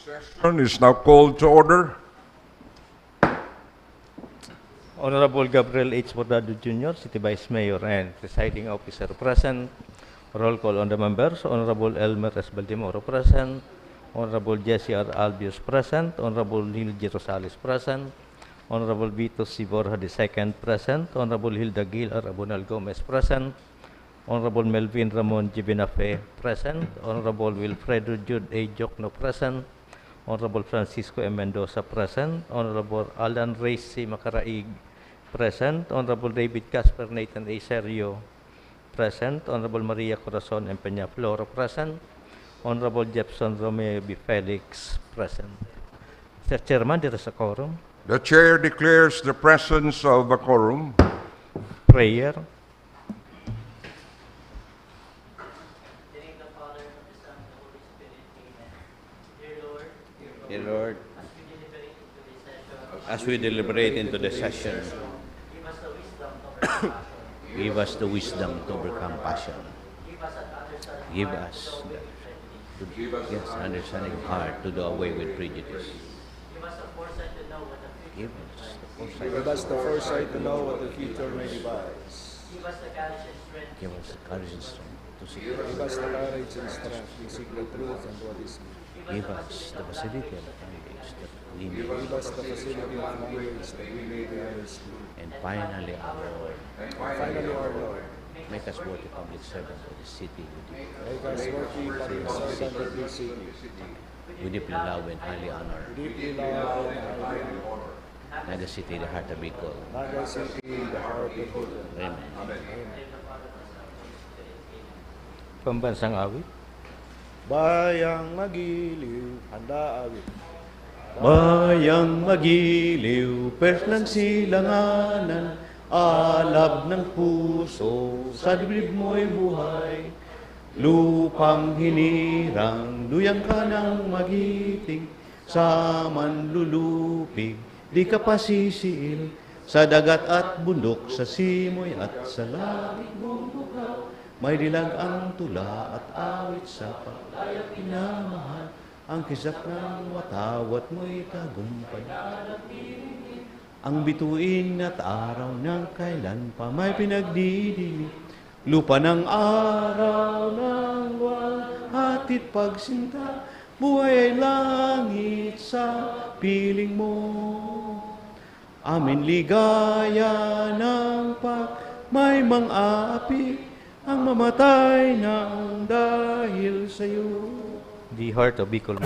Session is now called to order. Honorable Gabriel H. Bordado Jr., City Vice Mayor and Presiding Officer present. Roll call on the members. Honorable Elmer S. Baldemoro present. Honorable Jesse R. Albius present. Honorable Neil G. Rosales present. Honorable Vito C. Borja II present. Honorable Hilda Gil R. Abonal Gomez present. Honorable Melvin Ramon G. Binafe present. Honorable Wilfredo Jude A. Jokno present. Honorable Francisco M. Mendoza present. Honorable Alan Reyes C. Macaraig present. Honorable David Casper Nathan A. Serio present. Honorable Maria Corazon M. Peñaflor present. Honorable Jefferson Romeo B. Felix present. Mr. Chairman, there is a quorum. The chair declares the presence of a quorum. Prayer. Dear Lord, as we deliberate into the session, give us the wisdom to overcome passion. Give us the understanding heart to do away with prejudice. Give us the foresight to know what the future may devise. Give us the courage and strength. Give us the courage and strength to seek the Give us the courage and strength to seek the truth and what is good. Give us the facility and language that we may. Give us the facility of language that we may be understood. And finally, our Lord, Finally, our Lord, make us worthy public servants of the city make us worthy public servant of this city. we deeply love and highly honor. Deeply love and highly honor. Naga City, the heart of Bicol. Naga City, the heart of Bicol. Amen. Pambansang awit. Bayang magiliw, handa awit. Bayang magiliw, pers ng silanganan, alab ng puso, sa dibdib mo'y buhay. Lupang hinirang, duyang ka ng magiting, sa manlulupig, di ka pasisiil, sa dagat at bundok, sa simoy at sa langit mong bukaw. May dilag ang tula at awit sa paglayang pinamahal, ang kisap ng watawat mo'y tagumpay. Ang bituin at araw ng kailan pa may pinagdidinig, lupa ng araw ng buwan, hatid pagsinta, buhay ay langit sa piling mo. Amin ligaya ng may mang-aapi, ang mamatay ng dahil sa'yo. The heart of Bicol.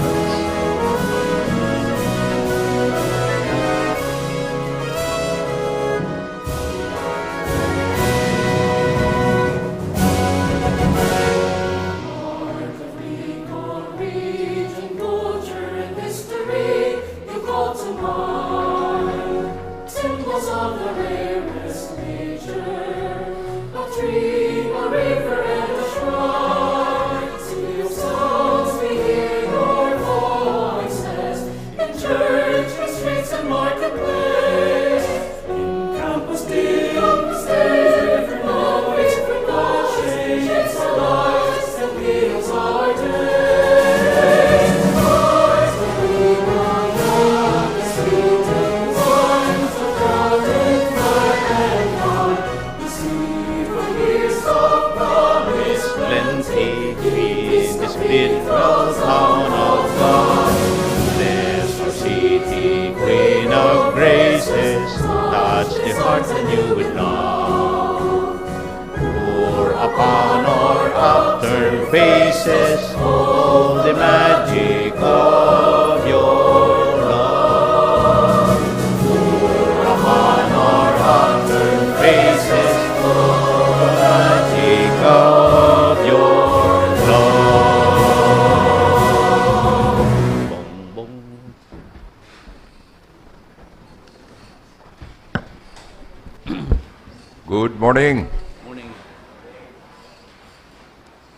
Good morning. Morning.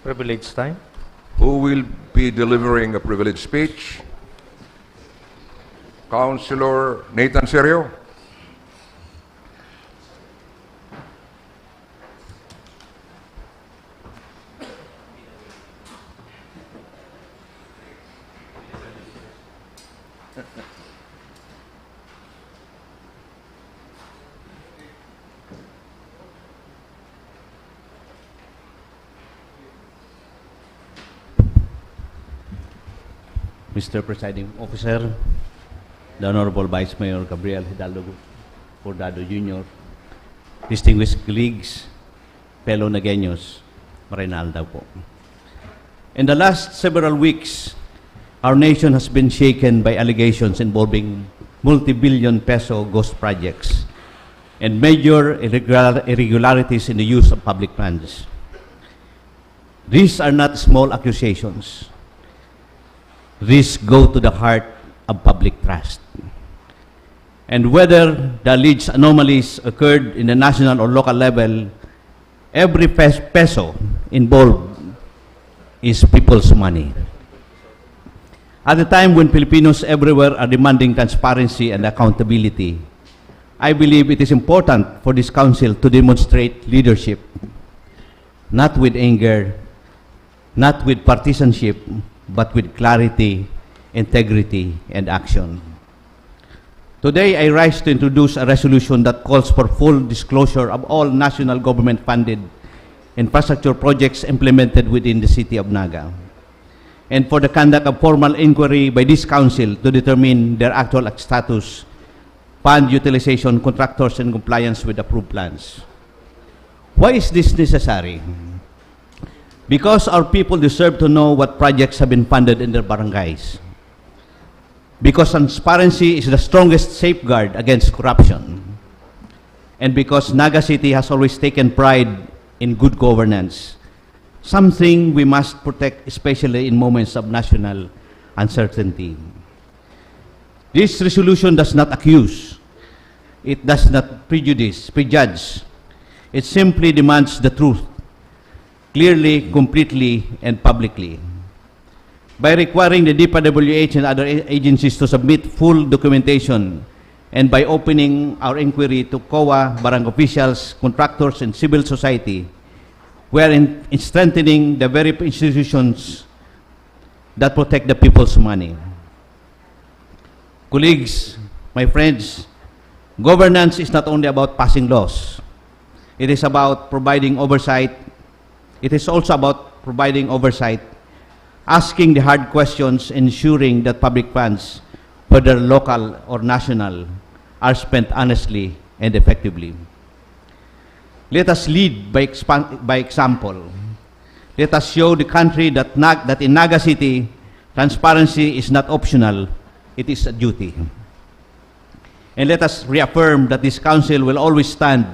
Privilege time. Who will be delivering a privilege speech? Councilor Nathan Serio. Mr. Presiding Officer, the Honorable Vice Mayor Gabriel Hidalgo Bordado Jr., distinguished colleagues, fellow Nagueños, Marinalda po. In the last several weeks, our nation has been shaken by allegations involving multi-billion peso ghost projects and major irregularities in the use of public funds. These are not small accusations. These go to the heart of public trust. And whether the alleged anomalies occurred in the national or local level, every peso involved is people's money. At a time when Filipinos everywhere are demanding transparency and accountability, I believe it is important for this Council to demonstrate leadership, not with anger, not with partisanship, but with clarity, integrity, and action. Today, I rise to introduce a resolution that calls for full disclosure of all national government-funded infrastructure projects implemented within the City of Naga, and for the conduct of formal inquiry by this Council to determine their actual status, fund utilization, contractors, and compliance with approved plans. Why is this necessary? Because our people deserve to know what projects have been funded in their barangays. Because transparency is the strongest safeguard against corruption. And because Naga City has always taken pride in good governance, something we must protect, especially in moments of national uncertainty. This resolution does not accuse. It does not prejudge. It simply demands the truth, clearly, completely, and publicly. By requiring the DPWH and other agencies to submit full documentation, and by opening our inquiry to COA, barangay officials, contractors, and civil society, we are in strengthening the very institutions that protect the people's money. Colleagues, my friends, governance is not only about passing laws. It is about providing oversight. It is also about providing oversight, asking the hard questions, ensuring that public funds, whether local or national, are spent honestly and effectively. Let us lead by example. Let us show the country that in Naga City, transparency is not optional, it is a duty. And let us reaffirm that this Council will always stand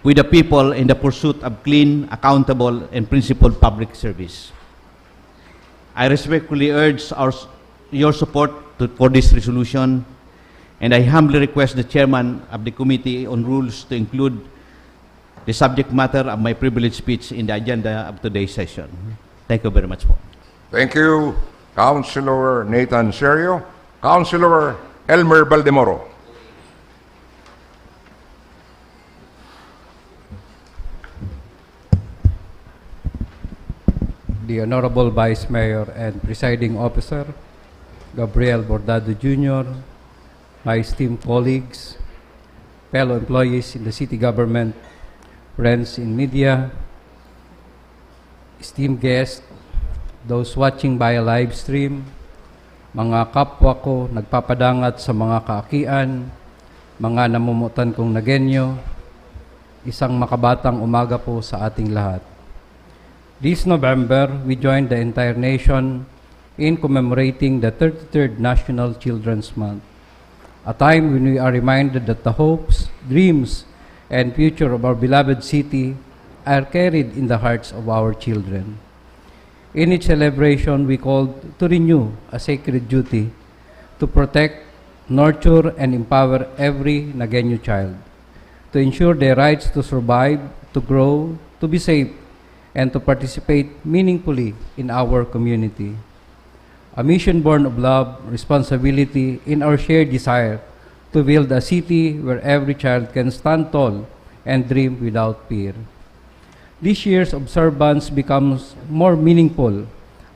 with the people in the pursuit of clean, accountable, and principled public service. I respectfully urge your support for this resolution, and I humbly request the Chairman of the Committee on Rules to include the subject matter of my privileged speech in the agenda of today's session. Thank you very much. Thank you, Councilor Nathan Serio. Councilor Elmer Baldemoro. The Honorable Vice Mayor and Presiding Officer, Gabriel Bordado Jr., my esteemed colleagues, fellow employees in the city government, friends in media, esteemed guests, those watching via live stream, mga kapwa ko nagpapadangat sa mga kaakian, mga namumutan kong Nagueño, isang makabatang umaga po sa ating lahat. This November, we joined the entire nation in commemorating the 33rd National Children's Month, a time when we are reminded that the hopes, dreams, and future of our beloved city are carried in the hearts of our children. In its celebration, we called to renew a sacred duty to protect, nurture, and empower every Nagueño child, to ensure their rights to survive, to grow, to be safe, and to participate meaningfully in our community. A mission born of love, responsibility, in our shared desire to build a city where every child can stand tall and dream without fear. This year's observance becomes more meaningful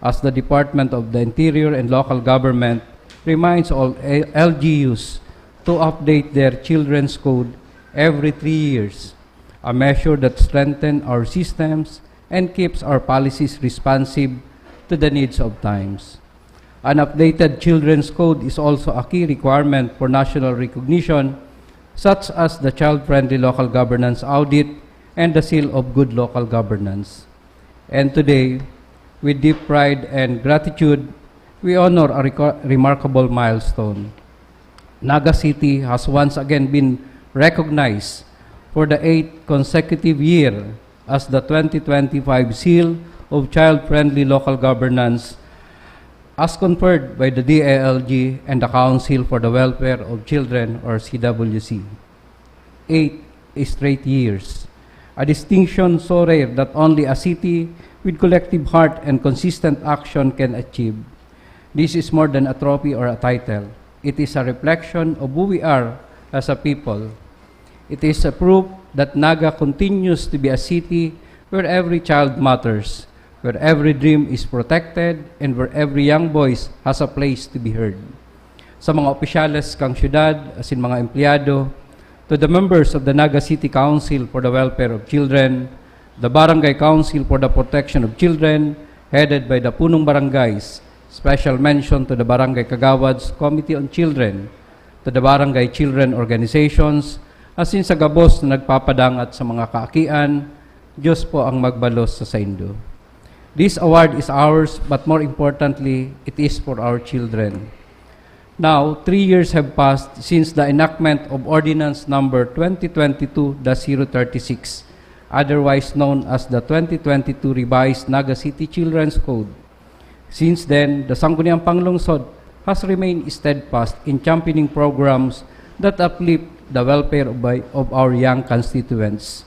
as the Department of the Interior and Local Government reminds all LGUs to update their children's code every 3 years, a measure that strengthens our systems and keeps our policies responsive to the needs of times. An updated children's code is also a key requirement for national recognition, such as the Child-Friendly Local Governance Audit and the Seal of Good Local Governance. And today, with deep pride and gratitude, we honor a remarkable milestone. Naga City has once again been recognized for the 8th consecutive year as the 2025 Seal of Child-Friendly Local Governance as conferred by the DILG and the Council for the Welfare of Children, or CWC. 8 straight years, a distinction so rare that only a city with collective heart and consistent action can achieve. This is more than a trophy or a title. It is a reflection of who we are as a people. It is a proof that Naga continues to be a city where every child matters, where every dream is protected, and where every young voice has a place to be heard. Sa mga opisyales kang syudad, as in mga empleyado, to the members of the Naga City Council for the Welfare of Children, the Barangay Council for the Protection of Children, headed by the Punong Barangays, special mention to the Barangay Kagawads Committee on Children, to the Barangay Children Organizations, as in sa gabos na nagpapadangat sa mga kaakian, Diyos po ang magbalos sa saindo. This award is ours, but more importantly, it is for our children. Now, 3 years have passed since the enactment of Ordinance Number 2022-036, otherwise known as the 2022 Revised Naga City Children's Code. Since then, the Sangguniang Panlungsod has remained steadfast in championing programs that uplift the welfare of our young constituents.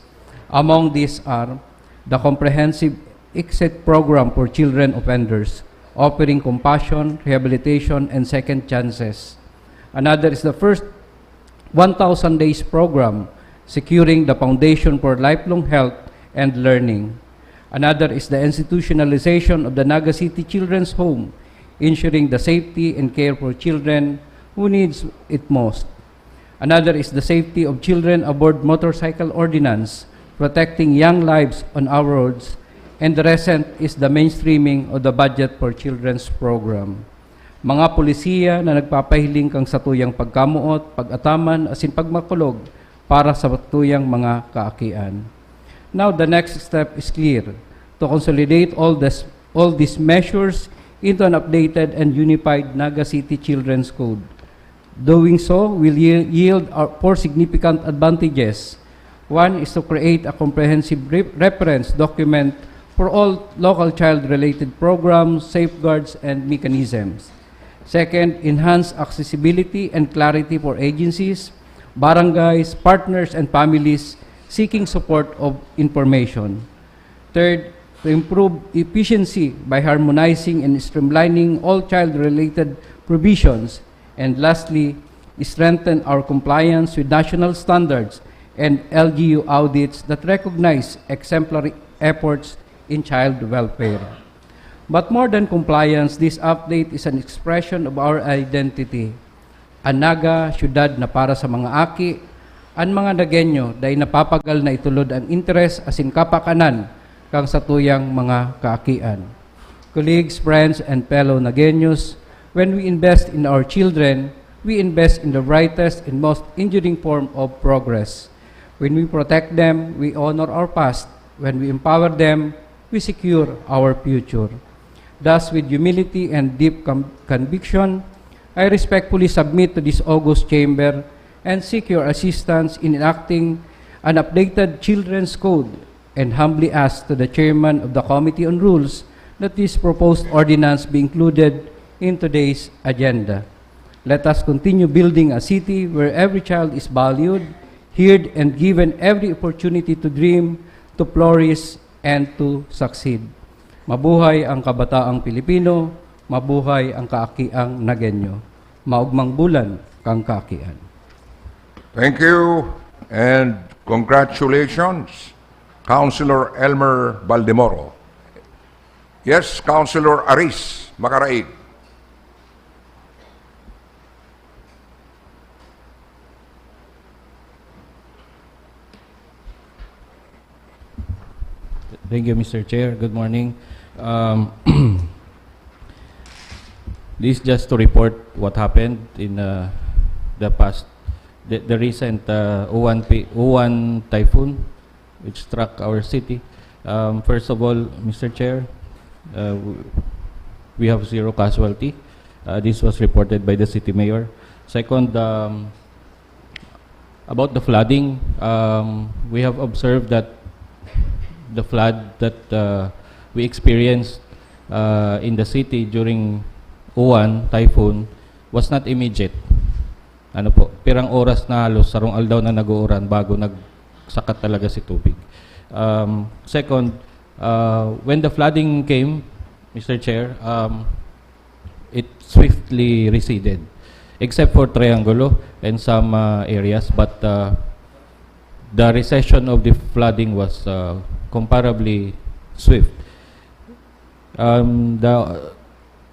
Among these are the comprehensive exit program for children offenders, offering compassion, rehabilitation, and second chances. Another is the first 1,000 days program, securing the foundation for lifelong health and learning. Another is the institutionalization of the Naga City Children's Home, ensuring the safety and care for children who needs it most. Another is the safety of children aboard motorcycle ordinance, protecting young lives on our roads. And the recent is the mainstreaming of the budget for children's program. Mga polisiya na nagpapahiling kang satuyang pagkamuot, pag-ataman, asin pagmakulog para sa satuyang mga kaakian. Now the next step is clear, to consolidate all these measures into an updated and unified Naga City Children's Code. Doing so will yield 4 significant advantages. One is to create a comprehensive reference document for all local child-related programs, safeguards, and mechanisms. Second, enhance accessibility and clarity for agencies, barangays, partners, and families seeking support of information. Third, to improve efficiency by harmonizing and streamlining all child-related provisions. And lastly, strengthen our compliance with national standards and LGU audits that recognize exemplary efforts in child welfare. But more than compliance, this update is an expression of our identity. Ang Naga, syudad na para sa mga aki, ang mga Nagenyo, dahil napapagal na itulod ang interes asin kapakanan kang satuyang mga kaakian. Colleagues, friends, and fellow Nagenyos, when we invest in our children, we invest in the brightest and most enduring form of progress. When we protect them, we honor our past. When we empower them, we secure our future. Thus, with humility and deep conviction, I respectfully submit to this august chamber and seek your assistance in enacting an updated children's code, and humbly ask to the chairman of the Committee on Rules that this proposed ordinance be included in today's agenda. Let us continue building a city where every child is valued, heard, and given every opportunity to dream, to flourish, and to succeed. Mabuhay ang kabataang Pilipino, mabuhay ang kaakiang Nagenyo. Maugmang bulan kang kaakian. Thank you and congratulations, Councilor Elmer Baldemoro. Yes, Councilor Aris Macaraig. Thank you, Mr. Chair. Good morning. This just to report what happened in the past, the recent O1 typhoon, which struck our city. First of all, Mr. Chair, we have 0 casualty. This was reported by the city mayor. Second, about the flooding, we have observed that the flood that we experienced in the city during O1 typhoon was not immediate. Ano po, pirang oras na halos, sarong aldaw na nag-uuran bago nagsakat talaga si tubig. Second, when the flooding came, Mr. Chair, it swiftly receded, except for Triangulo and some areas, but the recession of the flooding was comparably swift.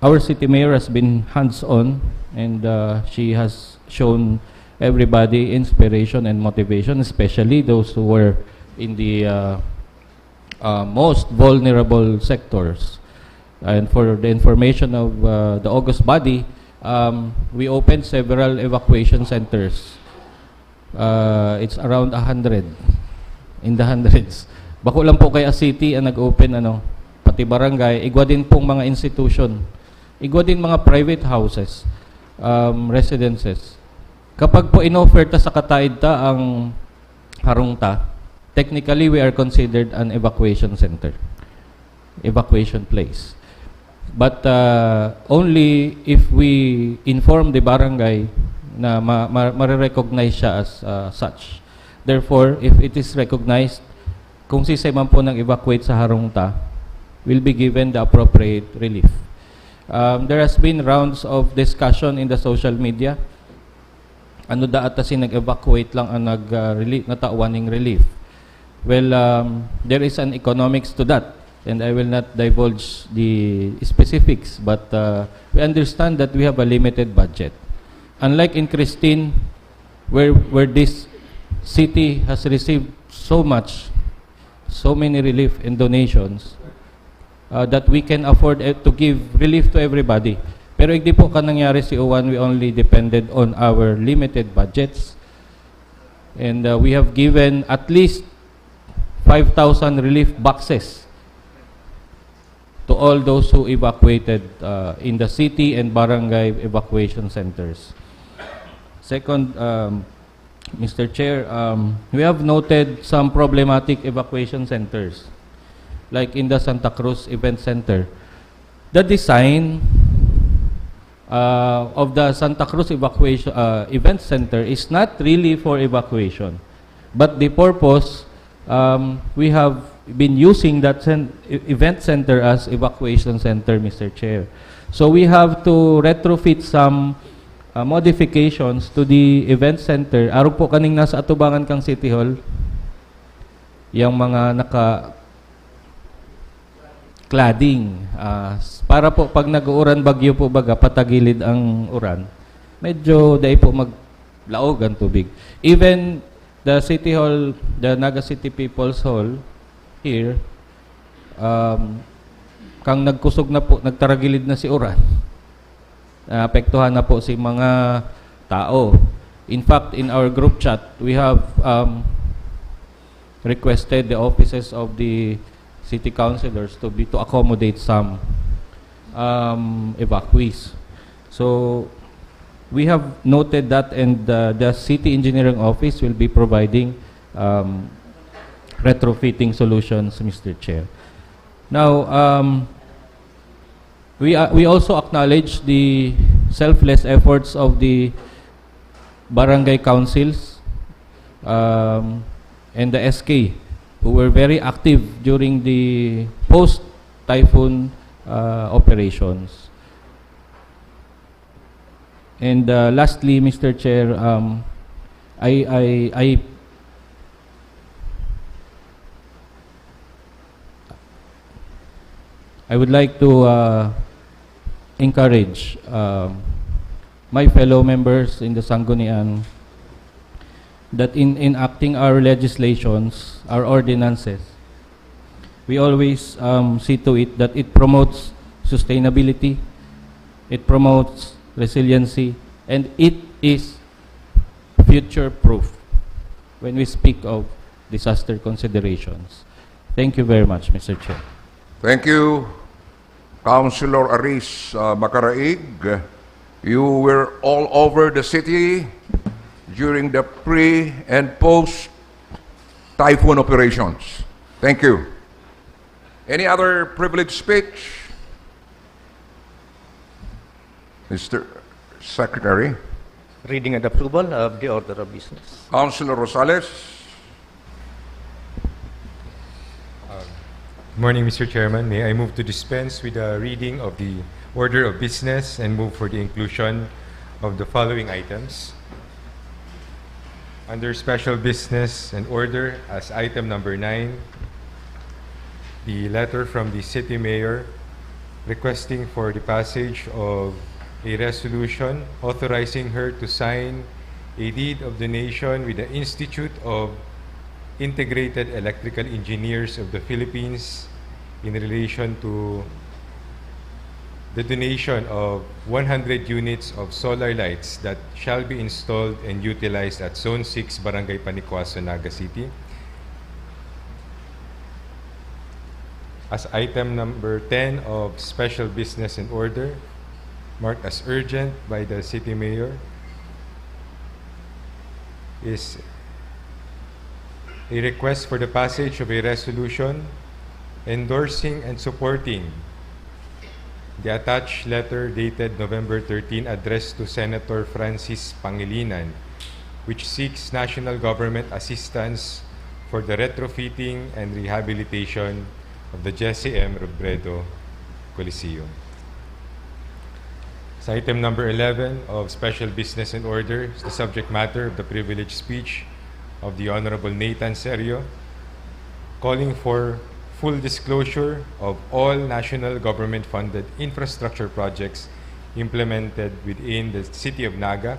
Our city mayor has been hands-on, and she has shown everybody inspiration and motivation, especially those who were in the most vulnerable sectors. And for the information of the August body, we opened several evacuation centers. It's around 100, in the hundreds. Bako lang po kaya city ang nag-open, pati barangay, igwa din pong mga institution, igwa din mga private houses, residences. Kapag po inoferta sa kataidta ang harungta, technically we are considered an evacuation center, evacuation place. But only if we inform the barangay na ma-recognize siya as such. Therefore, if it is recognized, kung sisay man po ng evacuate sa harungta, will be given the appropriate relief. There has been rounds of discussion in the social media. Ano da ata si nag-evacuate lang ang natawaning relief. Well, there is an economics to that, and I will not divulge the specifics, but we understand that we have a limited budget. Unlike in Christine, where this city has received so many relief and donations, that we can afford to give relief to everybody. Pero hindi po ka nangyari si O1, we only depended on our limited budgets. And we have given at least 5,000 relief boxes to all those who evacuated in the city and barangay evacuation centers. Second, Mr. Chair, we have noted some problematic evacuation centers, like in the Santa Cruz Event Center. The design of the Santa Cruz Event Center is not really for evacuation, but the purpose, we have been using that event center as evacuation center, Mr. Chair. So we have to retrofit some modifications to the event center. Araw po kaning nasa atubangan kang City Hall, yung mga cladding, para po pag nag-uuran bagyo po baga patagilid ang uran, medyo dahil po maglaog ang tubig. Even the City Hall, the Naga City People's Hall here, kang nagkusog na po, nagtaragilid na si uran, apektuhan na po si mga tao. In fact, in our group chat, we have requested the offices of the city councilors to accommodate some evacuees. So we have noted that, and the city engineering office will be providing retrofitting solutions, Mr. Chair. Now, we also acknowledge the selfless efforts of the barangay councils and the SK, who were very active during the post-typhoon operations. And lastly, Mr. Chair, I would like to encourage my fellow members in the Sangguniang that in enacting our legislations, our ordinances, we always see to it that it promotes sustainability it promotes resiliency, and it is future-proof when we speak of disaster considerations. Thank you very much, Mr. Chair. Thank you, Councilor Aris Macaraig. You were all over the city during the pre- and post-typhoon operations. Thank you. Any other privileged speech? Mr. Secretary. Reading and approval of the order of business. Councilor Rosales. Morning, Mr. Chairman. May I move to dispense with the reading of the order of business and move for the inclusion of the following items. Under special business and order as item number 9, the letter from the city mayor requesting for the passage of a resolution authorizing her to sign a deed of donation with the Institute of Integrated Electrical Engineers of the Philippines in relation to the donation of 100 units of solar lights that shall be installed and utilized at Zone 6, Barangay Panikwaso, Naga City. As item number 10 of special business and order, marked as urgent by the city mayor, is a request for the passage of a resolution endorsing and supporting the attached letter dated November 13 addressed to Senator Francis Pangilinan, which seeks national government assistance for the retrofitting and rehabilitation of the Jesse M. Robredo Coliseum. Sa item number 11 of special business and order is the subject matter of the privileged speech of the Honorable Nathan Serio, calling for full disclosure of all national government-funded infrastructure projects implemented within the City of Naga,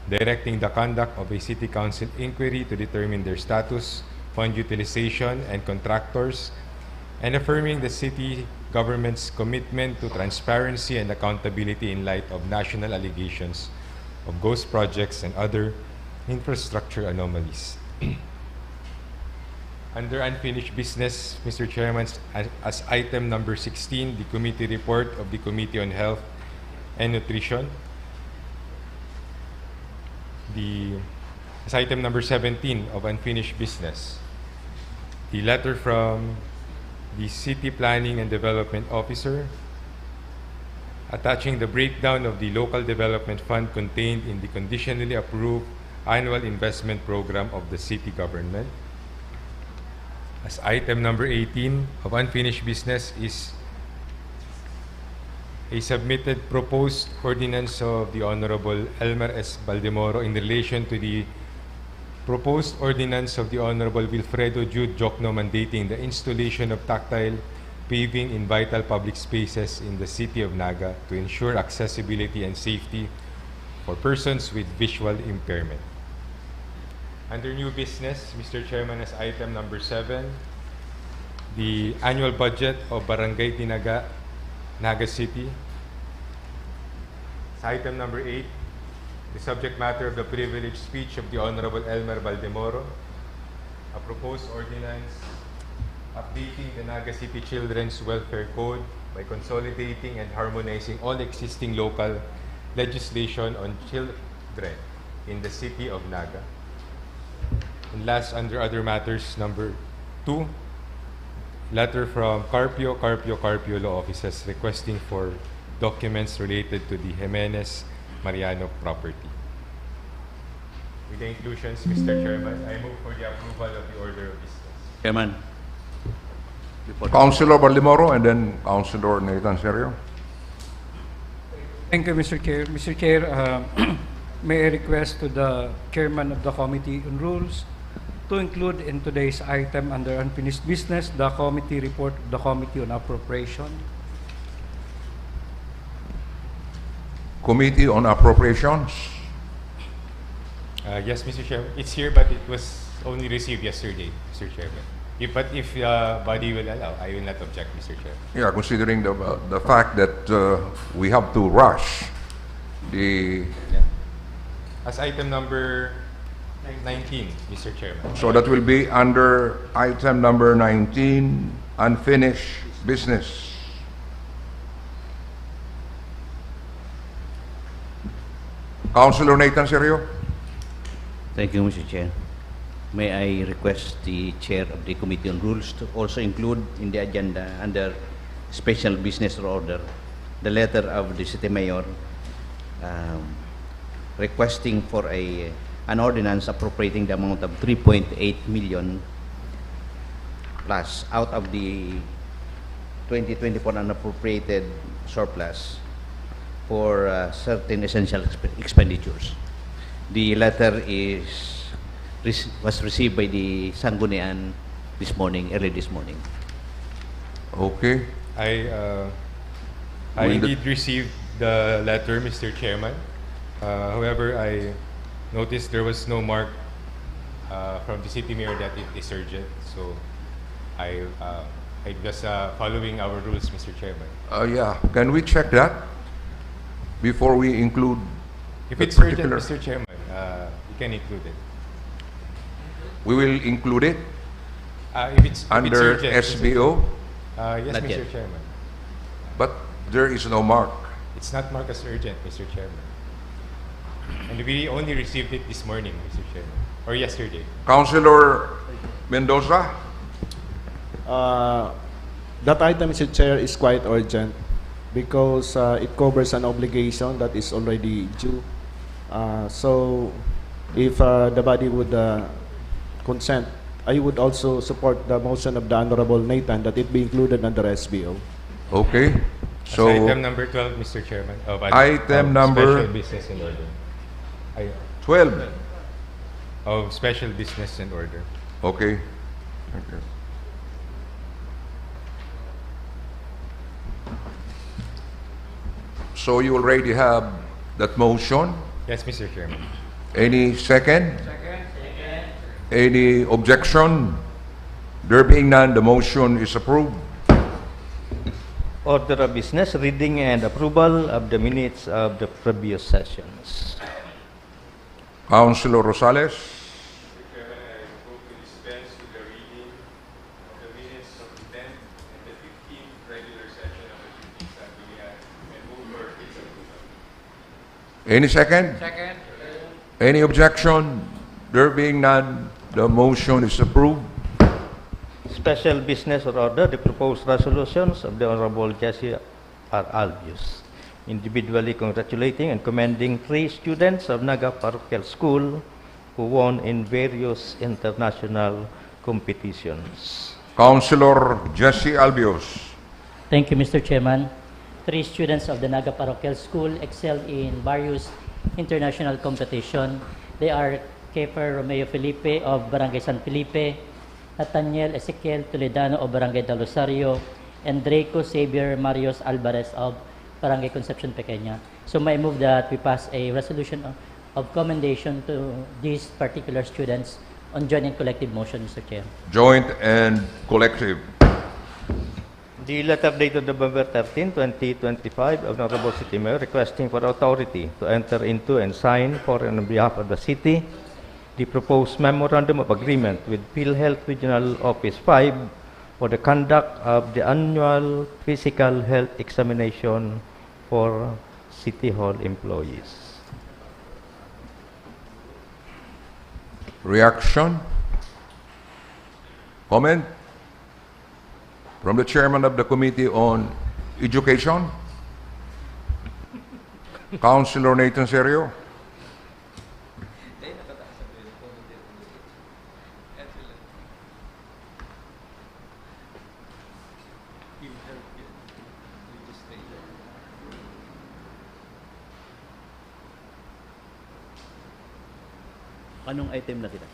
directing the conduct of a City Council inquiry to determine their status, fund utilization, and contractors, and affirming the city government's commitment to transparency and accountability in light of national allegations of ghost projects and other infrastructure anomalies. Under unfinished business, Mr. Chairman, as item number 16, the committee report of the Committee on Health and Nutrition. As item number 17 of unfinished business, the letter from the City Planning and Development Officer attaching the breakdown of the local development fund contained in the conditionally approved annual investment program of the city government. As item number 18 of unfinished business is a submitted proposed ordinance of the Honorable Elmer S. Baldemoro in relation to the proposed ordinance of the Honorable Wilfredo Jude Jocno mandating the installation of tactile paving in vital public spaces in the City of Naga to ensure accessibility and safety for persons with visual impairment. Under new business, Mr. Chairman, as item number 7, the annual budget of Barangay Tinaga, Naga City. As item number 8, the subject matter of the privileged speech of the Honorable Elmer Baldemoro, a proposed ordinance updating the Naga City Children's Welfare Code by consolidating and harmonizing all existing local legislation on children in the City of Naga. And last, under other matters, number 2, letter from Carpio Law Offices requesting for documents related to the Jimenez Mariano property. With the inclusions, Mr. Chairman, I move for the approval of the order of business. Chairman. Councilor Baldemoro and then Councilor Nathan Serio. Thank you, Mr. Chair. Mr. Chair, may I request to the Chairman of the Committee on Rules to include in today's item under unfinished business the committee report of the Committee on Appropriation. Committee on Appropriations. Yes, Mr. Chairman. It's here, but it was only received yesterday, Mr. Chairman. But if body will allow, I will not object, Mr. Chair. Yeah, considering the fact that we have to rush the, As item number 19, Mr. Chairman. so that will be under item number 19, unfinished business. Councilor Nathan Serio. Thank you, Mr. Chair. May I request the Chair of the Committee on Rules to also include in the agenda under special business order the letter of the City Mayor requesting for an ordinance appropriating the amount of 3.8 million plus out of the 2024 unappropriated surplus for certain essential expenditures. The letter was received by the Sangguniang this morning, early this morning. Okay. I Will the- indeed received the letter, Mr. Chairman. However, I noticed there was no mark from the City Mayor that it is urgent. So I just following our rules, Mr. Chairman. Yeah, can we check that before we include If that it's urgent, particular? Mr. Chairman, you can include it. We will include it If it's under urgent, Mr. SBO, Yes, Not Mr. yet. Chairman. but there is no mark. It's not marked as urgent, Mr. Chairman. And we only received it this morning, Mr. Chairman, or yesterday. Councilor Mendoza. That item, Mr. Chair, is quite urgent because it covers an obligation that is already due. So if the body would consent, I would also support the motion of the Honorable Nathan that it be included under SBO. Okay. As So item number 12, Mr. Chairman. Item number- Special business in order. 12. Of special business in order. Okay. Okay. So you already have that motion. Yes, Mr. Chairman. Any second? Any objection? There being none, the motion is approved. Order of business, reading and approval of the minutes of the previous sessions. Councilor Rosales. Mr. Chairman, I move to dispense with the reading of the minutes of the 10th and the 15th regular session of the 15th Sangguniang and move for its approval. Any second? Second. Any objection? There being none, the motion is approved. Special business order, the proposed resolutions of the Honorable Jesse R. Albius, individually congratulating and commending 3 students of Naga Parochial School who won in various international competitions. Councilor Jesse Albios. Thank you, Mr. Chairman. 3 students of the Naga Parochial School excelled in various international competition. They are Kefer Romeo Felipe of Barangay San Felipe, Nathaniel Ezequiel Toledano of Barangay Del Rosario, and Draco Xavier Marios Alvarez of Barangay Concepcion Pequeña. So I move that we pass a resolution of commendation to these particular students on joint and collective motion, Mr. Chair. Joint and collective. The letter dated November 13, 2025 of Honorable City Mayor requesting for authority to enter into and sign for and on behalf of the city the proposed memorandum of agreement with PhilHealth Regional Office 5 for the conduct of the annual physical health examination for City Hall employees. Reaction? Comment? From the chairman of the Committee on Education, Councilor Nathan Serio. Anong item na kita?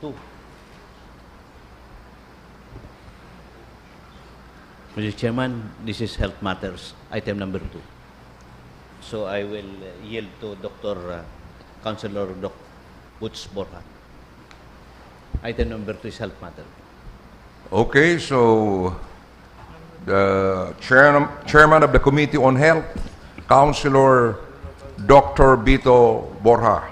2. Mr. Chairman, this is health matters, item number 2. So I will yield to Dr. Councilor Butch Borja. Item number 2 is health matter. Okay, so the chairman of the Committee on Health, Councilor Dr. Bito Borja.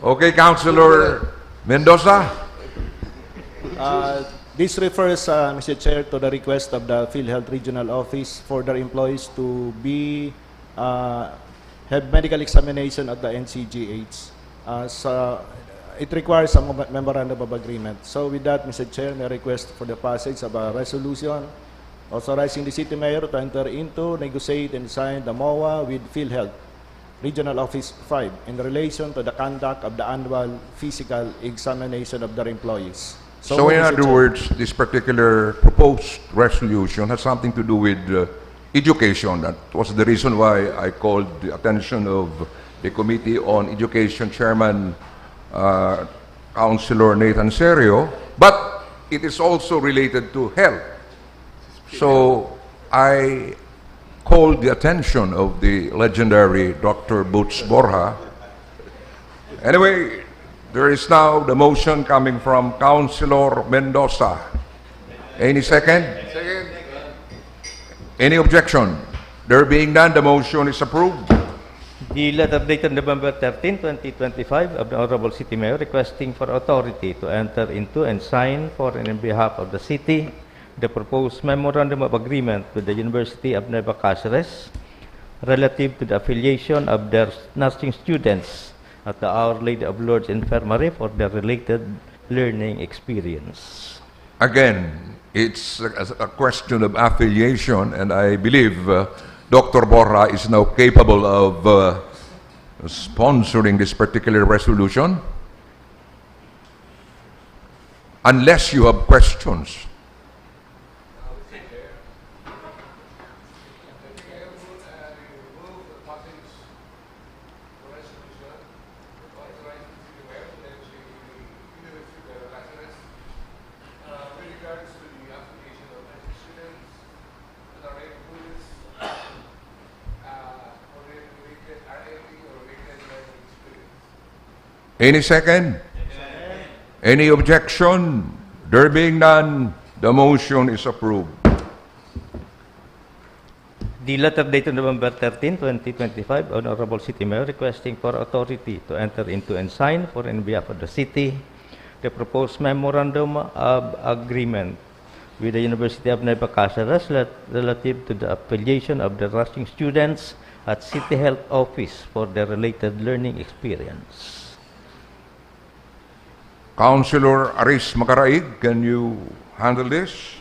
Okay, Councilor Mendoza. This refers, Mr. Chair, to the request of the PhilHealth Regional Office for their employees to be have medical examination at the NCGH. It requires a memorandum of agreement. So with that, Mr. Chair, may I request for the passage of a resolution authorizing the City Mayor to enter into, negotiate, and sign the MOA with PhilHealth Regional Office 5 in relation to the conduct of the annual physical examination of their employees. So in Mr. other Chair. words, this particular proposed resolution has something to do with education. That was the reason why I called the attention of the Committee on Education Chairman, Councilor Nathan Serio, but it is also related to health. So I called the attention of the legendary Dr. Butch Borja. Anyway, there is now the motion coming from Councilor Mendoza. Any second? Second. Any objection? There being none, the motion is approved. The letter dated November 13, 2025 of the Honorable City Mayor requesting for authority to enter into and sign for and in behalf of the city the proposed memorandum of agreement with the University of Nueva Cáceres relative to the affiliation of their nursing students at the Our Lady of Lourdes Infirmary for their related learning experience. Again, it's a question of affiliation, and I believe Dr. Borja is now capable of sponsoring this particular resolution. Unless you have questions. Any second? Any objection? There being none, the motion is approved. The letter dated November 13, 2025, Honorable City Mayor requesting for authority to enter into and sign for in behalf of the city the proposed memorandum of agreement with the University of Nueva Cáceres relative to the affiliation of the nursing students at City Health Office for their related learning experience. Councilor Aris Macaraig, can you handle this?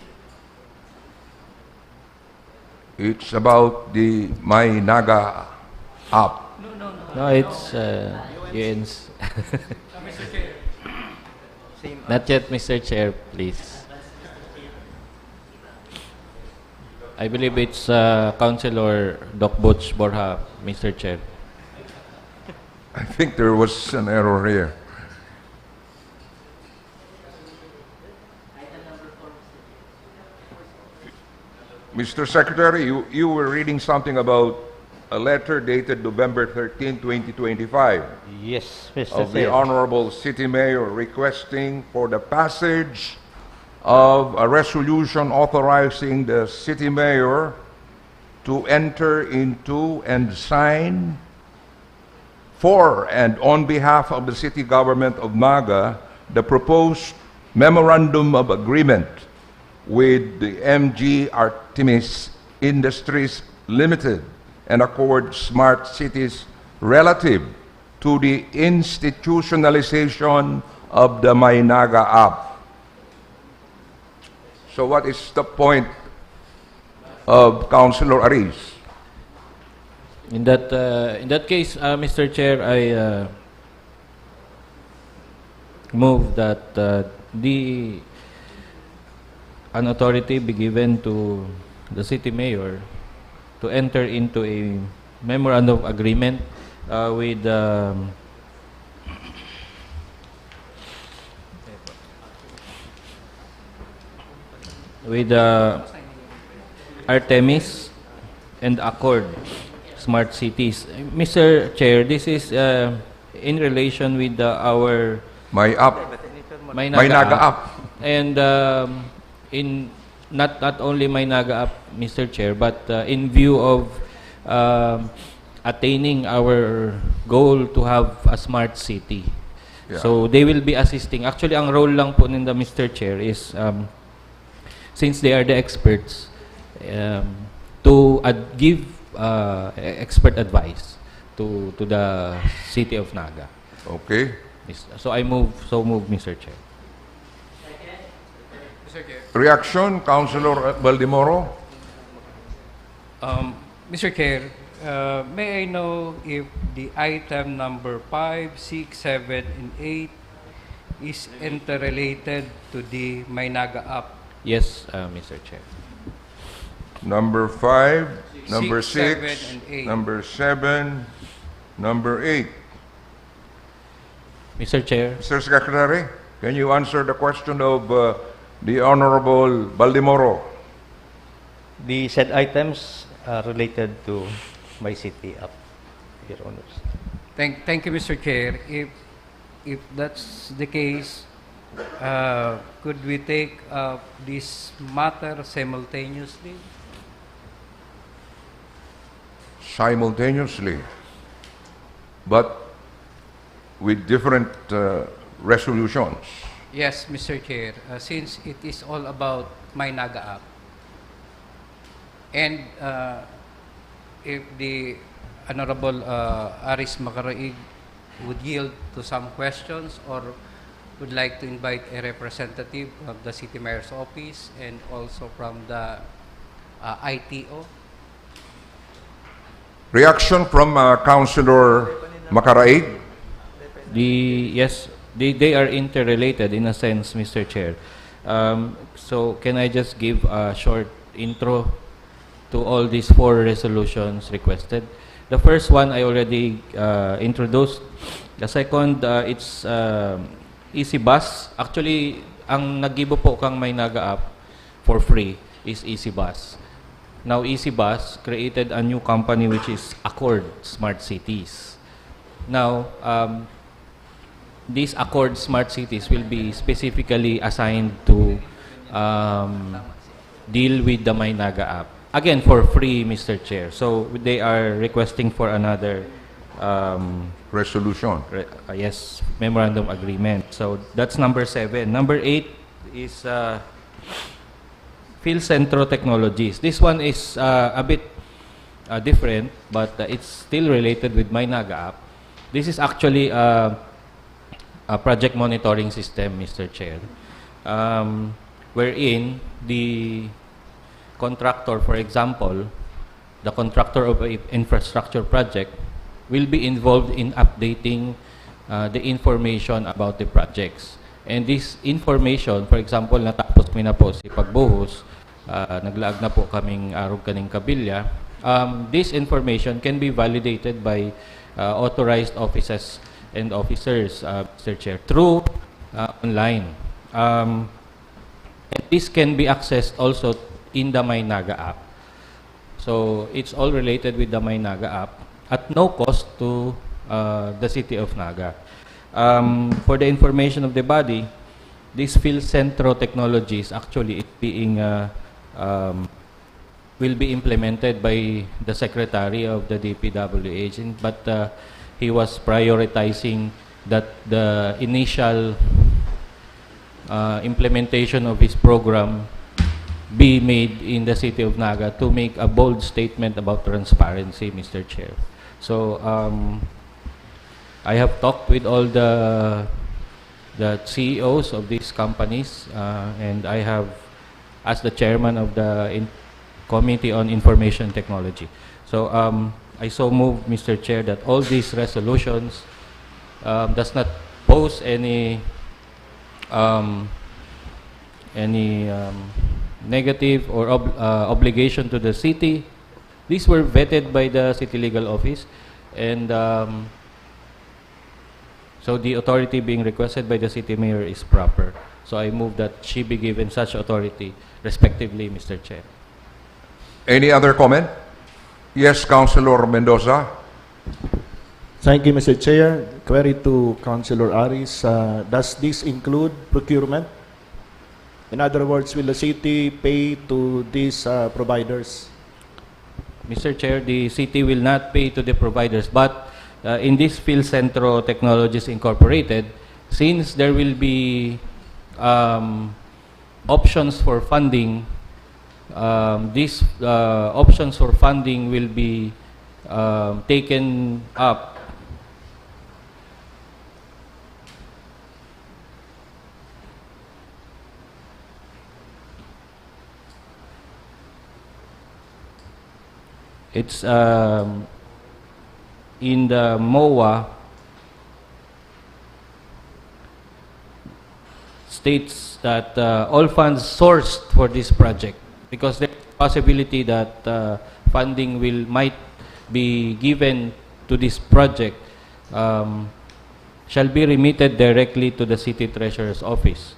It's about the My Naga app. No, it's UN's. Not yet, Mr. Chair, please. I believe it's Councilor Doc Butch Borja, Mr. Chair. I think there was an error here. Mr. Secretary, you were reading something about a letter dated November 13, 2025 Yes, Mr. of the Chair. Honorable City Mayor requesting for the passage of a resolution authorizing the City Mayor to enter into and sign for and on behalf of the City Government of Naga the proposed Memorandum of Agreement with the MG Artemis Industries Limited and Accord Smart Cities relative to the institutionalization of the My Naga app. So what is the point of Councilor Aris? In that case, Mr. Chair, I move that an authority be given to the city mayor to enter into a memorandum of agreement with Artemis and Accord Smart Cities. Mr. Chair, this is in relation with our My app. Maynaga app. And in not only Maynaga app, Mr. Chair, but in view of attaining our goal to have a smart city. Yeah. So they will be assisting. Actually, ang role lang po nila, Mr. Chair, is since they are the experts, to give expert advice to the city of Naga. Okay. So I move, Mr. Chair. Reaction, Councilor Baldimoro? Mr. Chair, may I know if the item number 5, 6, 7, and 8 is interrelated to the Maynaga app? Yes, Mr. Chair. Number 5, number 6, 7, 6, and 8. number 7, number 8. Mr. Chair. Mr. Secretary, can you answer the question of the Honorable Baldimoro? The said items are related to my city app, Your Honors. Thank you, Mr. Chair. If that's the case, could we take this matter simultaneously? Simultaneously, but with different resolutions. Yes, Mr. Chair. Since it is all about Maynaga app, and if the Honorable Aris Macaraig would yield to some questions or would like to invite a representative of the City Mayor's Office and also from the ITO. Reaction from Councilor Macaraig? Yes, they are interrelated in a sense, Mr. Chair. So can I just give a short intro to all these 4 resolutions requested? The first one I already introduced. The second, it's Easy Bus. Actually, ang nag-give po kang Maynaga app for free is Easy Bus. Now, Easy Bus created a new company which is Accord Smart Cities. Now, these Accord Smart Cities will be specifically assigned to deal with the Maynaga app. Again, for free, Mr. Chair. So, they are requesting for another resolution. Yes, memorandum agreement. So, that's number 7. Number 8 is Phil Centro Technologies. This one is a bit different, but it's still related with Maynaga app. This is actually a project monitoring system, Mr. Chair, wherein the contractor, for example, the contractor of an infrastructure project will be involved in updating the information about the projects. And this information, for example, natapos mi na po si pagbuhos, naglaag na po kaming arog kaning kabilya, this information can be validated by authorized offices and officers, Mr. Chair, through online. And this can be accessed also in the Maynaga app. So it's all related with the Maynaga app at no cost to the city of Naga. For the information of the body, this Phil Centro Technologies actually will be implemented by the Secretary of the DPWH, but he was prioritizing that the initial implementation of his program be made in the city of Naga to make a bold statement about transparency, Mr. Chair. So I have talked with all the CEOs of these companies, and I have asked the chairman of the Committee on Information Technology. So I so move, Mr. Chair, that all these resolutions does not pose any negative or obligation to the city. These were vetted by the City Legal Office, and so the authority being requested by the City Mayor is proper. So I move that she be given such authority respectively, Mr. Chair. Any other comment? Yes, Councilor Mendoza. Thank you, Mr. Chair. Query to Councilor Aris. Does this include procurement? In other words, will the city pay to these providers? Mr. Chair, the city will not pay to the providers, but in this Phil Centro Technologies Incorporated, since there will be options for funding, these options for funding will be taken up It's in the MOA states that all funds sourced for this project, because there's a possibility that funding might be given to this project, shall be remitted directly to the City Treasurer's Office,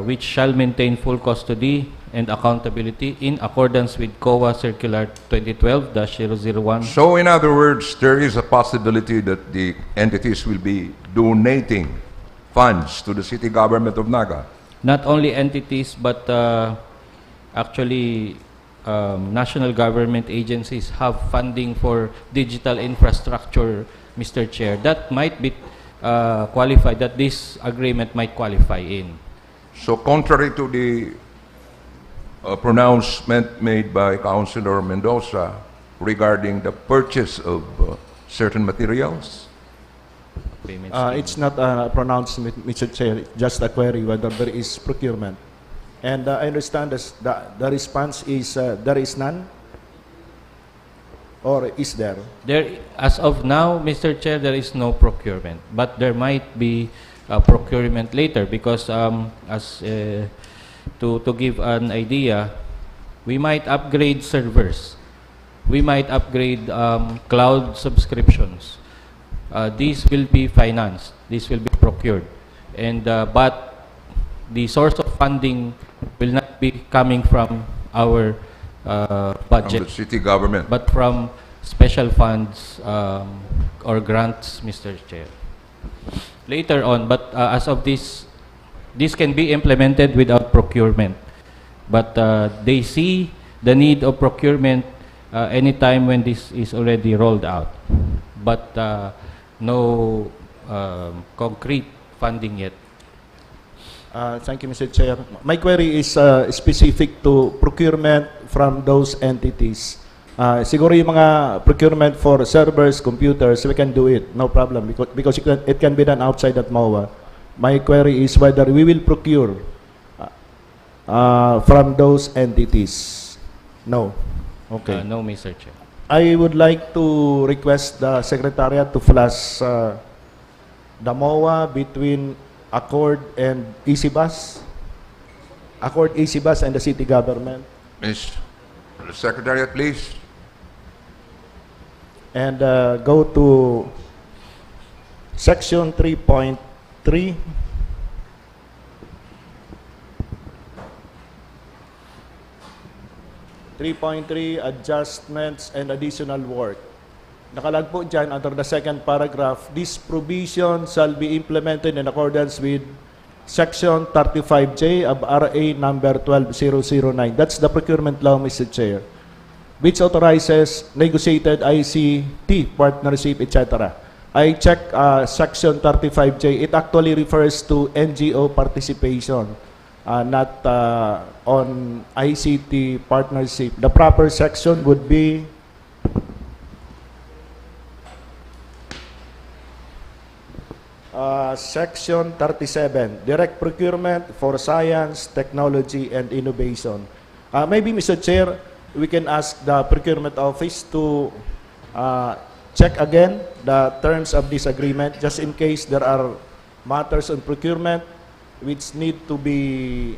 which shall maintain full custody and accountability in accordance with COA Circular 2012-001. So, in other words, there is a possibility that the entities will be donating funds to the city government of Naga. Not only entities, but actually national government agencies have funding for digital infrastructure, Mr. Chair. That might be qualified, that this agreement might qualify in. So, contrary to the pronouncement made by Councilor Mendoza regarding the purchase of certain materials? It's not a pronouncement, Mr. Chair. It's just a query whether there is procurement. And I understand the response is there is none, or is there? There, as of now, Mr. Chair, there is no procurement, but there might be procurement later, because to give an idea, we might upgrade servers, we might upgrade cloud subscriptions. These will be financed, these will be procured, and but the source of funding will not be coming from our budget, From the city government. but from special funds or grants, Mr. Chair. Later on, but as of this can be implemented without procurement. But they see the need of procurement anytime when this is already rolled out. But no concrete funding yet. Thank you, Mr. Chair. My query is specific to procurement from those entities. Siguro yung mga procurement for servers, computers, we can do it, no problem, because it can be done outside that MOA. My query is whether we will procure from those entities. No. Okay. No, Mr. Chair. I would like to request the Secretariat to flash the MOA between Accord and EasyBus. Accord, EasyBus, and the city government. Ms. Secretariat, please. And go to section 3.3. 3.3, adjustments and additional work. Nakalag po dyan under the second paragraph, this provision shall be implemented in accordance with Section 35J of RA number 12009. That's the procurement law, Mr. Chair, which authorizes negotiated ICT partnership, etc. I check Section 35J. It actually refers to NGO participation, not on ICT partnership. The proper section would be Section 37, Direct Procurement for Science, Technology, and Innovation. Maybe, Mr. Chair, we can ask the Procurement Office to check again the terms of this agreement, just in case there are matters on procurement which need to be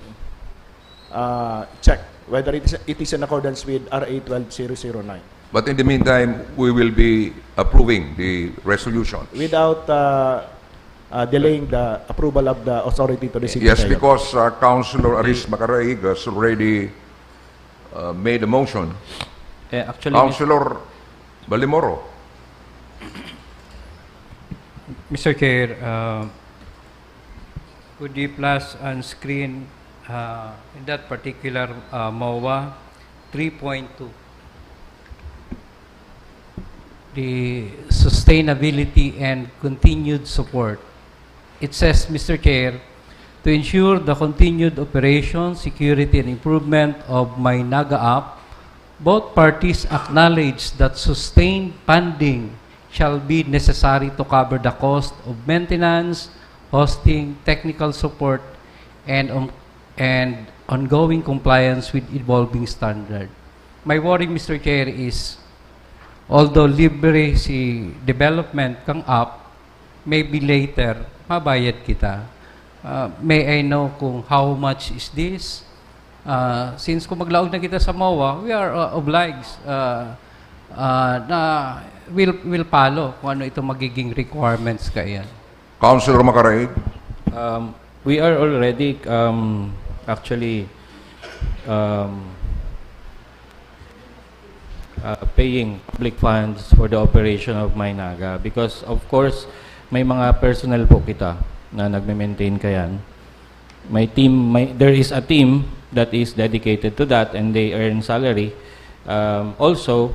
checked, whether it is in accordance with RA 12009. But in the meantime, we will be approving the resolution. Without delaying the approval of the authority to the city Yes, mayor. because Councilor Aris Macaraig has already made a motion. Actually, Councilor Balimoro. Mr. Chair, could you plus on screen in that particular MOA 3.2? The sustainability and continued support. It says, Mr. Chair, to ensure the continued operation, security, and improvement of my Naga app, both parties acknowledge that sustained funding shall be necessary to cover the cost of maintenance, hosting, technical support, and ongoing compliance with evolving standard. My worry, Mr. Chair, is although libre si development kang app, maybe later, mabayad kita. May I know kung how much is this? Since kung maglaog na kita sa MOA, we are obliged na will follow kung ano itong magiging requirements kaya. Councilor Macaraig. we are already actually paying public funds for the operation of MyNaga because of course may mga personnel po kita na nagme-maintain kayan. There is a team that is dedicated to that and they earn salary. Also,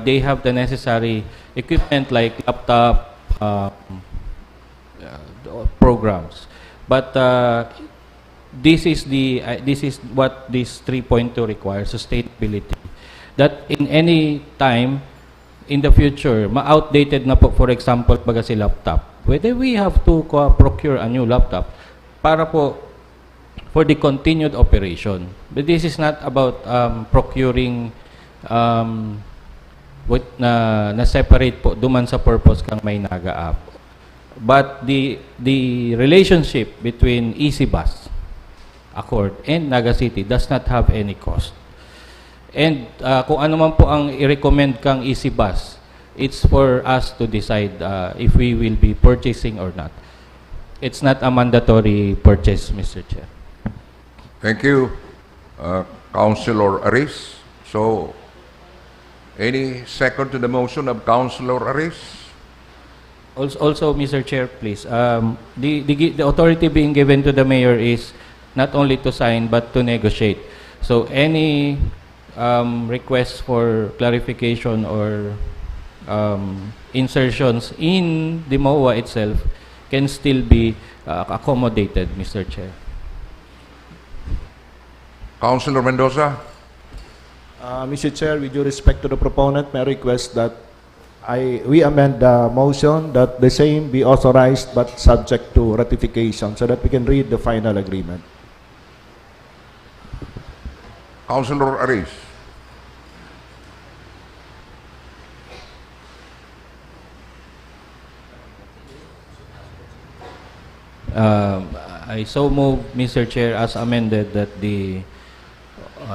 they have the necessary equipment like laptop, programs. But this is what this 3.2 requires, sustainability. That in any time in the future, ma-outdated na po, for example, baga si laptop. Whether we have to procure a new laptop para po for the continued operation. But this is not about procuring na separate po duman sa purpose kang MyNaga app. But the relationship between EasyBus, Accord, and Naga City does not have any cost. And kung ano man po ang i-recommend kang EasyBus, it's for us to decide if we will be purchasing or not. It's not a mandatory purchase, Mr. Chair. Thank you, Councilor Aris. So, any second to the motion of Councilor Aris? Also, Mr. Chair, please, the authority being given to the mayor is not only to sign but to negotiate. So any requests for clarification or insertions in the MOA itself can still be accommodated, Mr. Chair. Councilor Mendoza. Mr. Chair, with due respect to the proponent, may I request that we amend the motion that the same be authorized but subject to ratification so that we can read the final agreement. Councilor Aris. I so move, Mr. Chair, as amended that the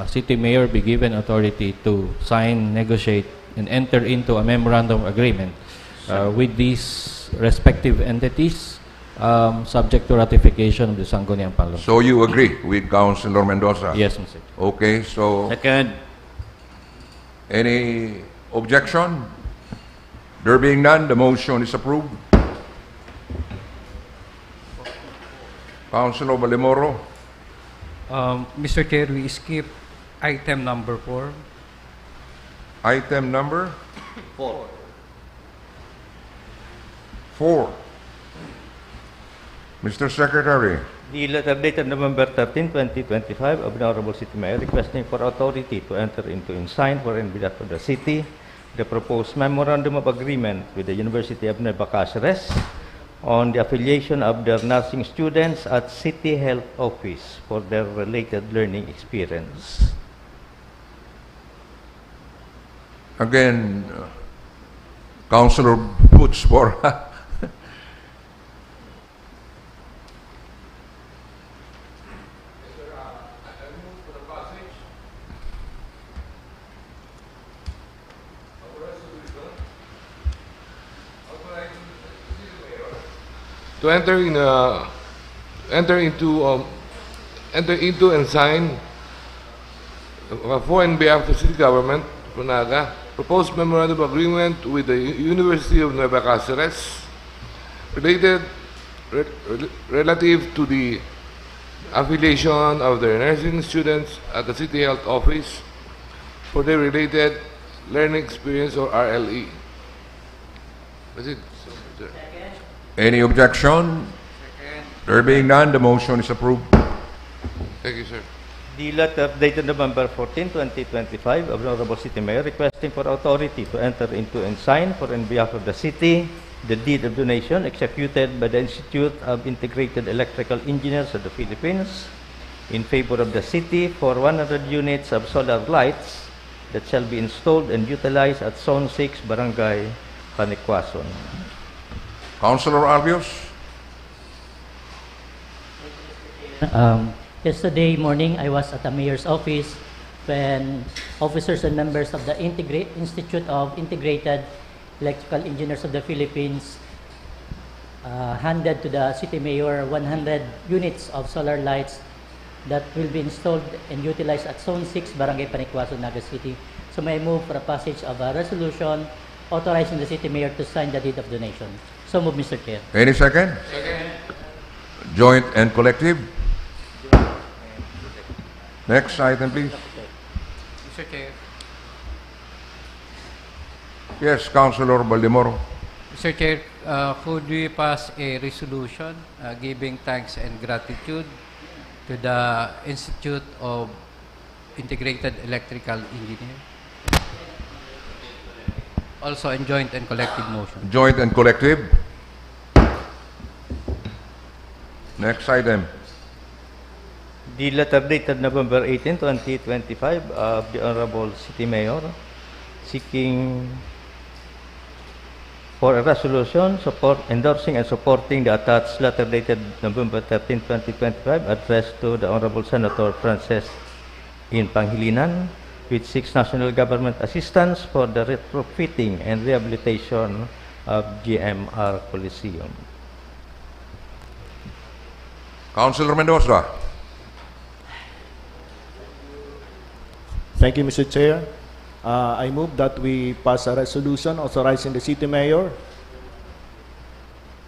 city mayor be given authority to sign, negotiate, and enter into a memorandum agreement with these respective entities subject to ratification of the Sangguniang Panlungsod. So you agree with Councilor Mendoza? Yes, Mr. Chair. Okay, so Second. any objection? There being none, the motion is approved. Councilor Balimoro. Mr. Chair, we skip item number 4. Item number? 4. Mr. Secretary. The letter dated November 13, 2025 of the Honorable City Mayor requesting for authority to enter into and sign for and behalf of the city the proposed memorandum of agreement with the University of Nueva Cáceres on the affiliation of their nursing students at City Health Office for their related learning experience. Again, Councilor puts for to enter into and sign for and behalf of the city government of Naga proposed memorandum of agreement with the University of Nueva Cáceres relative to the affiliation of their nursing students at the City Health Office for their related learning experience, or RLE. That's it. Any objection? There being none, the motion is approved. Thank you, sir. The letter dated November 14, 2025 of the Honorable City Mayor requesting for authority to enter into and sign for in behalf of the city the deed of donation executed by the Institute of Integrated Electrical Engineers of the Philippines in favor of the city for 100 units of solar lights that shall be installed and utilized at Zone 6, Barangay Panikwason. Councilor Albios? Yesterday morning, I was at the mayor's office when officers and members of the Institute of Integrated Electrical Engineers of the Philippines handed to the city mayor 100 units of solar lights that will be installed and utilized at Zone 6, Barangay Panikwason, Naga City. So may I move for a passage of a resolution authorizing the city mayor to sign the deed of donation. So move, Mr. Chair. Any second? Second. Joint and collective? Next item, please. Mr. Chair. Yes, Councilor Baldemoro. Mr. Chair, could we pass a resolution giving thanks and gratitude to the Institute of Integrated Electrical Engineers? Also in joint and collective motion. Joint and collective? Next item. The letter dated November 18, 2025 of the Honorable City Mayor seeking for a resolution endorsing and supporting the attached letter dated November 13, 2025 addressed to the Honorable Senator Frances in Pangilinan which seeks national government assistance for the retrofitting and rehabilitation of GMR Coliseum. Councilor Mendoza. Thank you, Mr. Chair. I move that we pass a resolution authorizing the city mayor,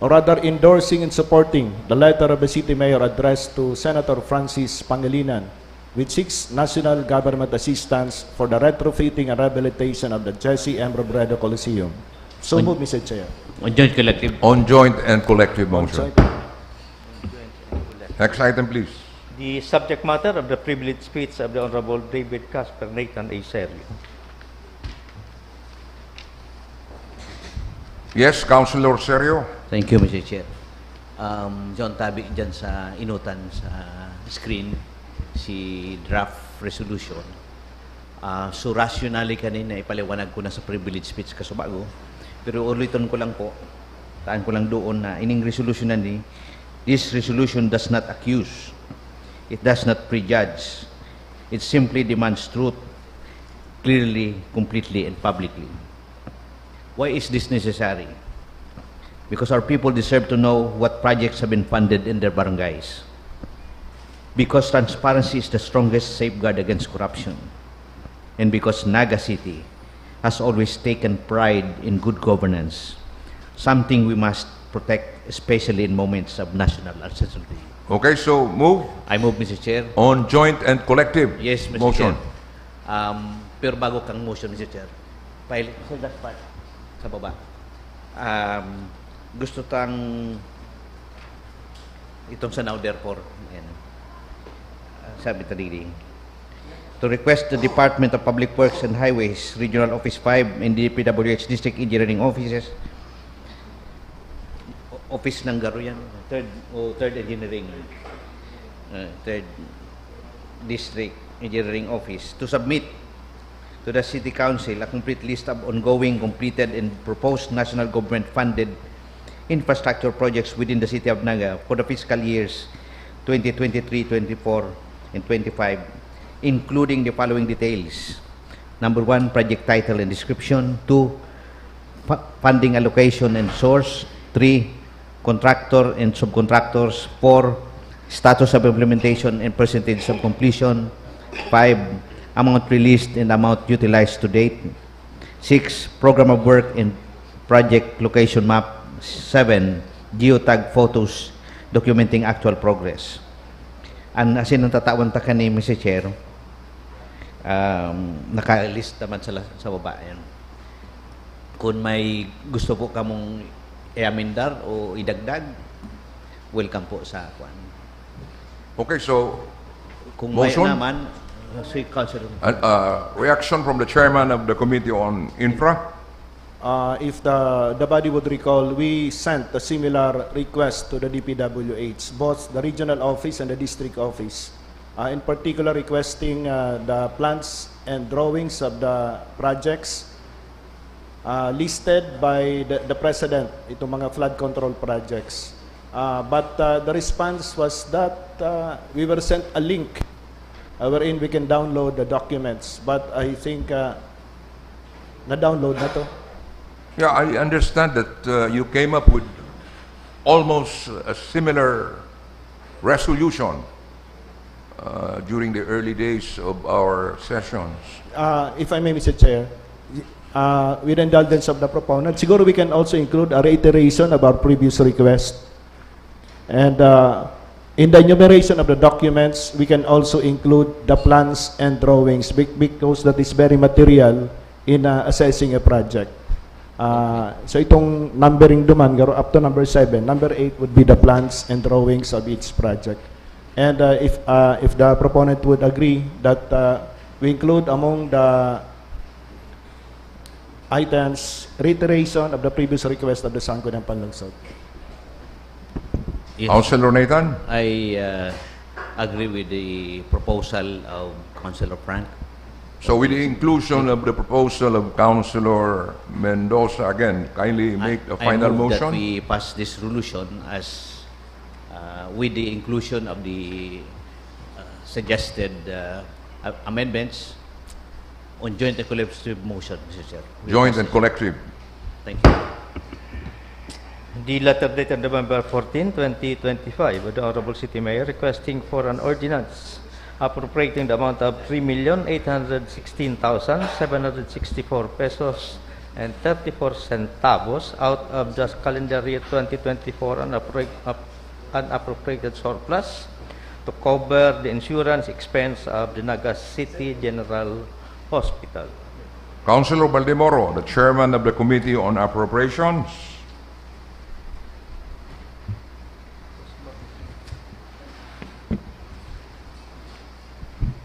or rather endorsing and supporting the letter of the city mayor addressed to Senator Francis Pangilinan, which seeks national government assistance for the retrofitting and rehabilitation of the Jesse M. Robredo Coliseum. So move, Mr. Chair. On joint collective. On joint and collective motion. Sorry. Next item, please. The subject matter of the privileged speech of the Honorable David Casper Nathan A. Serio. Yes, Councilor Serio. Thank you, Mr. Chair. John, tabi dyan sa inutan sa screen si draft resolution. So rationally kanina ipaliwanag ko na sa privilege speech kasubago. Pero ulitin ko lang po, taan ko lang doon na ining resolution na ni, this resolution does not accuse, it does not prejudge, it simply demands truth clearly, completely, and publicly. Why is this necessary? Because our people deserve to know what projects have been funded in their barangays. Because transparency is the strongest safeguard against corruption. And because Naga City has always taken pride in good governance, something we must protect, especially in moments of national uncertainty. Okay, so move. I move, Mr. Chair. On joint and collective Yes, Mr. motion. Chair. Pero bago kang motion, Mr. Chair, file sa last part, sa baba. Gusto tang itong sa now therefore, ayan. Sabi tadi, to request the Department of Public Works and Highways, Regional Office 5, and the PWH District Engineering Offices, Office ng Garuyan, third Engineering, third District Engineering Office, to submit to the City Council a complete list of ongoing, completed, and proposed national government-funded infrastructure projects within the City of Naga for the fiscal years 2023, 24, and 25, including the following details. Number 1, project title and description. 2, funding allocation and source. 3, contractor and subcontractors. 4, status of implementation and percentage of completion. 5, amount released and amount utilized to date. 6, program of work and project location map. 7, geotag photos documenting actual progress. Ang asin ng tatawan ta ni Mr. Chair, naka-list naman sa baba yan. Kung may gusto po kamong i-amendar o idagdag, welcome po sa kwan. Okay, so Kung may motion? naman, si Councilor. Reaction from the chairman of the Committee on Infra. If the body would recall, we sent a similar request to the DPWH, both the regional office and the district office, in particular requesting the plans and drawings of the projects listed by the president, itong mga flood control projects. But the response was that we were sent a link wherein we can download the documents. But I think na-download na to. Yeah, I understand that you came up with almost a similar resolution during the early days of our sessions. If I may, Mr. Chair, with the indulgence of the proponent, siguro we can also include a reiteration of our previous request. And in the enumeration of the documents, we can also include the plans and drawings because that is very material in assessing a project. So itong numbering duman, up to number 7. Number 8 would be the plans and drawings of each project. And if the proponent would agree that we include among the items reiteration of the previous request of the Sangguniang Panlungsod. Yes. Councilor Nathan? I agree with the proposal of Councilor Frank. So with the inclusion of the proposal of Councilor Mendoza, again, kindly make a final I move motion. that we pass this resolution as with the inclusion of the suggested amendments on joint and collective motion, Mr. Chair. We Joint pass and it. collective. Thank you. The letter dated November 14, 2025, of the Honorable City Mayor requesting for an ordinance appropriating the amount of 3,816,764 pesos and 34 centavos out of the calendar year 2024 unappropriated surplus to cover the insurance expense of the Naga City General Hospital. Councilor Baldemoro, the chairman of the Committee on Appropriations.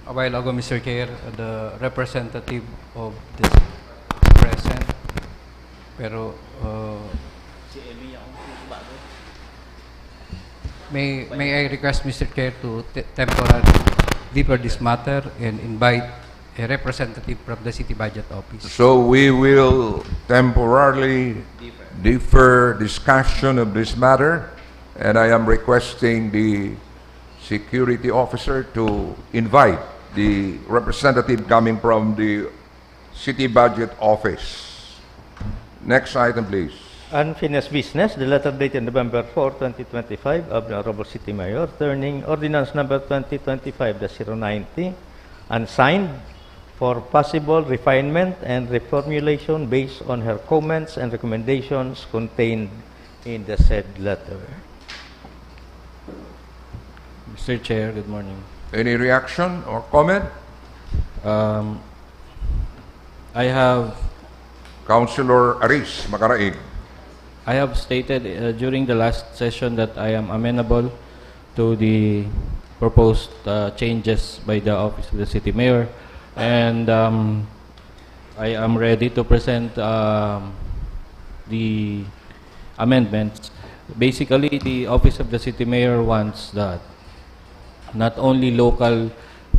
A while ago, Mr. Chair, the representative of this present, pero may I request, Mr. Chair, to temporarily defer this matter and invite a representative from the City Budget Office. So we will temporarily defer discussion of this matter, and I am requesting the security officer to invite the representative coming from the City Budget Office. Next item, please. Unfinished business, the letter dated November 4, 2025 of the Honorable City Mayor, turning Ordinance Number 2025-090, unsigned for possible refinement and reformulation based on her comments and recommendations contained in the said letter. Mr. Chair, good morning. Any reaction or comment? I have Councilor Aris Macaraig. I have stated during the last session that I am amenable to the proposed changes by the Office of the City Mayor, and I am ready to present the amendments. Basically, the Office of the City Mayor wants that not only local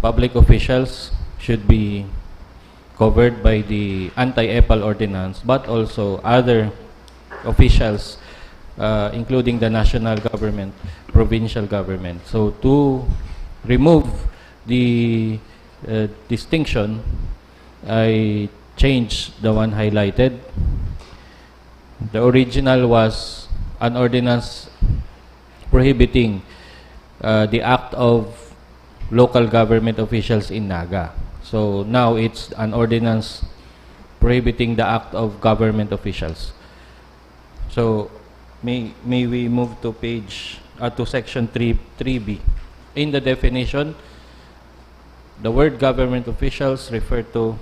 public officials should be covered by the anti-EPAL ordinance, but also other officials, including the national government, provincial government. So to remove the distinction, I changed the one highlighted. The original was an ordinance prohibiting the act of local government officials in Naga. So now it's an ordinance prohibiting the act of government officials. So may we move to section 3B. In the definition, the word government officials refer to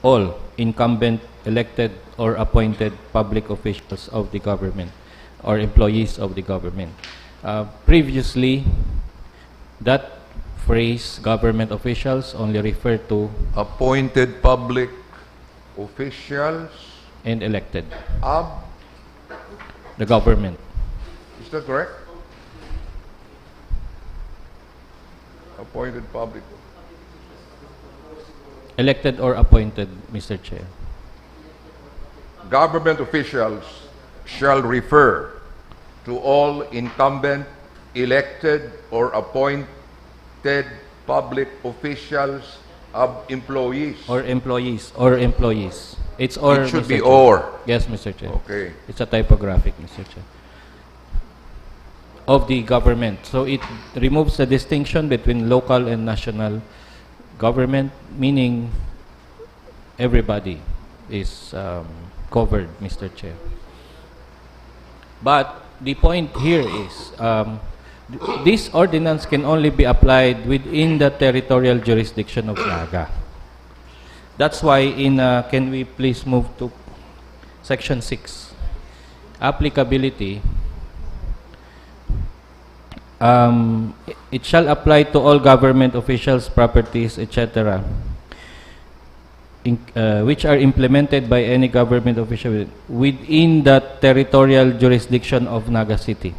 all incumbent, elected, or appointed public officials of the government or employees of the government. Previously, that phrase, government officials, only referred to Appointed public officials and elected, of, the government. is that correct? Appointed public. Elected or appointed, Mr. Chair. Government officials shall refer to all incumbent, elected, or appointed public officials of employees. Or employees. Or employees. It's or. It should Mr. be Chair. or. Yes, Mr. Chair. Okay. It's a typographic, Mr. Chair. Of the government. So it removes the distinction between local and national government, meaning everybody is covered, Mr. Chair. But the point here is this ordinance can only be applied within the territorial jurisdiction of Naga. That's why can we please move to section 6, applicability. It shall apply to all government officials, properties, etc., which are implemented by any government official within the territorial jurisdiction of Naga City.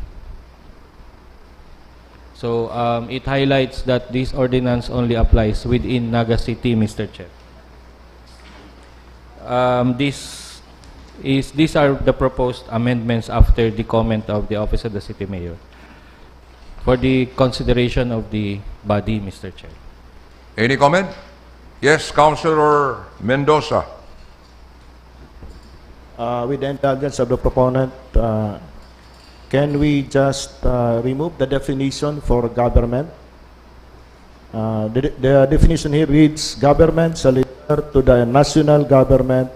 So it highlights that this ordinance only applies within Naga City, Mr. Chair. These are the proposed amendments after the comment of the Office of the City Mayor, for the consideration of the body, Mr. Chair. Any comment? Yes, Councilor Mendoza. With the indulgence of the proponent, can we just remove the definition for government? The definition here reads, government shall refer to the national government,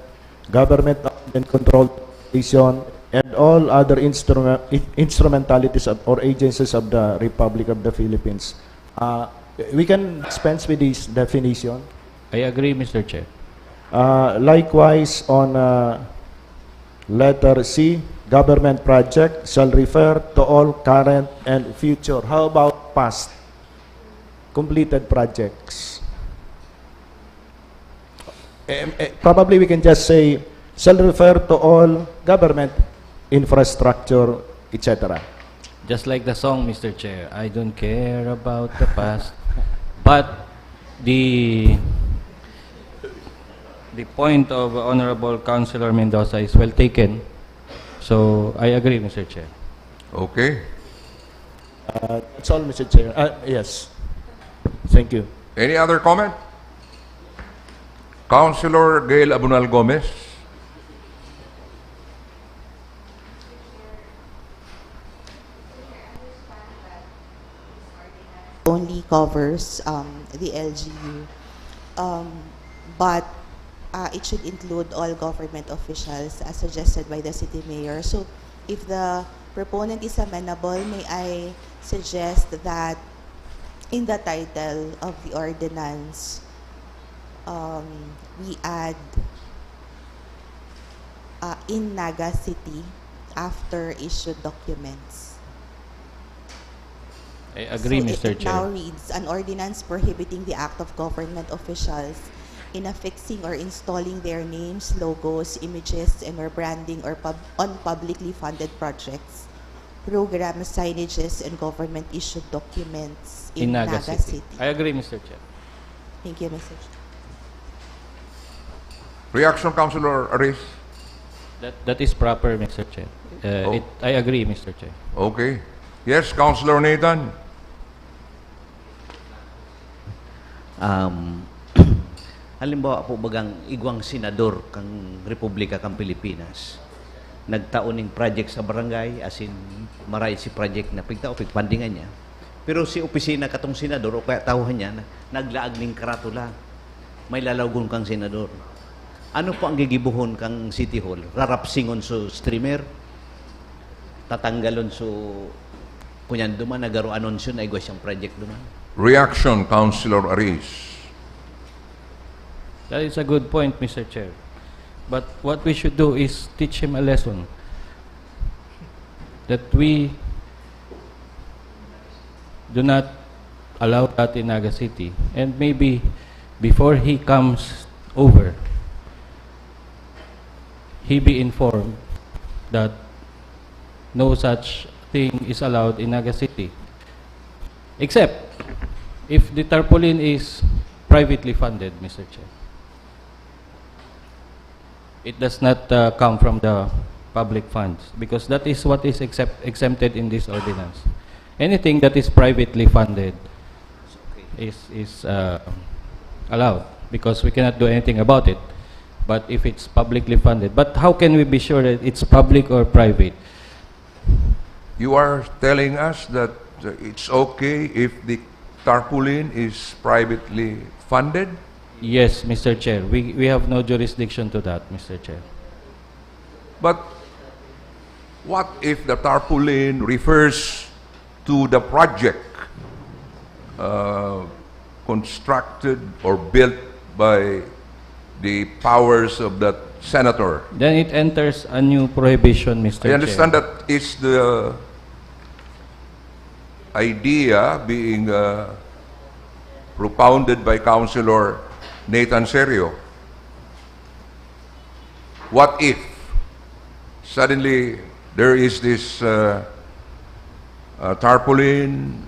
government and controlled organization, and all other instrumentalities or agencies of the Republic of the Philippines. We can dispense with this definition. I agree, Mr. Chair. Likewise, on letter C, government project shall refer to all current and future. How about past completed projects? Probably we can just say shall refer to all government infrastructure, etc. Just like the song, Mr. Chair, I don't care about the past. But the point of Honorable Councilor Mendoza is well taken. So I agree, Mr. Chair. Okay. That's all, Mr. Chair. Yes. Thank you. Any other comment? Councilor Gail Abunal Gomez. Only covers the LGU, but it should include all government officials as suggested by the city mayor. So if the proponent is amenable, may I suggest that in the title of the ordinance, we add in Naga City after issued documents. I agree, So Mr. it Chair. now reads, an ordinance prohibiting the act of government officials in affixing or installing their names, logos, images, and or branding or on publicly funded projects, programs, signages, and government-issued documents in Naga City. I agree, Mr. Chair. Thank you, Mr. Chair. Reaction, Councilor Aris. That is proper, Mr. Chair. I agree, Mr. Chair. Okay. Yes, Councilor Nathan. Halimbawa po bagang igwang senador kang Republika kang Pilipinas. nagtaon ng project sa barangay, as in, maray si project na pigtao, pigpandingan niya. Pero si opisina katong senador, o kaya tawhan niya, naglaag ng karatula. May lalawgon kang senador. Ano po ang gigibuhon kang City Hall? Rarapsingon so streamer? Tatanggalon so kunyan duman, nagaro anunsyo na igwas siyang project duman? Reaction, Councilor Aris. That is a good point, Mr. Chair. But what we should do is teach him a lesson that we do not allow that in Naga City. And maybe before he comes over, he be informed that no such thing is allowed in Naga City. Except if the tarpaulin is privately funded, Mr. Chair. It does not come from the public funds because that is what is exempted in this ordinance. Anything that is privately funded is allowed because we cannot do anything about it. But if it's publicly funded, but how can we be sure that it's public or private? You are telling us that it's okay if the tarpaulin is privately funded? Yes, Mr. Chair. We have no jurisdiction to that, Mr. Chair. But what if the tarpaulin refers to the project constructed or built by the powers of that senator? Then it enters a new prohibition, Mr. Chair. I understand that is the idea being propounded by Councilor Nathan Serio. What if suddenly there is this tarpaulin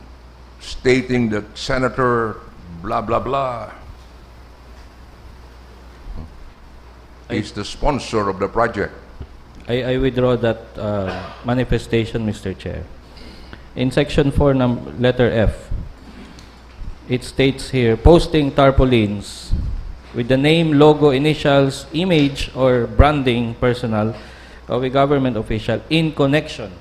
stating that Senator blah blah blah is the sponsor of the project? I withdraw that manifestation, Mr. Chair. In Section 4, letter F, it states here, posting tarpaulins with the name, logo, initials, image, or branding personal of a government official in connection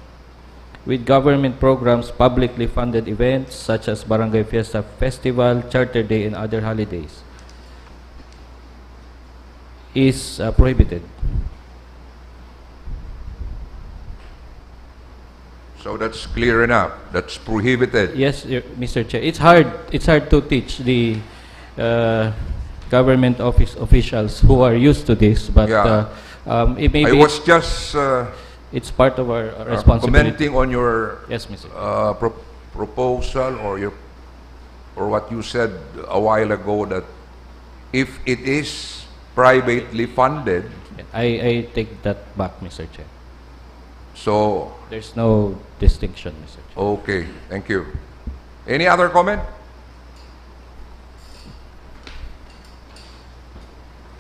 with government programs, publicly funded events such as Barangay Fiesta Festival, Charter Day, and other holidays is prohibited. So that's clear enough. That's prohibited. Yes, Mr. Chair. It's hard to teach the government office officials who are used to this, but Yeah. It may I be was just it's part of our responsibility. commenting on your Yes, Mr. proposal or what you said a while ago, that if it is privately funded, I take that back, Mr. Chair. so There's no distinction, Mr. Chair. okay, thank you. Any other comment?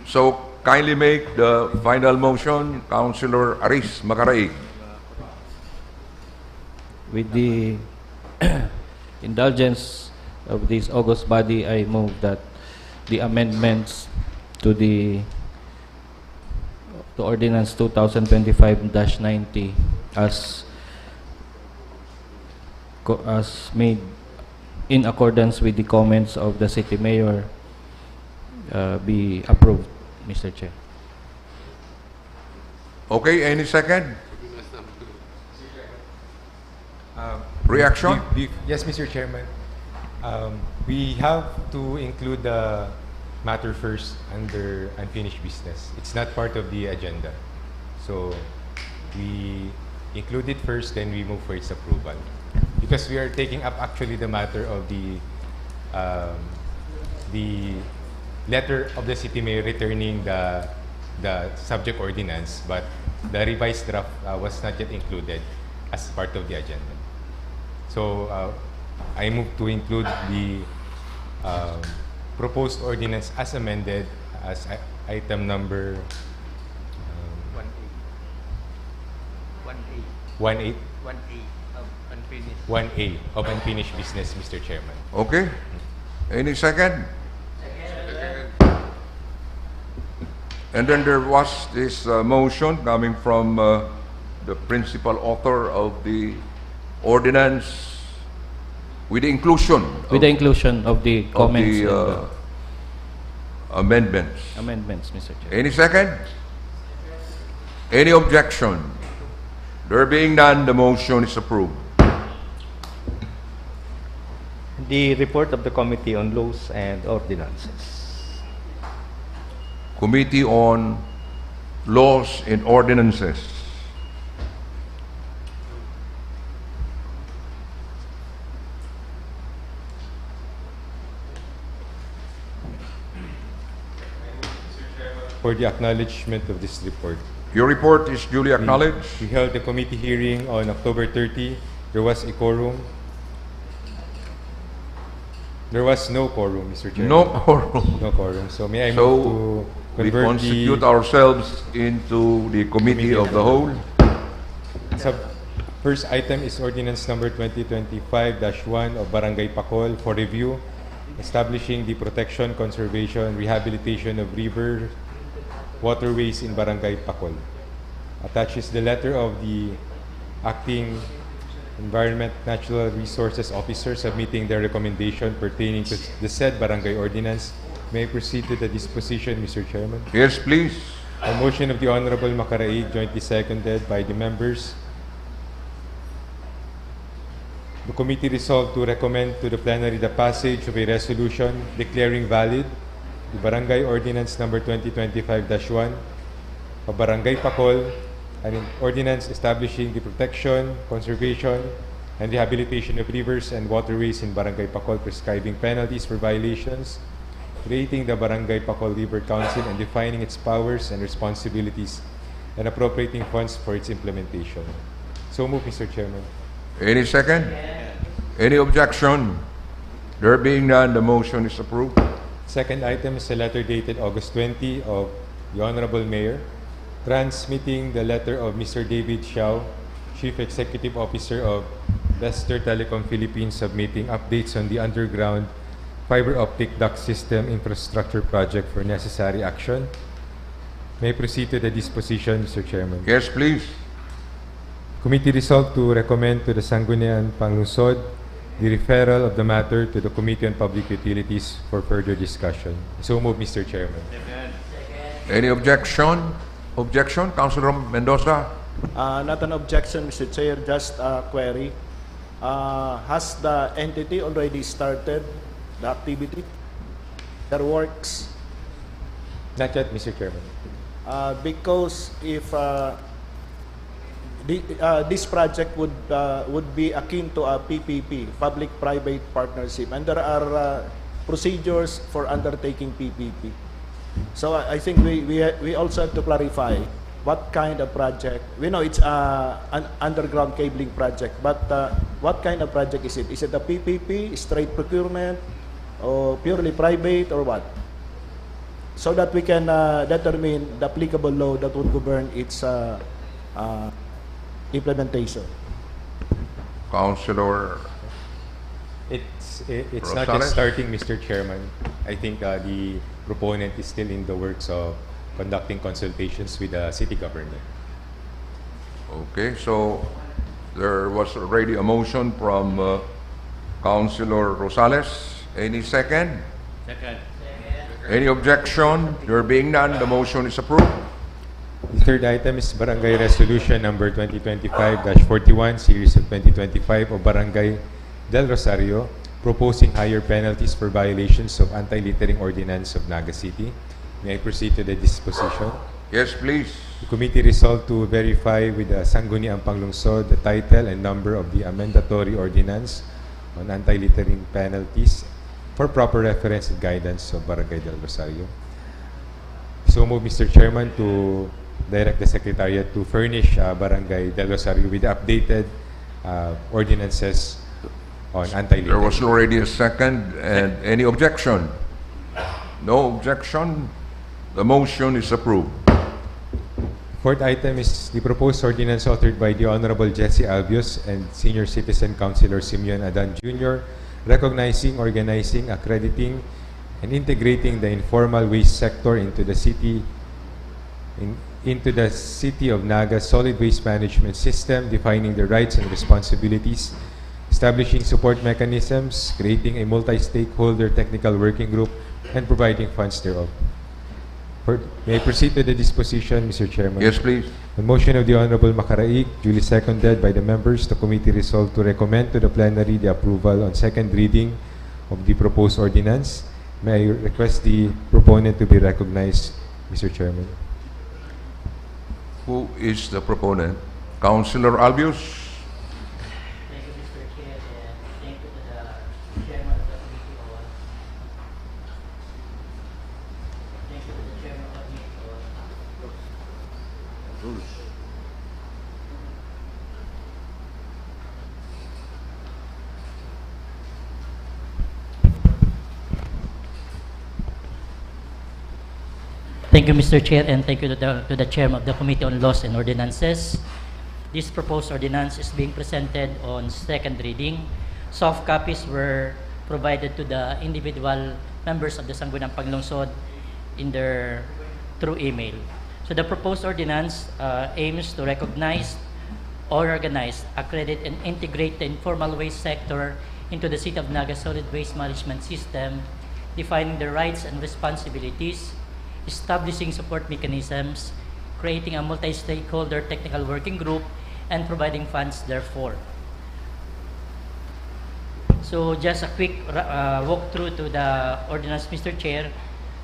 So kindly make the final motion, Councilor Aris Macaraig. With the indulgence of this august body, I move that the amendments to Ordinance 2025-90 as made in accordance with the comments of the City Mayor be approved, Mr. Chair. Okay, any second? Reaction? Yes, Mr. Chairman. We have to include the matter first under unfinished business. It's not part of the agenda. So we include it first, then we move for its approval. Because we are taking up actually the matter of the letter of the City Mayor returning the subject ordinance, but the revised draft was not yet included as part of the agenda. So I move to include the proposed ordinance as amended as item number 1A of unfinished business, Mr. Chairman. Okay. Any second? And then there was this motion coming from the principal author of the ordinance with the inclusion of the comments and the amendments. amendments, Mr. Chair. Any second? Any objection? There being none, the motion is approved. The report of the Committee on Laws and Ordinances. Committee on Laws and Ordinances. For the acknowledgement of this report. Your report is duly acknowledged. We held the committee hearing on October 30. There was a quorum. There was no quorum, Mr. Chairman. No quorum. No quorum. So may I So, move to we convert constitute the ourselves into the Committee of the Whole. First item is ordinance number 2025-1 of Barangay Pacol for review, establishing the protection, conservation, rehabilitation of river waterways in Barangay Pacol. Attached is the letter of the acting Environment Natural Resources Officer submitting their recommendation pertaining to the said barangay ordinance. May I proceed to the disposition, Mr. Chairman? Yes, please. A motion of the Honorable Macaraig, jointly seconded by the members. The committee resolved to recommend to the plenary the passage of a resolution declaring valid the Barangay Ordinance number 2025-1 of Barangay Pacol, an ordinance establishing the protection, conservation, and rehabilitation of rivers and waterways in Barangay Pacol, prescribing penalties for violations, creating the Barangay Pacol River Council and defining its powers and responsibilities, and appropriating funds for its implementation. So move, Mr. Chairman. Any second? Any objection? There being none, the motion is approved. Second item is a letter dated August 20 of the Honorable Mayor, transmitting the letter of Mr. David Xiao, Chief Executive Officer of Lester Telecom Philippines, submitting updates on the underground fiber optic duct system infrastructure project for necessary action. May I proceed to the disposition, Mr. Chairman? Yes, please. Committee resolved to recommend to the Sangguniang Panlungsod the referral of the matter to the Committee on Public Utilities for further discussion. So move, Mr. Chairman. Any objection? Objection, Councilor Mendoza? Not an objection, Mr. Chair, just a query. Has the entity already started the activity, their works? Not yet, Mr. Chairman. Because if this project would be akin to a PPP, public-private partnership, and there are procedures for undertaking PPP. So I think we also have to clarify what kind of project. We know it's an underground cabling project, but what kind of project is it? Is it a PPP, straight procurement, or purely private, or what? So that we can determine the applicable law that would govern its implementation. Councilor It's not just starting, Mr. Chairman. I think the proponent is still in the works of conducting consultations with the city government. Okay, so there was already a motion from Councilor Rosales. Any second? Second. Any objection? There being none, the motion is approved. The third item is Barangay Resolution number 2025-41, series of 2025 of Barangay del Rosario, proposing higher penalties for violations of anti-littering ordinance of Naga City. May I proceed to the disposition? Yes, please. The committee resolved to verify with the Sangguniang Panlungsod the title and number of the amendatory ordinance on anti-littering penalties for proper reference and guidance of Barangay del Rosario. So move, Mr. Chairman, to direct the Secretariat to furnish Barangay del Rosario with updated ordinances on anti-littering. There was already a second, and any objection? No objection. The motion is approved. Fourth item is the proposed ordinance authored by the Honorable Jesse Albios and Senior Citizen Councilor Simeon Adan Jr., recognizing, organizing, accrediting, and integrating the informal waste sector into the city into the City of Naga solid waste management system, defining the rights and responsibilities, establishing support mechanisms, creating a multi-stakeholder technical working group, and providing funds thereof. May I proceed to the disposition, Mr. Chairman? Yes, please. The motion of the Honorable Macaraig, duly seconded by the members, the committee resolved to recommend to the plenary the approval on second reading of the proposed ordinance. May I request the proponent to be recognized, Mr. Chairman? Who is the proponent? Councilor Albius? Thank you, Mr. Chair, and thank you to the chairman of the committee on. Thank you to the chairman of the committee on. Rules. Thank you, Mr. Chair, and thank you to the chairman of the Committee on Laws and Ordinances. This proposed ordinance is being presented on second reading. Soft copies were provided to the individual members of the Sangguniang Panlungsod in their through email. So the proposed ordinance aims to recognize, organize, accredit, and integrate the informal waste sector into the City of Naga solid waste management system, defining the rights and responsibilities, establishing support mechanisms, creating a multi-stakeholder technical working group, and providing funds therefore. So just a quick walkthrough to the ordinance, Mr. Chair.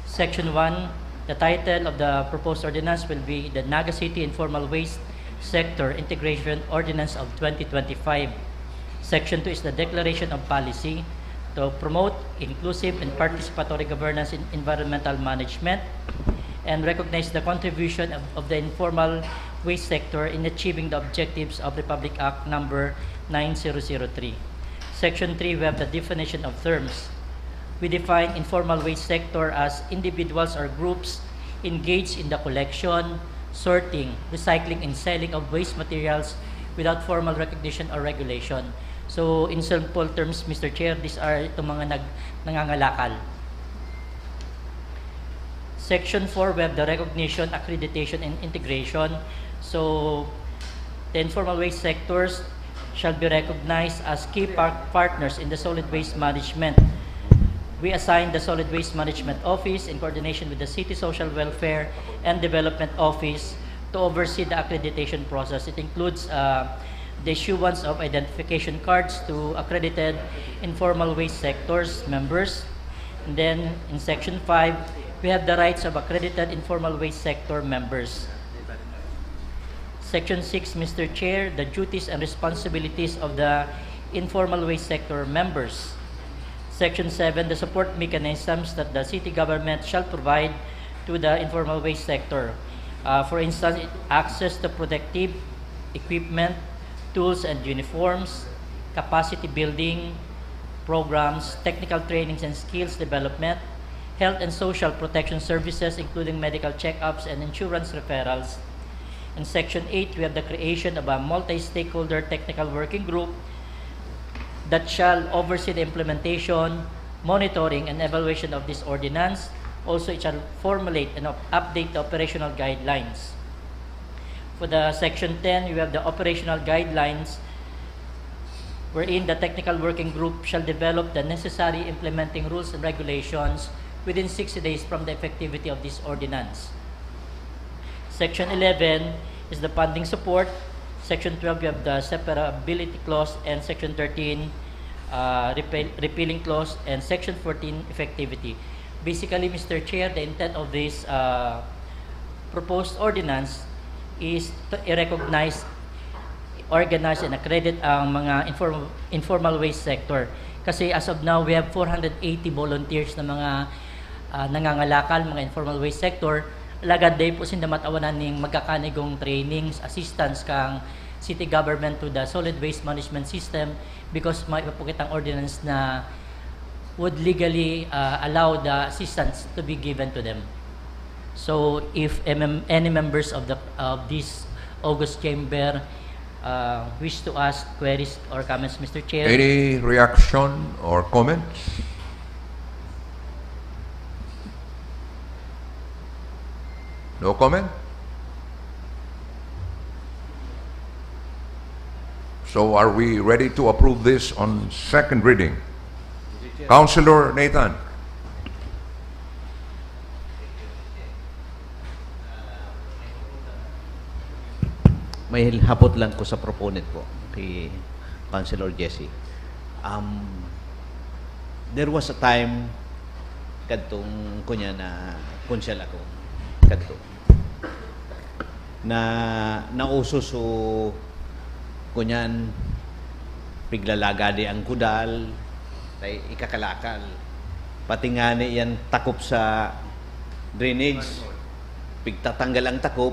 Section 1, the title of the proposed ordinance will be the Naga City Informal Waste Sector Integration Ordinance of 2025. Section 2 is the declaration of policy to promote inclusive and participatory governance in environmental management and recognize the contribution of the informal waste sector in achieving the objectives of Republic Act number 9003. Section 3, we have the definition of terms. We define informal waste sector as individuals or groups engaged in the collection, sorting, recycling, and selling of waste materials without formal recognition or regulation. So in simple terms, Mr. Chair, these are itong mga nangangalakal. Section 4, we have the recognition, accreditation, and integration. So the informal waste sectors shall be recognized as key partners in the solid waste management. We assign the Solid Waste Management Office in coordination with the City Social Welfare and Development Office to oversee the accreditation process. It includes the issuance of identification cards to accredited informal waste sectors members. And then in Section 5, we have the rights of accredited informal waste sector members. Section 6, Mr. Chair, the duties and responsibilities of the informal waste sector members. Section 7, the support mechanisms that the city government shall provide to the informal waste sector. For instance, access to protective equipment, tools and uniforms, capacity building programs, technical trainings and skills development, health and social protection services, including medical checkups and insurance referrals. In Section 8, we have the creation of a multi-stakeholder technical working group that shall oversee the implementation, monitoring, and evaluation of this ordinance. Also, it shall formulate and update the operational guidelines. For the Section 10, you have the operational guidelines wherein the technical working group shall develop the necessary implementing rules and regulations within 60 days from the effectivity of this ordinance. Section 11 is the funding support. Section 12, you have the separability clause, and Section 13, repealing clause, and Section 14, effectivity. Basically, Mr. Chair, the intent of this proposed ordinance is to recognize, organize, and accredit ang mga informal waste sector. Kasi as of now, we have 480 volunteers na mga nangangalakal, mga informal waste sector. Lagad day po sindamat awanan ning magkakanigong trainings, assistance kang city government to the solid waste management system because may papukitang ordinance na would legally allow the assistance to be given to them. So if any members of this August chamber wish to ask queries or comments, Mr. Chair. Any reaction or comments? No comment? So are we ready to approve this on second reading? Councilor Nathan. May hapot lang ko sa proponent po, kay Councilor Jesse. There was a time kadtong kunya na konsyal ako kadto na nauso so kunyan piglalagadi ang kudal tay ikakalakal pati nga ni yan takop sa drainage pigtatanggal ang takop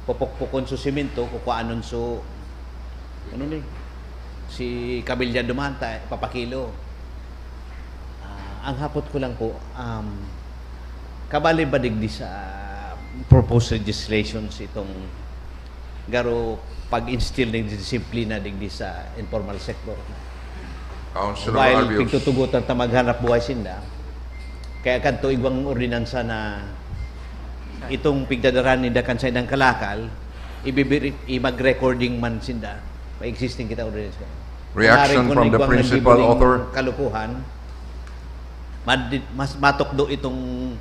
popokpokon so simento kukuanon so ano ni si kabilya dumanta papakilo. Ang hapot ko lang po, kabali ba digdi sa proposed legislations itong garo pag-instill ng disiplina digdi sa informal sector. Councilor While Albios. pigtutugutan ta maghanap buhay sinda, kaya kadto igwang ordinansa na itong pigdadaran ni dakan sa ng kalakal, i-mag-recording man sinda, pa-existing kita ordinansa. Reaction from the principal author. Kalukuhan, mas matukdo itong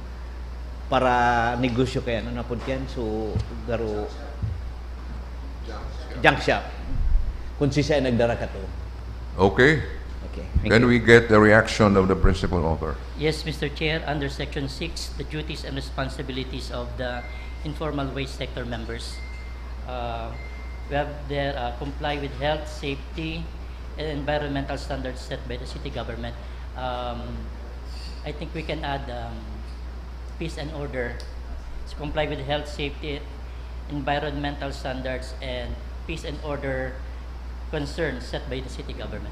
para negosyo kaya ano na po yan so garo junk shop kung siya ay nagdara ka to. Okay. Thank Then you. we get the reaction of the principal author. Yes, Mr. Chair, under Section 6, the duties and responsibilities of the informal waste sector members. We have there comply with health, safety, and environmental standards set by the city government. I think we can add peace and order. To comply with health, safety, environmental standards, and peace and order concerns set by the city government.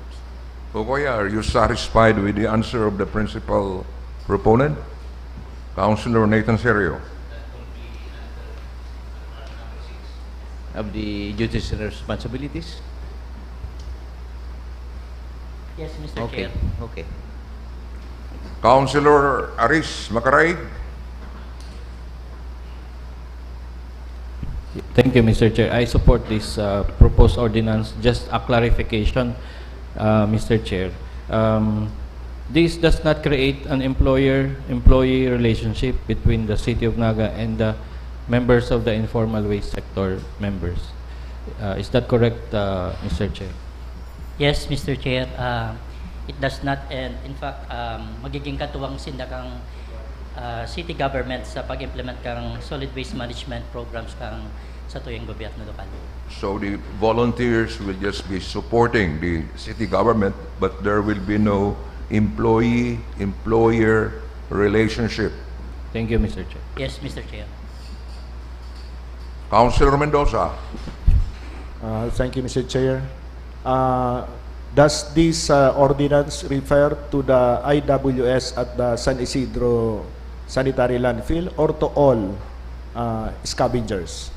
Okoya, are you satisfied with the answer of the principal proponent? Councilor Nathan Serio. Of the duties and responsibilities? Yes, Mr. Okay. Chair. Okay. Councilor Aris Makaray. Thank you, Mr. Chair. I support this proposed ordinance. Just a clarification, Mr. Chair. This does not create an employer-employee relationship between the City of Naga and the members of the informal waste sector members. Is that correct, Mr. Chair? Yes, Mr. Chair. It does not, and in fact, magiging katuwang sinda kang city government sa pag-implement kang solid waste management programs kang sa tuyong gobyerno lokal. So the volunteers will just be supporting the city government, but there will be no employee-employer relationship. Thank you, Mr. Chair. Yes, Mr. Chair. Councilor Mendoza. Thank you, Mr. Chair. Does this ordinance refer to the IWS at the San Isidro sanitary landfill or to all scavengers?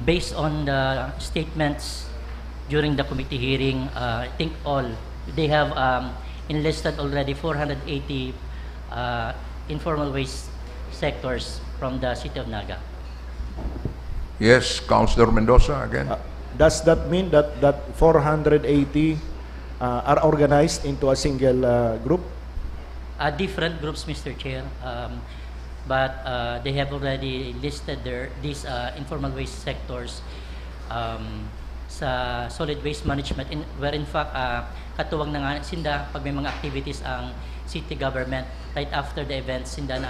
Based on the statements during the committee hearing, I think all, they have enlisted already 480 informal waste sectors from the City of Naga. Yes, Councilor Mendoza again. Does that mean that 480 are organized into a single group? Different groups, Mr. Chair, but they have already listed these informal waste sectors sa solid waste management, where in fact katuwang na nga sinda pag may mga activities ang city government right after the event sinda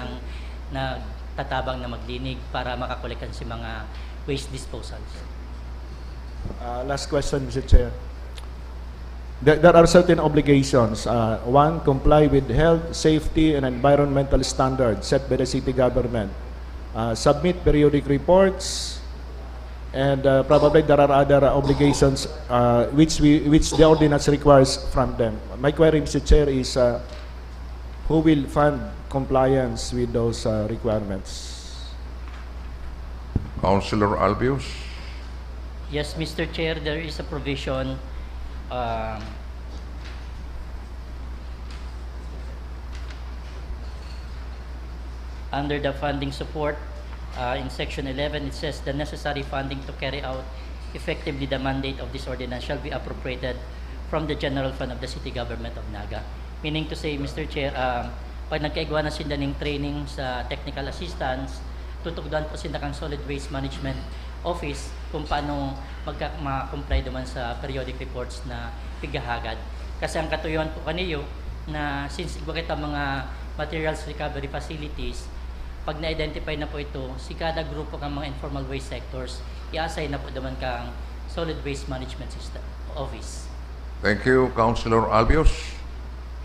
na tatabang na maglinig para makakolekan si mga waste disposals. Last question, Mr. Chair. There are certain obligations. One, comply with health, safety, and environmental standards set by the city government. Submit periodic reports, and probably there are other obligations which the ordinance requires from them. My query, Mr. Chair, is who will fund compliance with those requirements? Councilor Albios. Yes, Mr. Chair, there is a provision under the funding support in Section 11. It says the necessary funding to carry out effectively the mandate of this ordinance shall be appropriated from the general fund of the city government of Naga. Meaning to say, Mr. Chair, pag nagkaigwa na sila ng training sa technical assistance, tutugdan po sila kang solid waste management office kung paano ma-comply naman sa periodic reports na pigahagad. Kasi ang katuyuan po kaniyo na since iba kita mga materials recovery facilities, pag na-identify na po ito, si kada grupo ng mga informal waste sectors, i-assign na po naman kang solid waste management system office. Thank you, Councilor Albios.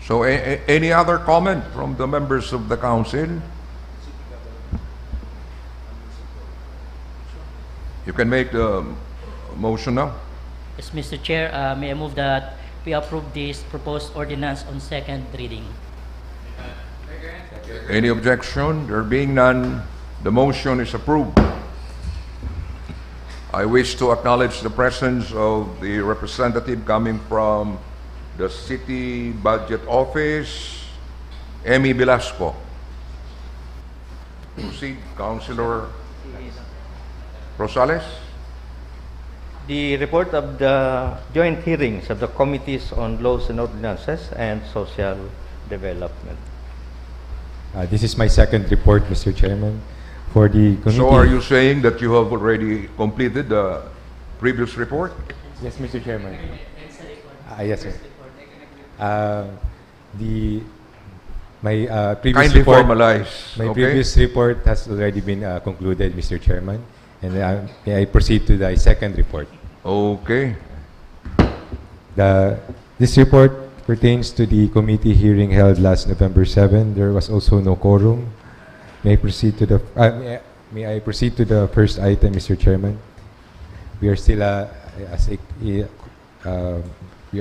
So, any other comment from the members of the council? You can make the motion now. Yes, Mr. Chair, may I move that we approve this proposed ordinance on second reading. Any objection? There being none, the motion is approved. I wish to acknowledge the presence of the representative coming from the City Budget Office, Emmy Velasco. Proceed, Councilor Rosales. The report of the joint hearings of the Committees on Laws and Ordinances and Social Development. This is my second report, Mr. Chairman. For the committee. So are you saying that you have already completed the previous report? Yes, Mr. Chairman. Yes, sir. My previous Kindly report, formalize. My Okay. previous report has already been concluded, Mr. Chairman, and may I proceed to the second report. Okay. This report pertains to the committee hearing held last November 7. There was also no quorum. May I proceed to the may I proceed to the first item, Mr. Chairman? We are still we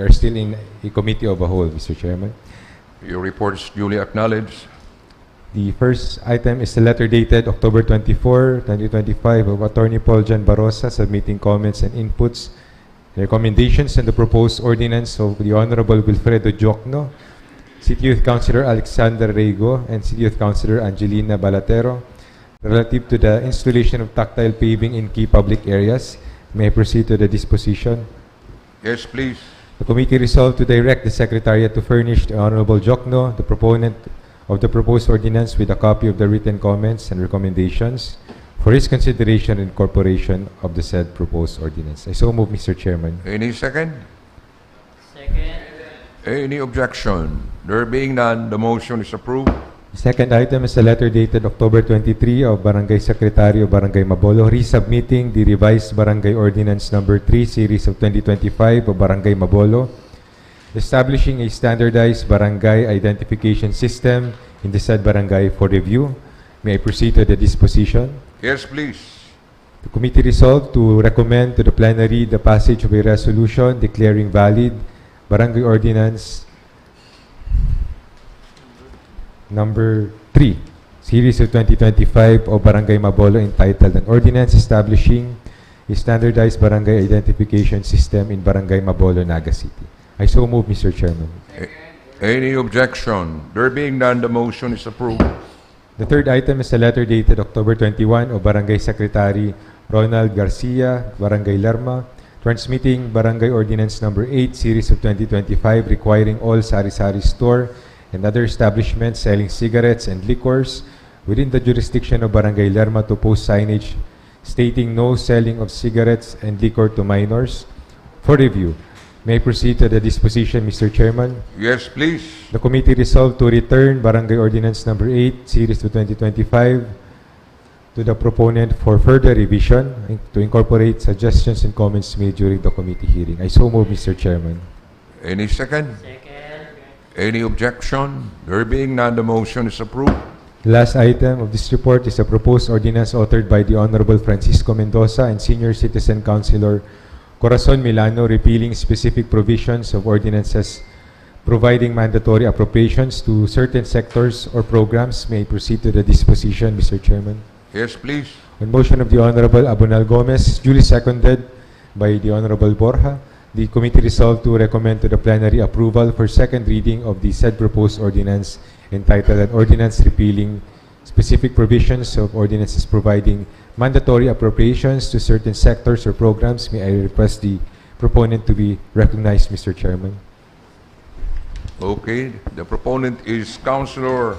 are still in a committee of a whole, Mr. Chairman. Your report is duly acknowledged. The first item is the letter dated October 24, 2025 of Attorney Paul John Barosa submitting comments and inputs, recommendations on the proposed ordinance of the Honorable Wilfredo Jocno, City Youth Councilor Alexander Rego, and City Youth Councilor Angelina Balatero relative to the installation of tactile paving in key public areas. May I proceed to the disposition? Yes, please. The committee resolved to direct the Secretariat to furnish the Honorable Jocno, the proponent of the proposed ordinance, with a copy of the written comments and recommendations for his consideration and incorporation of the said proposed ordinance. I so move, Mr. Chairman. Any second? Second. Any objection? There being none, the motion is approved. The second item is a letter dated October 23 of Barangay Secretary of Barangay Mabolo resubmitting the revised Barangay Ordinance Number 3 Series of 2025 of Barangay Mabolo, establishing a standardized barangay identification system in the said barangay for review. May I proceed to the disposition? Yes, please. The committee resolved to recommend to the plenary the passage of a resolution declaring valid Barangay Ordinance Number 3, Series of 2025 of Barangay Mabolo entitled An Ordinance Establishing a Standardized Barangay Identification System in Barangay Mabolo, Naga City. I so move, Mr. Chairman. Any objection? There being none, the motion is approved. The third item is a letter dated October 21 of Barangay Secretary Ronald Garcia, Barangay Lerma, transmitting Barangay Ordinance Number 8, Series of 2025 requiring all sari-sari store and other establishments selling cigarettes and liquors within the jurisdiction of Barangay Lerma to post signage stating no selling of cigarettes and liquor to minors for review. May I proceed to the disposition, Mr. Chairman? Yes, please. The committee resolved to return Barangay Ordinance Number 8, Series of 2025 to the proponent for further revision to incorporate suggestions and comments made during the committee hearing. I so move, Mr. Chairman. Any second? Second. Any objection? There being none, the motion is approved. The last item of this report is a proposed ordinance authored by the Honorable Francisco Mendoza and Senior Citizen Councilor Corazon Milano repealing specific provisions of ordinances providing mandatory appropriations to certain sectors or programs. May I proceed to the disposition, Mr. Chairman? Yes, please. On motion of the Honorable Abunal Gomez, duly seconded by the Honorable Borja, the committee resolved to recommend to the plenary approval for second reading of the said proposed ordinance entitled An Ordinance Repealing specific provisions of ordinances providing mandatory appropriations to certain sectors or programs. May I request the proponent to be recognized, Mr. Chairman. Okay, the proponent is Councilor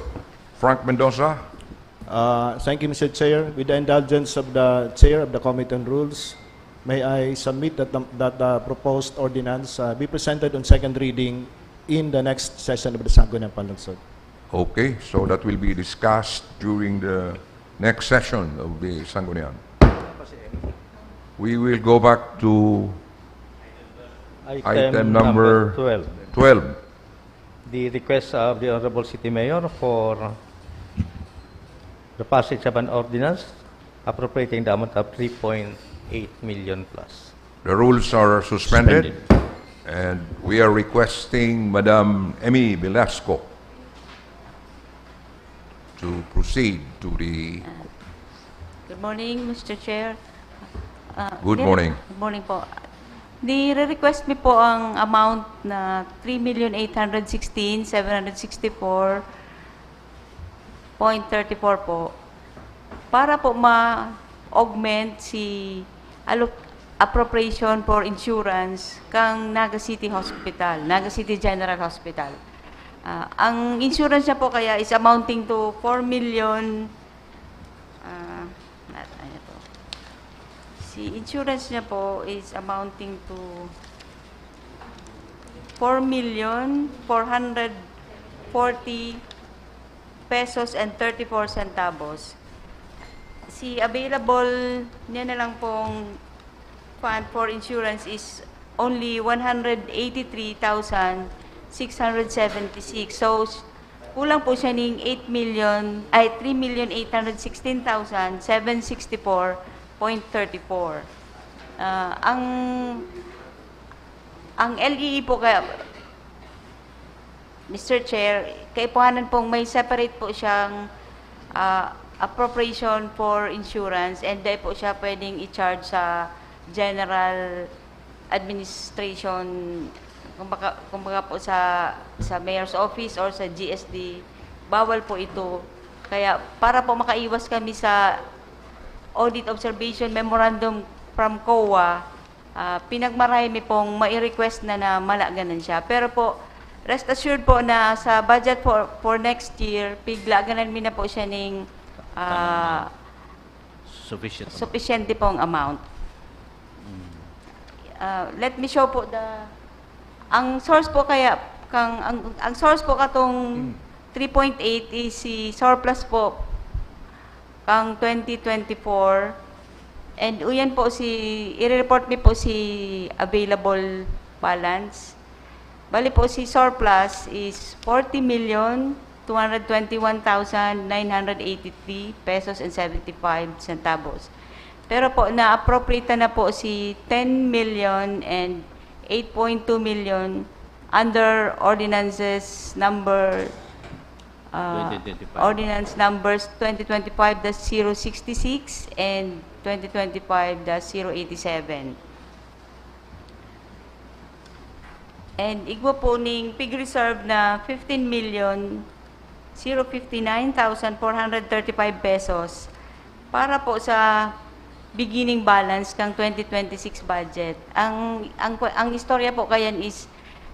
Frank Mendoza. Thank you, Mr. Chair. With the indulgence of the Chair of the Committee on Rules, may I submit that the proposed ordinance be presented on second reading in the next session of the Sangguniang Panlungsod. Okay, so that will be discussed during the next session of the Sangguniang. We will go back to item number 12. The request of the Honorable City Mayor for the passage of an ordinance appropriating the amount of 3.8 million plus. The rules are suspended, and we are requesting Madam Emmy Velasco to proceed to the... Good morning, Mr. Chair. Good morning. Good morning po. Request mi po ang amount na 3,816,764.34 po para po ma-augment si appropriation for insurance kang Naga City Hospital, Naga City General Hospital. Ang insurance niya po kaya is amounting to 4 million. Si insurance niya po is amounting to 4,440 pesos and 34 centavos. Si available niya na lang pong fund for insurance is only 183,676. So, kulang po siya ng 3,816,764.34. Ang LEE po kaya, Mr. Chair, kaipuhanan pong may separate po siyang appropriation for insurance, and dahil po siya pwedeng i-charge sa general administration, kumbaga po sa mayor's office or sa GSD, bawal po ito. Kaya para po makaiwas kami sa audit observation memorandum from COA, pinagmarami pong mai-request na malaganan siya. Pero po, rest assured po na sa budget for next year, piglaganan mi na po siya ng sufficient pong amount. Let me show po ang source po kaya, ang source po katong 3.8 is si surplus po kang 2024, and uyan po i-report mi po si available balance. Bali po si surplus is 40,221,983 pesos and 75 centavos. Pero po na-appropriate na po si 10 million and 8.2 million under ordinances number ordinance numbers 2025-066 and 2025-087. And igwa po ning pig reserve na 15,059,435 pesos para po sa beginning balance kang 2026 budget. Ang istorya po kayan is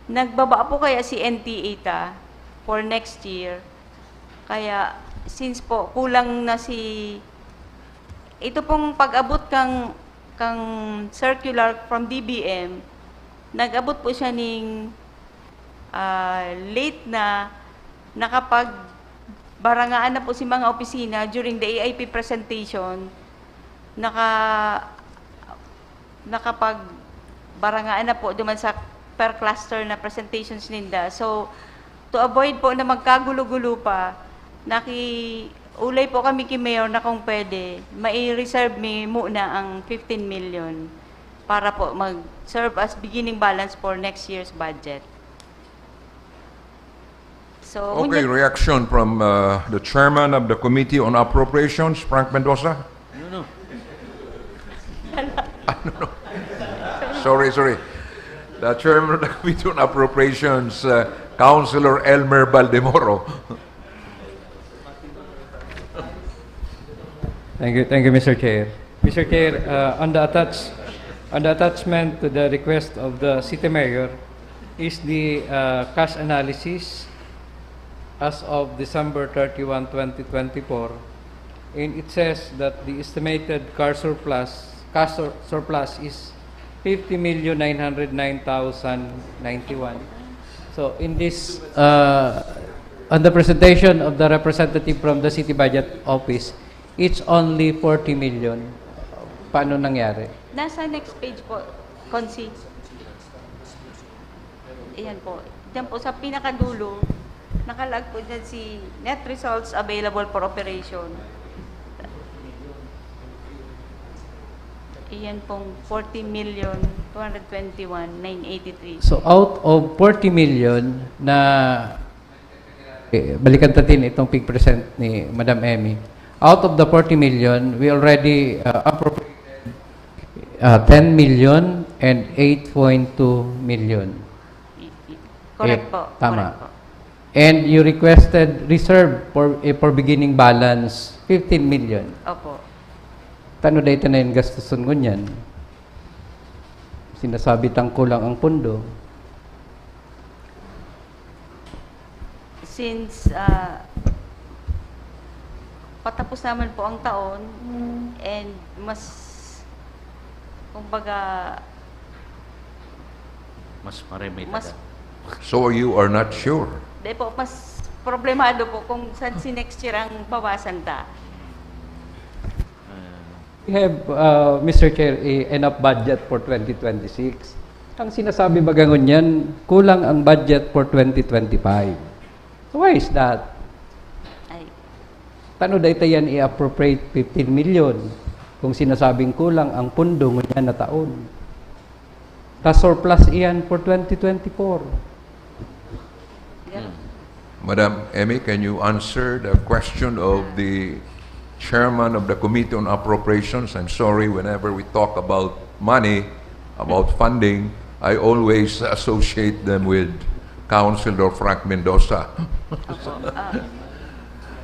nagbaba po kaya si NTA for next year. Kaya, since po, kulang na ito pong pag-abot kang circular from DBM, nag-abot po siya ng late na nakapag-barangaan na po si mga opisina during the AIP presentation, nakapag-barangaan na po duman sa per cluster na presentations ninda. So, to avoid po na magkagulo-gulo pa, ulay po kami kay Mayor na kung pwede, mai-reserve mi muna ang 15 million para po mag-serve as beginning balance for next year's budget. So, okay, reaction from the chairman of the Committee on Appropriations, Frank Mendoza. No. No. Sorry. The chairman of the Committee on Appropriations, Councilor Elmer Baldemoro. Thank you, Mr. Chair. Mr. Chair, on the attachment to the request of the City Mayor is the cash analysis as of December 31, 2024, and it says that the estimated cash surplus is 50,909,091. So in this, on the presentation of the representative from the City Budget Office, it's only 40 million. Paano nangyari? Nasa next page po, Consi. Ayan po. Diyan po sa pinakadulo, nakalag po dyan si net results available for operation. Iyan pong 40,221,983. So out of 40 million na balikan natin itong peak present ni Madam Emmy. Out of the 40 million, we already appropriated 10 million and 8.2 million. Correct po. Tama. Correct po. And you requested reserve for beginning balance 15 million. Opo. Tano dito na yung gastuson ngunyan? Sinasabi tang kulang ang pundo. Since patapos naman po ang taon and mas kumbaga Mas maremay mas So you are not sure? di po mas problemado po kung saan si next year ang bawasan ta. We have, Mr. Chair, enough budget for 2026. Ang sinasabi ba ganun yan, kulang ang budget for 2025. So why is that? Ay. Tano dito yan i-appropriate 15 million kung sinasabing kulang ang pundo ngunyan na taon. Ta surplus iyan for 2024. Yeah. Madam Emmy, can you answer the question of the Chairman of the Committee on Appropriations? I'm sorry, whenever we talk about money, about funding, I always associate them with Councilor Frank Mendoza.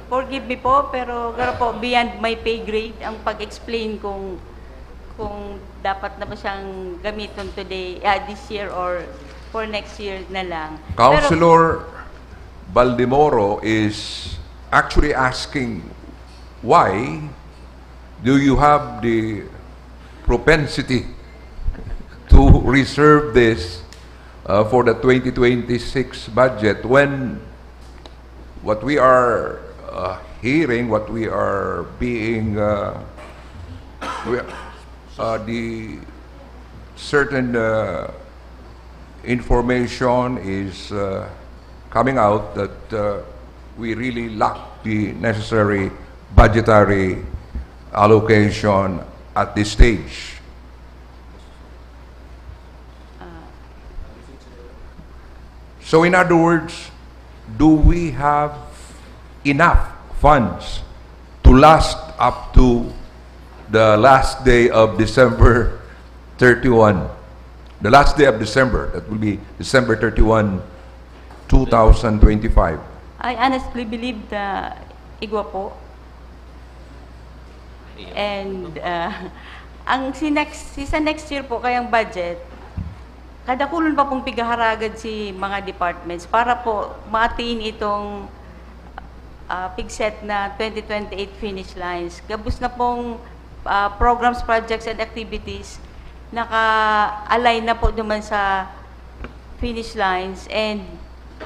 Forgive me po, pero gano'n po, beyond my pay grade ang pag-explain kung dapat na ba siyang gamitin today, this year or for next year na lang. Councilor Baldemoro is actually asking, why do you have the propensity to reserve this for the 2026 budget when what we are hearing, what we are being, the certain information is coming out that we really lack the necessary budgetary allocation at this stage. So in other words, do we have enough funds to last up to the last day of December 31? The last day of December, that will be December 31, 2025. I honestly believe na igwa po. And ang sa next year po kayang budget, kada kulon pa pong pigaharagad si mga departments para po ma-attain itong pigset na 2028 finish lines. Gabos na pong programs, projects, and activities naka-align na po naman sa finish lines and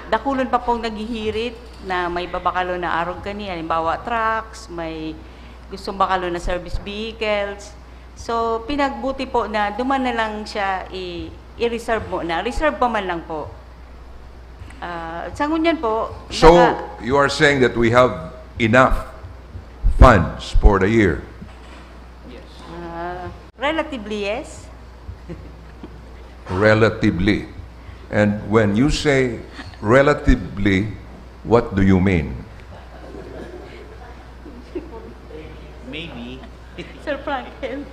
dakulon pa pong naghihirit na may babakalo na arog kani, halimbawa trucks, may gustong bakalo na service vehicles. So, pinagbuti po na duman na lang siya i-reserve mo na. Reserve pa man lang po. Sangguniang po. So, you are saying that we have enough funds for the year? Yes. Relatively, yes. Relatively. And when you say relatively, what do you mean? Maybe. Sir Frankel.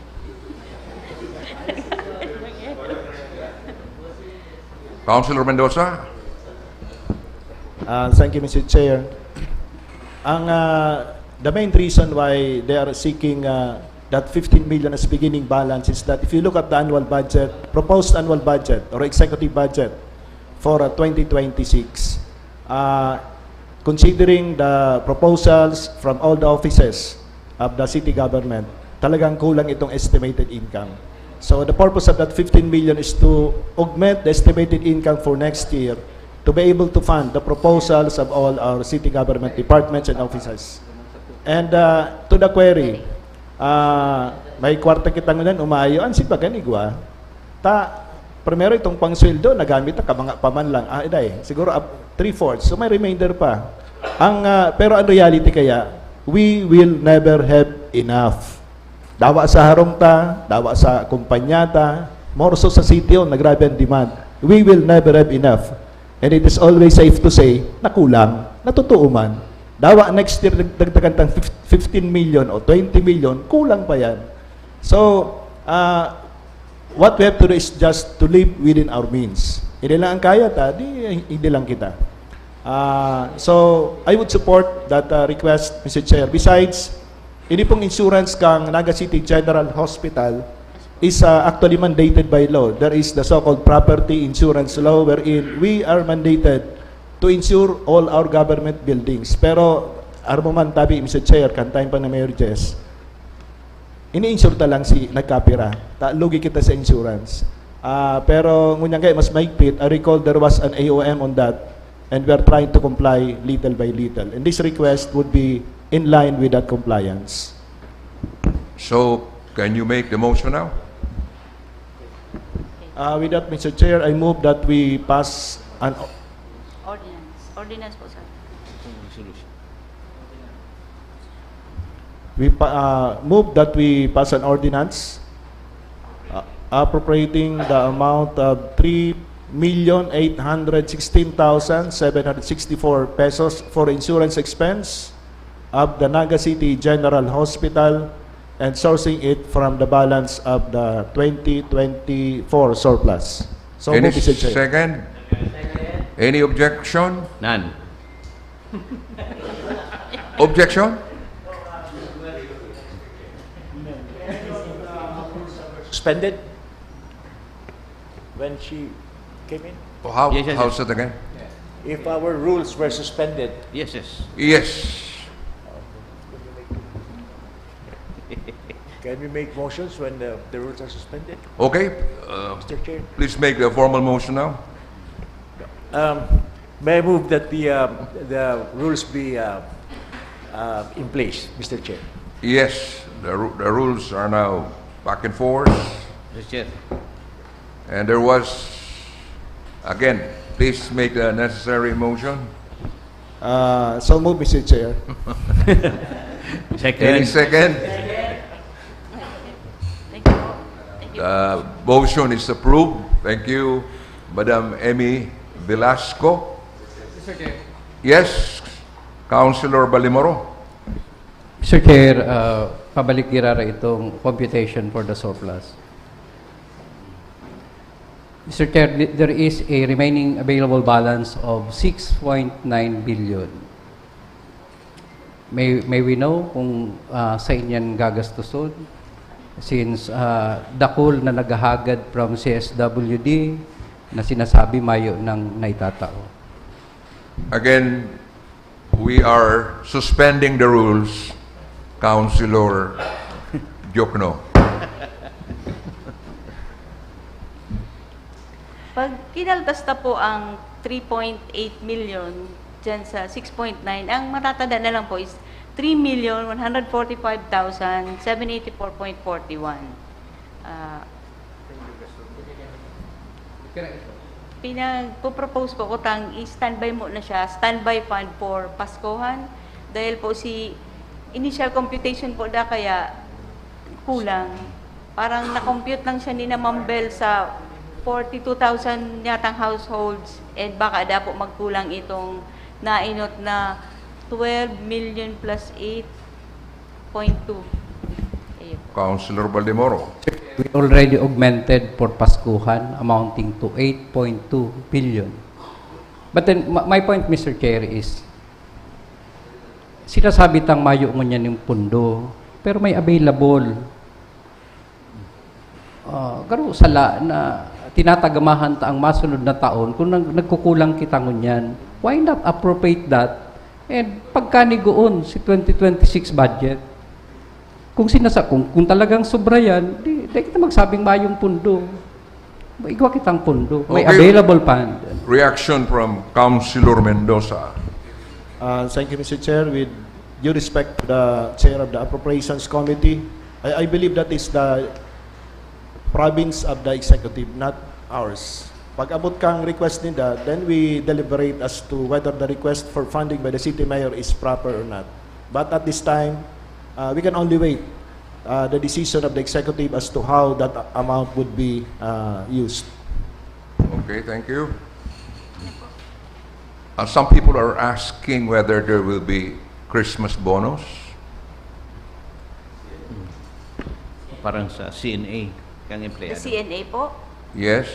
Councilor Mendoza? Thank you, Mr. Chair. Ang the main reason why they are seeking that 15 million as beginning balance is that if you look at the annual budget, proposed annual budget or executive budget for 2026, considering the proposals from all the offices of the city government, talagang kulang itong estimated income. So the purpose of that 15 million is to augment the estimated income for next year to be able to fund the proposals of all our city government departments and offices. And to the query, may kwarta kita ngayon, umayo, ang si Paganigwa, primero itong pangsweldo, nagamit na kamanga paman lang, siguro 3/4, so may remainder pa. Pero ang reality kaya, we will never have enough. Dawa sa harongta, dawa sa kumpanyata, more so sa city on, nagrabe ang demand. We will never have enough. And it is always safe to say, nakulang, natutuo man. Dawa next year, dagdagan tang 15 million o 20 million, kulang pa yan. So, what we have to do is just to live within our means. Hindi lang ang kaya, hindi lang kita. So, I would support that request, Mr. Chair. Besides, ini pong insurance kang Naga City General Hospital is actually mandated by law. There is the so-called property insurance law wherein we are mandated to insure all our government buildings. Pero, armuman tabi, Mr. Chair, kantayin pa na Mayor Jess, ini-insure ta lang si nagkapira. Lugi kita sa insurance. Pero, ngunyang kayo, mas maigpit, I recall there was an AOM on that and we are trying to comply little by little. And this request would be in line with that compliance. So, can you make the motion now? With that, Mr. Chair, I move that we pass an Ordinance po, sir. we move that we pass an ordinance appropriating the amount of 3,816,764 pesos for insurance expense of the Naga City General Hospital and sourcing it from the balance of the 2024 surplus. So, Any move, Mr. Chair. second? Any objection? None. Objection? Suspended when she came in? How, Yes, yes, how's yes. it again? If our rules were suspended, Yes, yes. Yes. can we make motions when the rules are suspended? Okay. Mr. Chair? Please make the formal motion now. May I move that the rules be in place, Mr. Chair? Yes, the rules are now back and forth. Mr. Chair. And there was, again, please make the necessary motion. So move, Mr. Chair. Second. Any second? Thank you po. Thank you. The motion is approved. Thank you, Madam Emmy Velasco. Yes, Councilor Balimoro. Mr. Chair, pabalik girara itong computation for the surplus. Mr. Chair, there is a remaining available balance of 6.9 billion. May we know kung sa inyan gagastuson? Since dakol na naghahagad from CSWD na sinasabi mayo ng naitatao. Again, we are suspending the rules, Councilor Jokno. Pag kinaltas na po ang 3.8 million dyan sa 6.9, ang matatanda na lang po is 3,145,784.41. Pinagpo-propose po ko tang i-standby mo na siya, standby fund for Paskohan, dahil po si initial computation po da kaya kulang. Parang na-compute lang siya ni na Ma'am Bell sa 42,000 yatang households and baka da po magkulang itong nainot na 12 million plus 8.2. Councilor Baldemoro. We already augmented for Paskuhan amounting to 8.2 billion. But then my point, Mr. Chair, is sinasabi tang mayo mo niya ng pundo, pero may available. Garo sala na tinatagamahan ta ang masunod na taon kung nagkukulang kita ngunyan. Why not appropriate that? And pagkanigoon si 2026 budget, kung kung talagang sobra yan, di kita magsabing mayong pundo. Igwa kitang pundo. May Okay. available fund. Reaction from Councilor Mendoza. Thank you, Mr. Chair. With due respect to the Chair of the Appropriations Committee, I believe that is the province of the executive, not ours. Pag abot kang request nila, then we deliberate as to whether the request for funding by the city mayor is proper or not. But at this time, we can only wait the decision of the executive as to how that amount would be used. Okay, thank you. Some people are asking whether there will be Christmas bonus. Parang sa CNA, kang Sa empleyado. CNA po, Yes.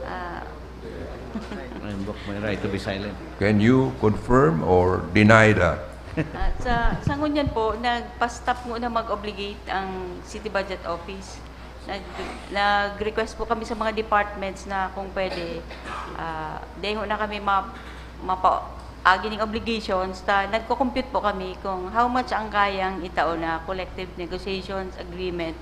I invoke my right to be silent. Can you confirm or deny that? sa Sangguniang po, nagpa-stop muna mag-obligate ang City Budget Office. Nag-request po kami sa mga departments na kung pwede, dahil na kami mapa-agi ng obligations, nagko-compute po kami kung how much ang kayang itao na collective negotiations agreement,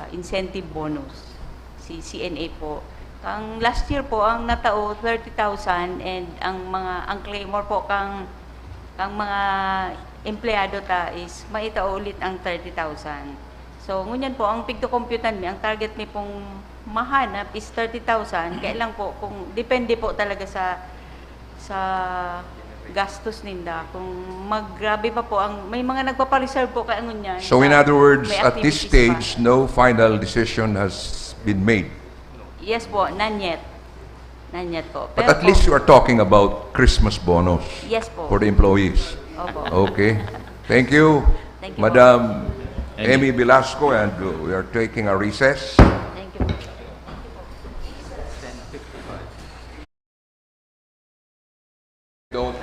incentive bonus, si CNA po. Ang last year po, ang natao 30,000 and ang claimor po kang mga empleyado ta is maitao ulit ang 30,000. So, ngunyan po, ang pigto-computan mi, ang target mi pong mahanap is 30,000. Kaya lang po, kung depende po talaga sa gastos ninda. Kung maggrabe pa po, may mga nagpapareserve po kaya ngunyan. So in other words, may at this activities stage, no final decision has been made. Yes po, none yet. None yet po. But Pero at po, least you are talking about Christmas bonus Yes po. for the employees. Opo. Okay. Thank you, Thank you, Madam Amy Velasco, and we are taking a recess. Thank you. Don't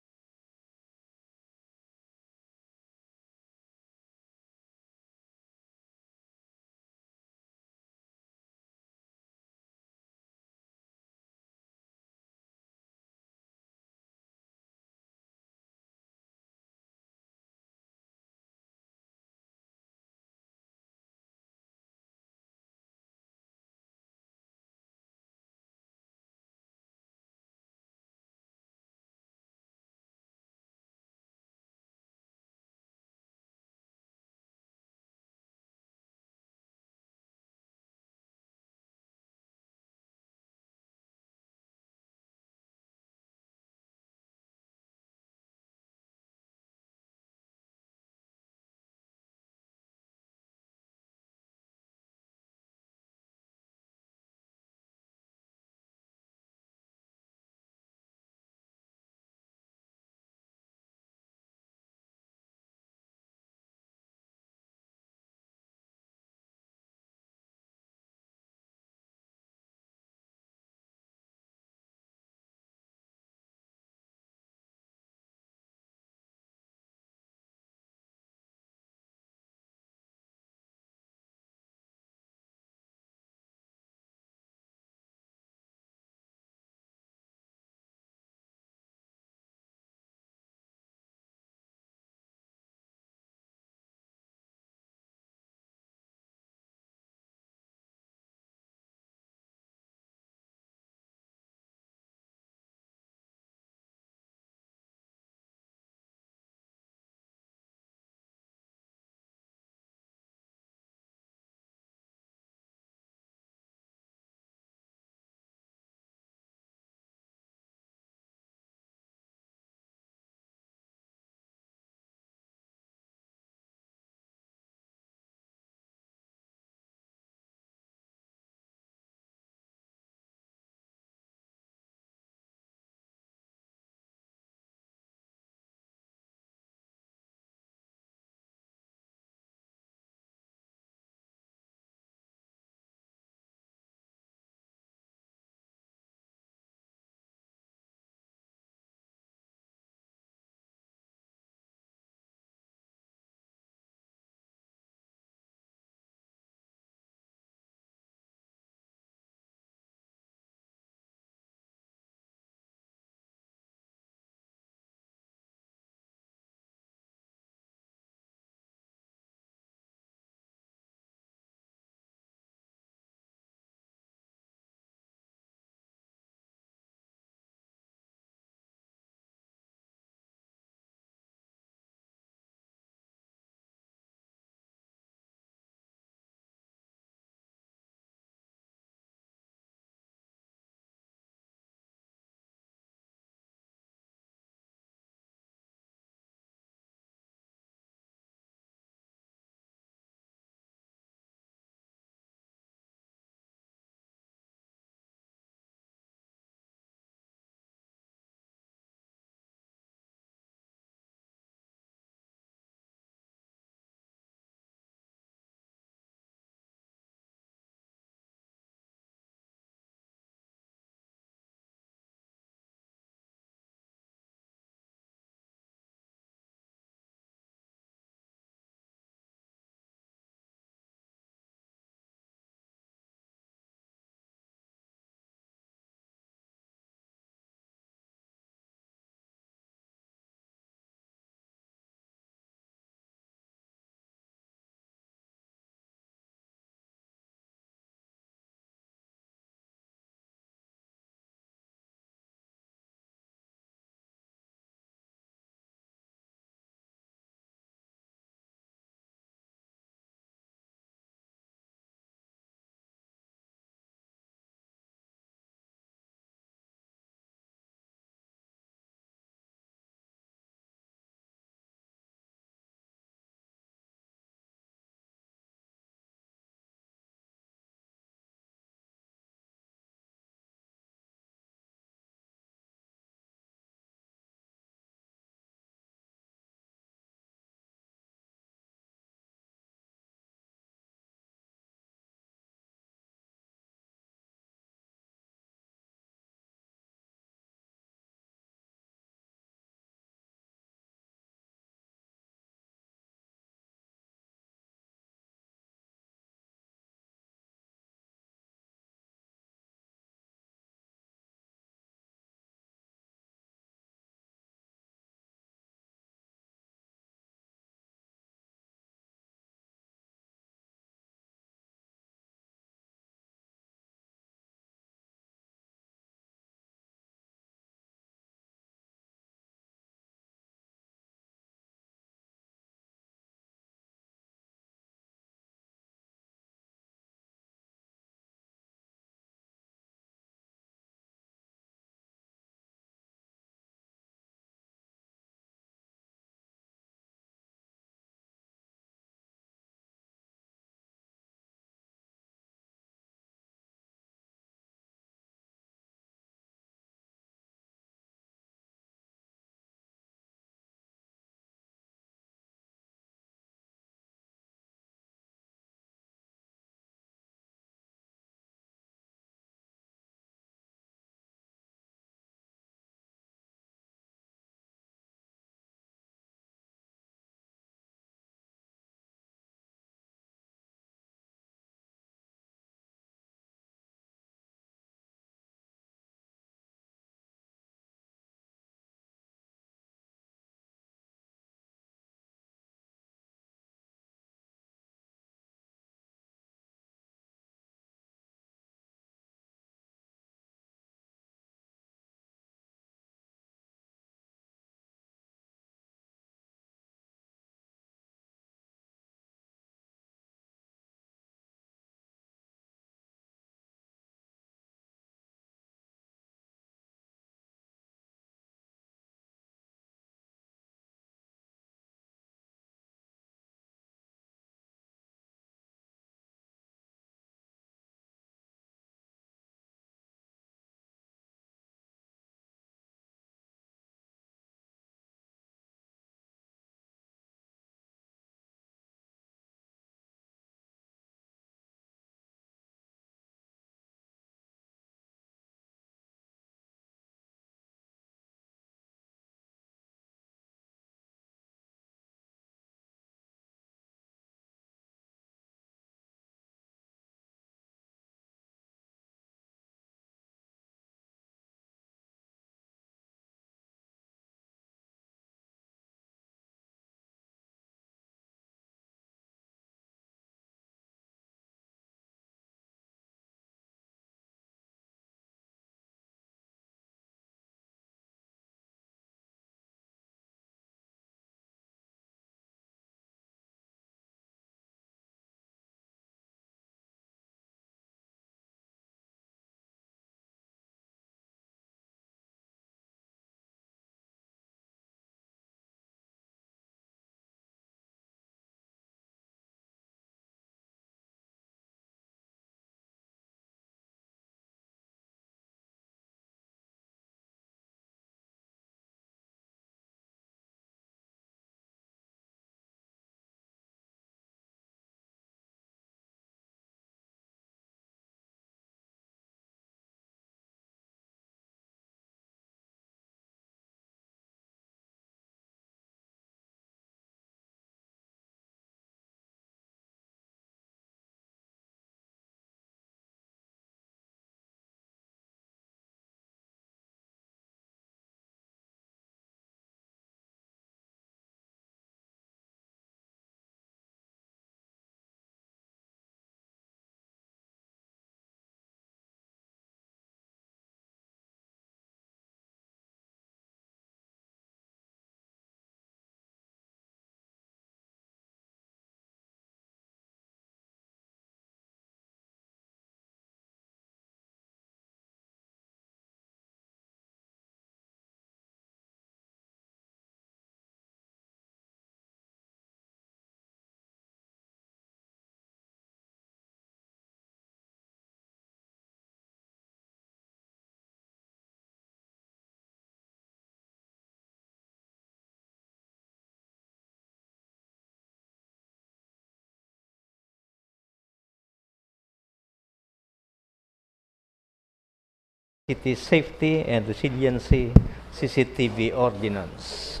City Safety and Resiliency CCTV Ordinance.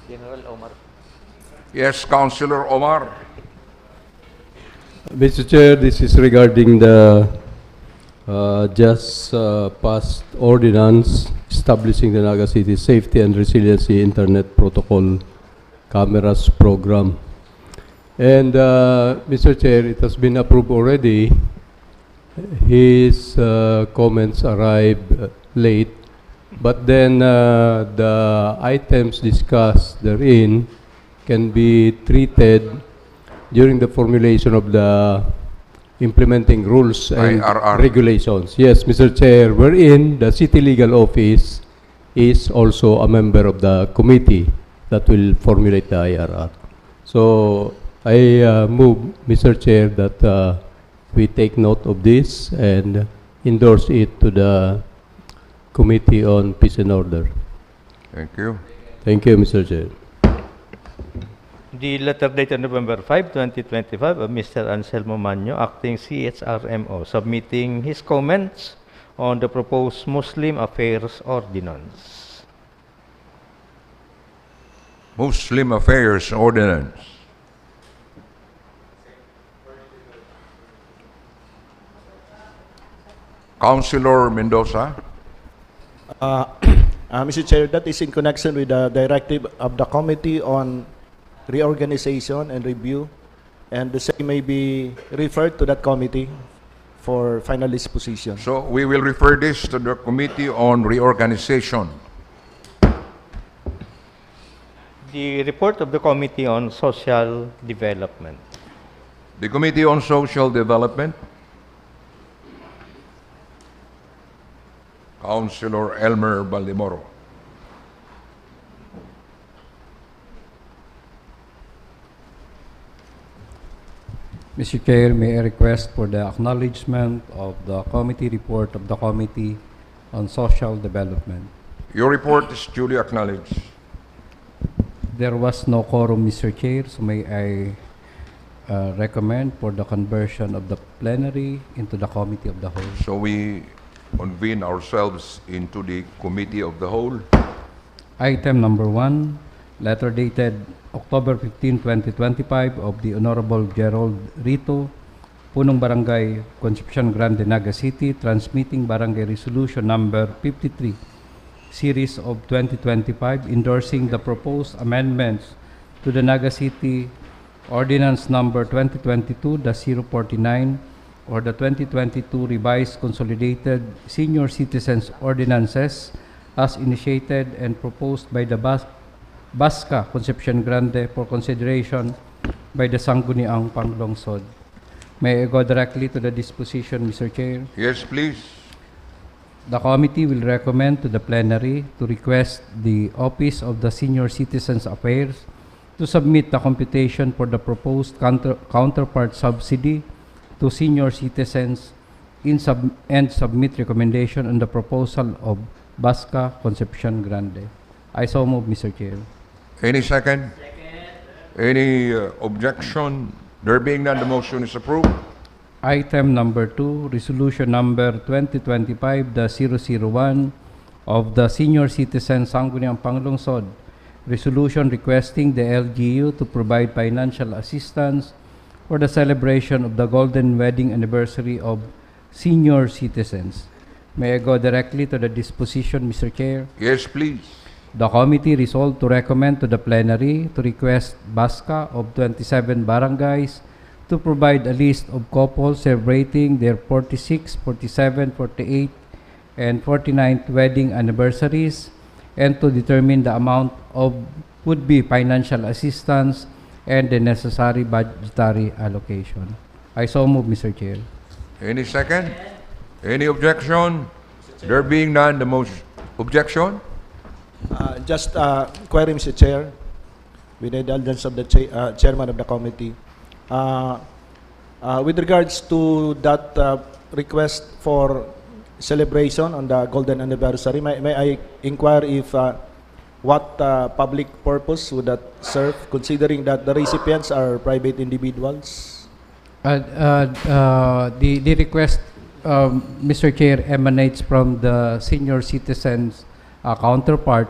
General Omar. Yes, Councilor Omar. Mr. Chair, this is regarding the just passed ordinance establishing the Naga City Safety and Resiliency Internet Protocol Cameras Program. And Mr. Chair, it has been approved already. His comments arrived late, but then the items discussed therein can be treated during the formulation of the implementing rules and IRR. regulations. Yes, Mr. Chair, wherein the City Legal Office is also a member of the committee that will formulate the IRR. So I move, Mr. Chair, that we take note of this and endorse it to the Committee on Peace and Order. Thank you. Thank you, Mr. Chair. The letter dated November 5, 2025 of Mr. Anselmo Manyo, acting CHRMO, submitting his comments on the proposed Muslim Affairs Ordinance. Muslim Affairs Ordinance. Councilor Mendoza. Mr. Chair, that is in connection with the directive of the Committee on Reorganization and Review, and the same may be referred to that committee for final disposition. So we will refer this to the Committee on Reorganization. The report of the Committee on Social Development. The Committee on Social Development. Councilor Elmer Baldemoro. Mr. Chair, may I request for the acknowledgement of the committee report of the Committee on Social Development. Your report is duly acknowledged. There was no quorum, Mr. Chair, so may I recommend for the conversion of the plenary into the Committee of the Whole. So we convene ourselves into the Committee of the Whole. Item number 1, letter dated October 15, 2025 of the Honorable Gerald Rito, Punong Barangay, Concepcion Grande, Naga City, transmitting Barangay Resolution number 53, Series of 2025, endorsing the proposed amendments to the Naga City Ordinance number 2022-049 or the 2022 Revised Consolidated Senior Citizens Ordinances as initiated and proposed by the Basca Concepcion Grande for consideration by the Sangguniang Panlungsod. May I go directly to the disposition, Mr. Chair? Yes, please. The committee will recommend to the plenary to request the Office of the Senior Citizens Affairs to submit the computation for the proposed counterpart subsidy to senior citizens and submit recommendation on the proposal of Basca Concepcion Grande. I so move, Mr. Chair. Any second? Any objection? There being none, the motion is approved. Item number 2, resolution number 2025-001 of the Senior Citizen Sangguniang Panlungsod, resolution requesting the LGU to provide financial assistance for the celebration of the golden wedding anniversary of senior citizens. May I go directly to the disposition, Mr. Chair? Yes, please. The committee resolved to recommend to the plenary to request Basca of 27 barangays to provide a list of couples celebrating their 46, 47, 48, and 49th wedding anniversaries and to determine the amount of would-be financial assistance and the necessary budgetary allocation. I so move, Mr. Chair. Any second? Any objection? There being none, the motion. Objection? Just query, Mr. Chair, with the indulgence of the chairman of the committee. With regards to that request for celebration on the golden anniversary, may I inquire if what public purpose would that serve, considering that the recipients are private individuals? The request Mr. Chair, emanates from the senior citizens counterpart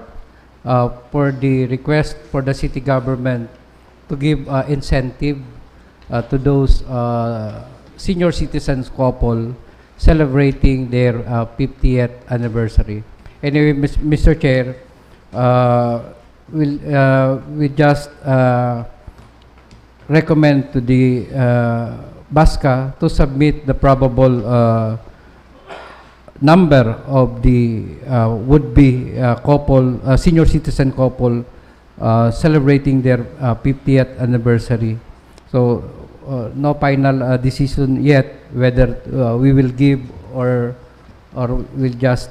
for the request for the city government to give incentive to those senior citizens couple celebrating their 50th anniversary. Anyway, Mr. Chair, we just recommend to the BASCA to submit the probable number of the would-be couple, senior citizen couple celebrating their 50th anniversary. So no final decision yet whether we will give or we'll just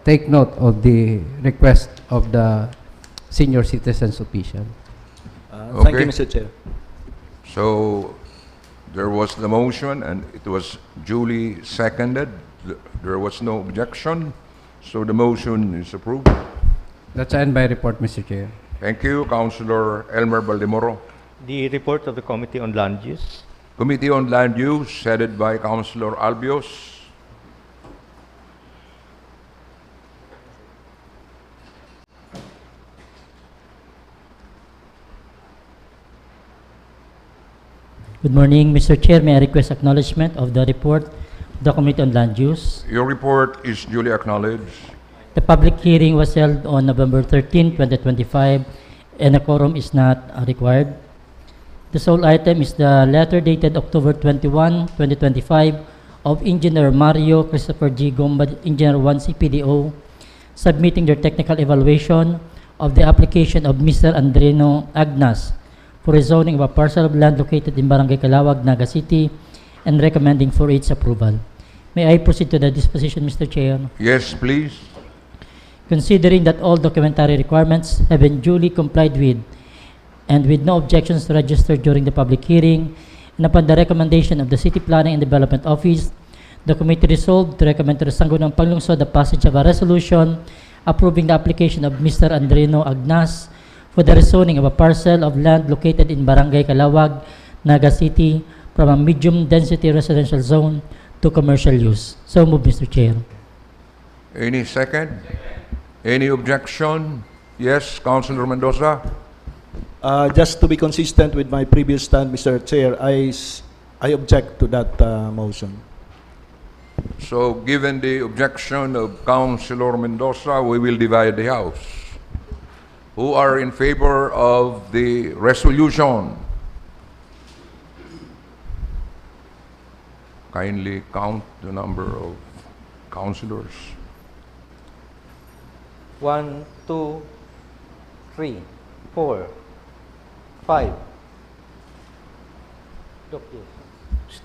take note of the request of the senior citizens official. Thank you, Mr. Chair. So there was the motion and it was duly seconded. There was no objection. So the motion is approved. That's end my report, Mr. Chair. Thank you, Councilor Elmer Baldemoro. The report of the Committee on Land Use. Committee on Land Use, headed by Councilor Albios. Good morning, Mr. Chair. May I request acknowledgement of the report of the Committee on Land Use? Your report is duly acknowledged. The public hearing was held on November 13, 2025, and a quorum is not required. The sole item is the letter dated October 21, 2025 of Engineer Mario Christopher G. Gomba, Engineer 1 CPDO, submitting their technical evaluation of the application of Mr. Andreno Agnas for rezoning of a parcel of land located in Barangay Calawag, Naga City, and recommending for its approval. May I proceed to the disposition, Mr. Chair? Yes, please. Considering that all documentary requirements have been duly complied with, and with no objections registered during the public hearing, and upon the recommendation of the City Planning and Development Office, the committee resolved to recommend to the Sangguniang Panlungsod the passage of a resolution approving the application of Mr. Andreno Agnas for the rezoning of a parcel of land located in Barangay Calawag, Naga City, from a medium-density residential zone to commercial use. So move, Mr. Chair. Any second? Any objection? Yes, Councilor Mendoza. Just to be consistent with my previous stand, Mr. Chair, I object to that motion. So, given the objection of Councilor Mendoza, we will divide the House. Who are in favor of the resolution? Kindly count the number of councilors. 1, 2, 3, 4, 5,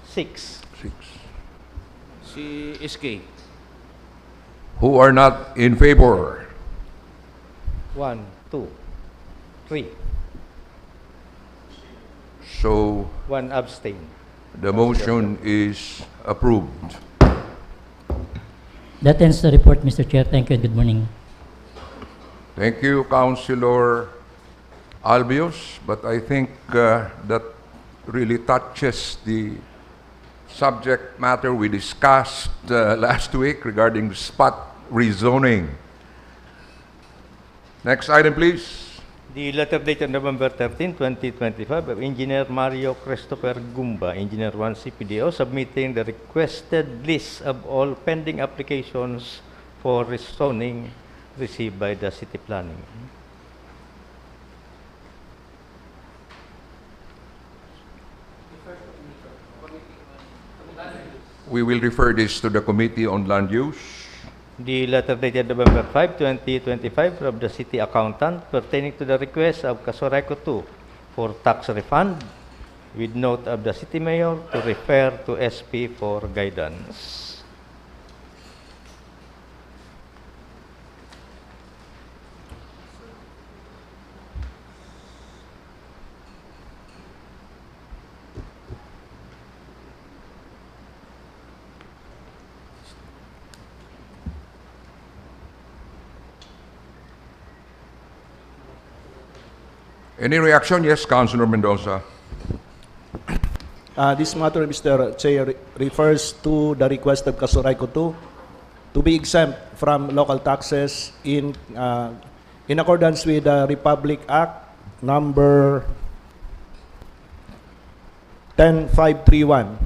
6. Si SK. Who are not in favor? 1, 2, 3. So, 1 abstain. the motion is approved. That ends the report, Mr. Chair. Thank you and good morning. Thank you, Councilor Albios, but I think that really touches the subject matter we discussed last week regarding spot rezoning. Next item, please. The letter dated November 13, 2025 of Engineer Mario Christopher Gumba, Engineer 1 CPDO, submitting the requested list of all pending applications for rezoning received by the City Planning. We will refer this to the Committee on Land Use. The letter dated November 5, 2025 from the City Accountant pertaining to the request of Casoreco 2 for tax refund with note of the City Mayor to refer to SP for guidance. Any reaction? Yes, Councilor Mendoza. This matter, Mr. Chair, refers to the request of Kasurayco 2 to be exempt from local taxes in accordance with the Republic Act number 10531.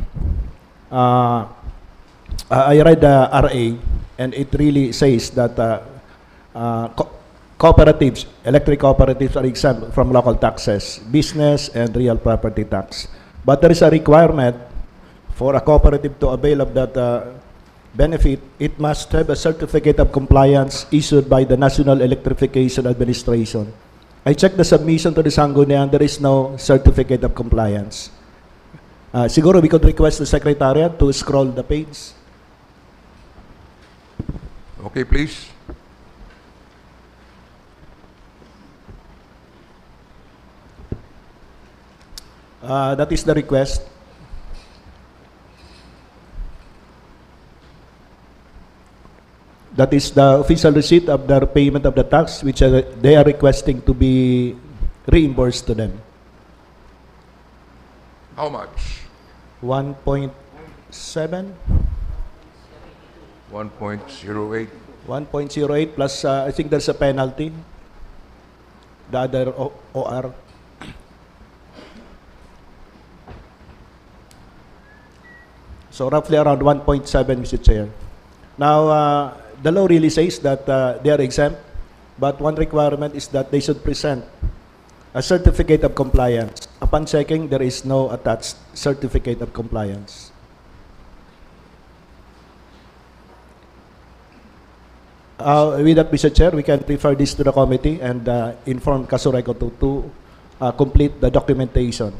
I read the RA, and it really says that cooperatives, electric cooperatives are exempt from local taxes, business and real property tax. But there is a requirement for a cooperative to avail of that benefit. It must have a certificate of compliance issued by the National Electrification Administration. I checked the submission to the Sangguniang, there is no certificate of compliance. Siguro we could request the Secretariat to scroll the page. Okay, please. That is the request. That is the official receipt of the payment of the tax, which they are requesting to be reimbursed to them. How much? 1.7? 1.08. 1.08 plus, I think there's a penalty. The other OR. So roughly around 1.7, Mr. Chair. Now, the law really says that they are exempt, but one requirement is that they should present a certificate of compliance. Upon checking, there is no attached certificate of compliance. With that, Mr. Chair, we can refer this to the committee and inform Kasurayco to complete the documentation.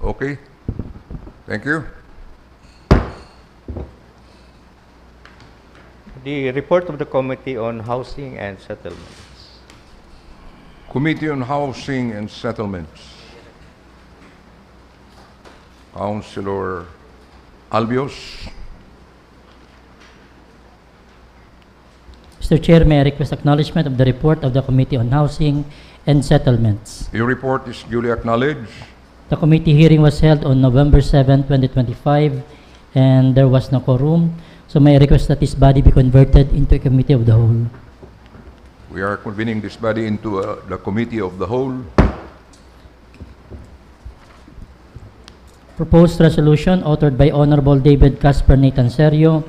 Okay. Thank you. The report of the Committee on Housing and Settlements. Committee on Housing and Settlements. Councilor Albios. Mr. Chair, may I request acknowledgement of the report of the Committee on Housing and Settlements. Your report is duly acknowledged. The committee hearing was held on November 7, 2025, and there was no quorum. So may I request that this body be converted into a committee of the whole. We are convening this body into the Committee of the Whole. Proposed resolution authored by Honorable David Casper Nathan Serio,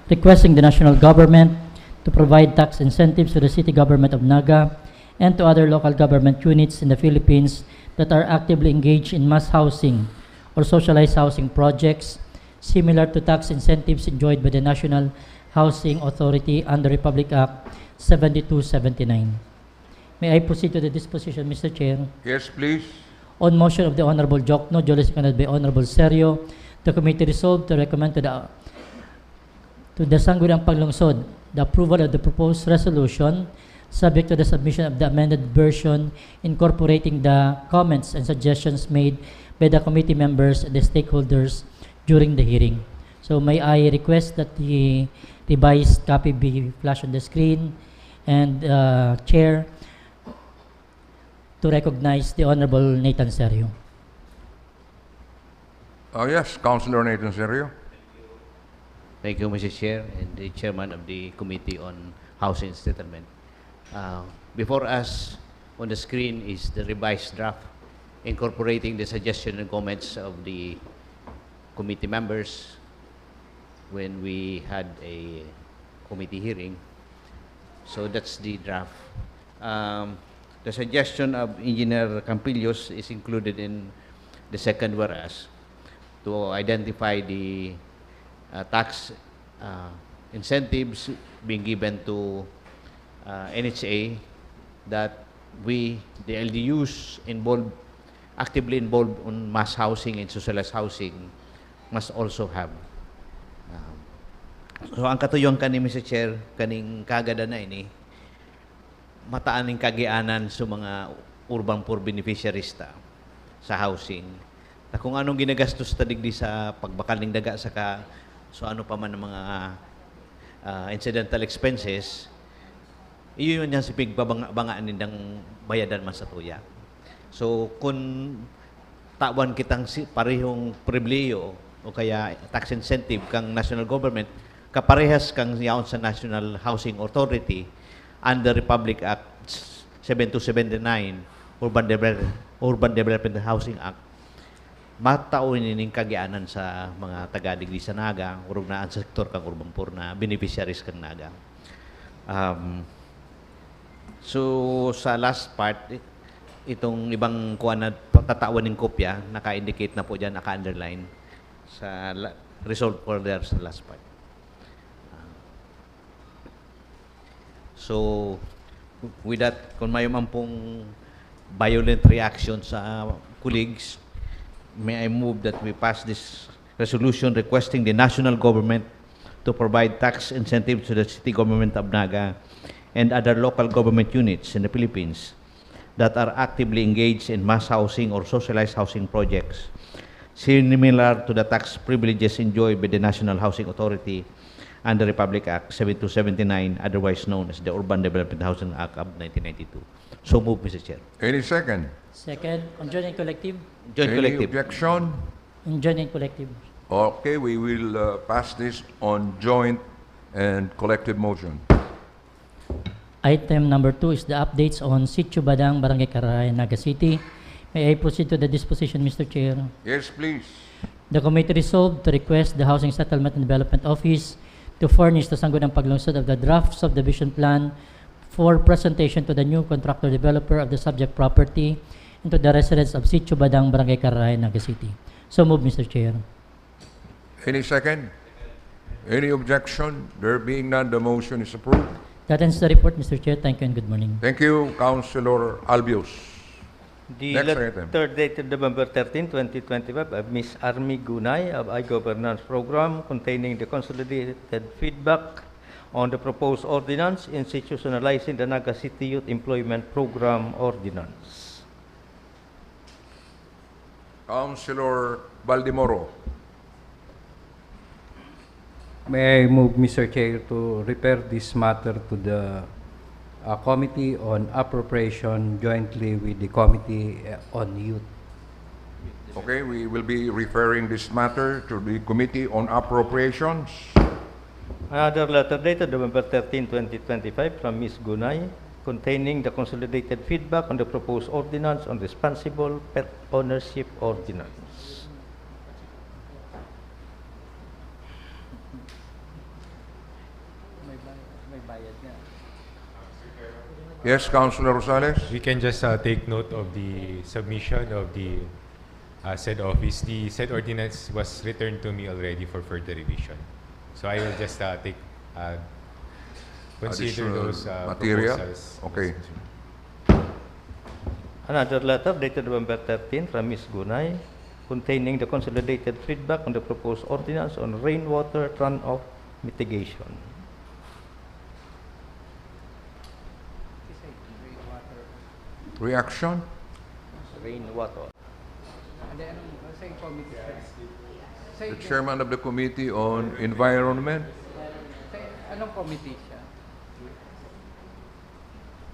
requesting the national government to provide tax incentives to the city government of Naga and to other local government units in the Philippines that are actively engaged in mass housing or socialized housing projects similar to tax incentives enjoyed by the National Housing Authority under Republic Act 7279. May I proceed to the disposition, Mr. Chair? Yes, please. On motion of the Honorable Jokno, duly seconded by Honorable Serio, the committee resolved to recommend to the Sangguniang Panlungsod the approval of the proposed resolution subject to the submission of the amended version incorporating the comments and suggestions made by the committee members and the stakeholders during the hearing. So may I request that the revised copy be flashed on the screen, and Chair to recognize the Honorable Nathan Serio. Yes, Councilor Nathan Serio. Thank you, Mr. Chair, and the Chairman of the Committee on Housing and Settlement. Before us on the screen is the revised draft incorporating the suggestions and comments of the committee members when we had a committee hearing. So that's the draft. The suggestion of Engineer Campillos is included in the second whereas to identify the tax incentives being given to NHA that we, the LGUs actively involved on mass housing and socialized housing must also have. So ang katuyong kani Mr. Chair, kaning kagada na ini, mataaning kagianan sa mga urban poor beneficiaries sa housing. Na kung anong ginagastos ta digdi sa pagbakal ning daga saka so ano pa man ng mga incidental expenses, iyon yan si pigbabangaan nindang bayadan man sa tuya. So kung tawan kitang parehong pribileyo o kaya tax incentive kang national government, kaparehas kang yaon sa National Housing Authority under Republic Act 7279, Urban Development and Housing Act, matauin nining kagianan sa mga taga-digdi sa Naga, urog na ang sektor kang urbang poor na beneficiaries kang Naga. So, sa last part, itong ibang kuha na tatawan ng kopya, naka-indicate na po dyan, naka-underline sa resolve order sa last part. So, with that, kung may man pong violent reaction sa colleagues, may I move that we pass this resolution requesting the national government to provide tax incentives to the city government of Naga and other local government units in the Philippines that are actively engaged in mass housing or socialized housing projects, similar to the tax privileges enjoyed by the National Housing Authority under Republic Act 7279, otherwise known as the Urban Development Housing Act of 1992. So move, Mr. Chair. Any second? Second, on joint and collective. Joint Any collective. objection? On joint and collective. Okay, we will pass this on joint and collective motion. Item number 2 is the updates on Sitio Badang, Barangay Carayan, Naga City. May I proceed to the disposition, Mr. Chair? Yes, please. The committee resolved to request the Housing Settlement and Development Office to furnish the Sangguniang Panlungsod of the draft subdivision plan for presentation to the new contractor developer of the subject property and to the residents of Sitio Badang, Barangay Carayan, Naga City. So move, Mr. Chair. Any second? Any objection? There being none, the motion is approved. That ends the report, Mr. Chair. Thank you and good morning. Thank you, Councilor Albios. The Next item. letter dated November 13, 2025 of Ms. Army Gunay of I-Governance Program containing the consolidated feedback on the proposed ordinance institutionalizing the Naga City Youth Employment Program Ordinance. Councilor Baldimoro. May I move, Mr. Chair, to refer this matter to the Committee on Appropriation jointly with the Committee on Youth. Okay, we will be referring this matter to the Committee on Appropriations. Another letter dated November 13, 2025 from Ms. Gunay containing the consolidated feedback on the proposed ordinance on responsible pet ownership ordinance. Yes, Councilor Rosales. We can just take note of the submission of the said office. The said ordinance was returned to me already for further revision. So I will just take consider Additional those material? proposals. Okay. Another letter dated November 13 from Ms. Gunay containing the consolidated feedback on the proposed ordinance on rainwater runoff mitigation. Reaction? Rainwater. The Chairman of the Committee on Environment. Anong committee siya?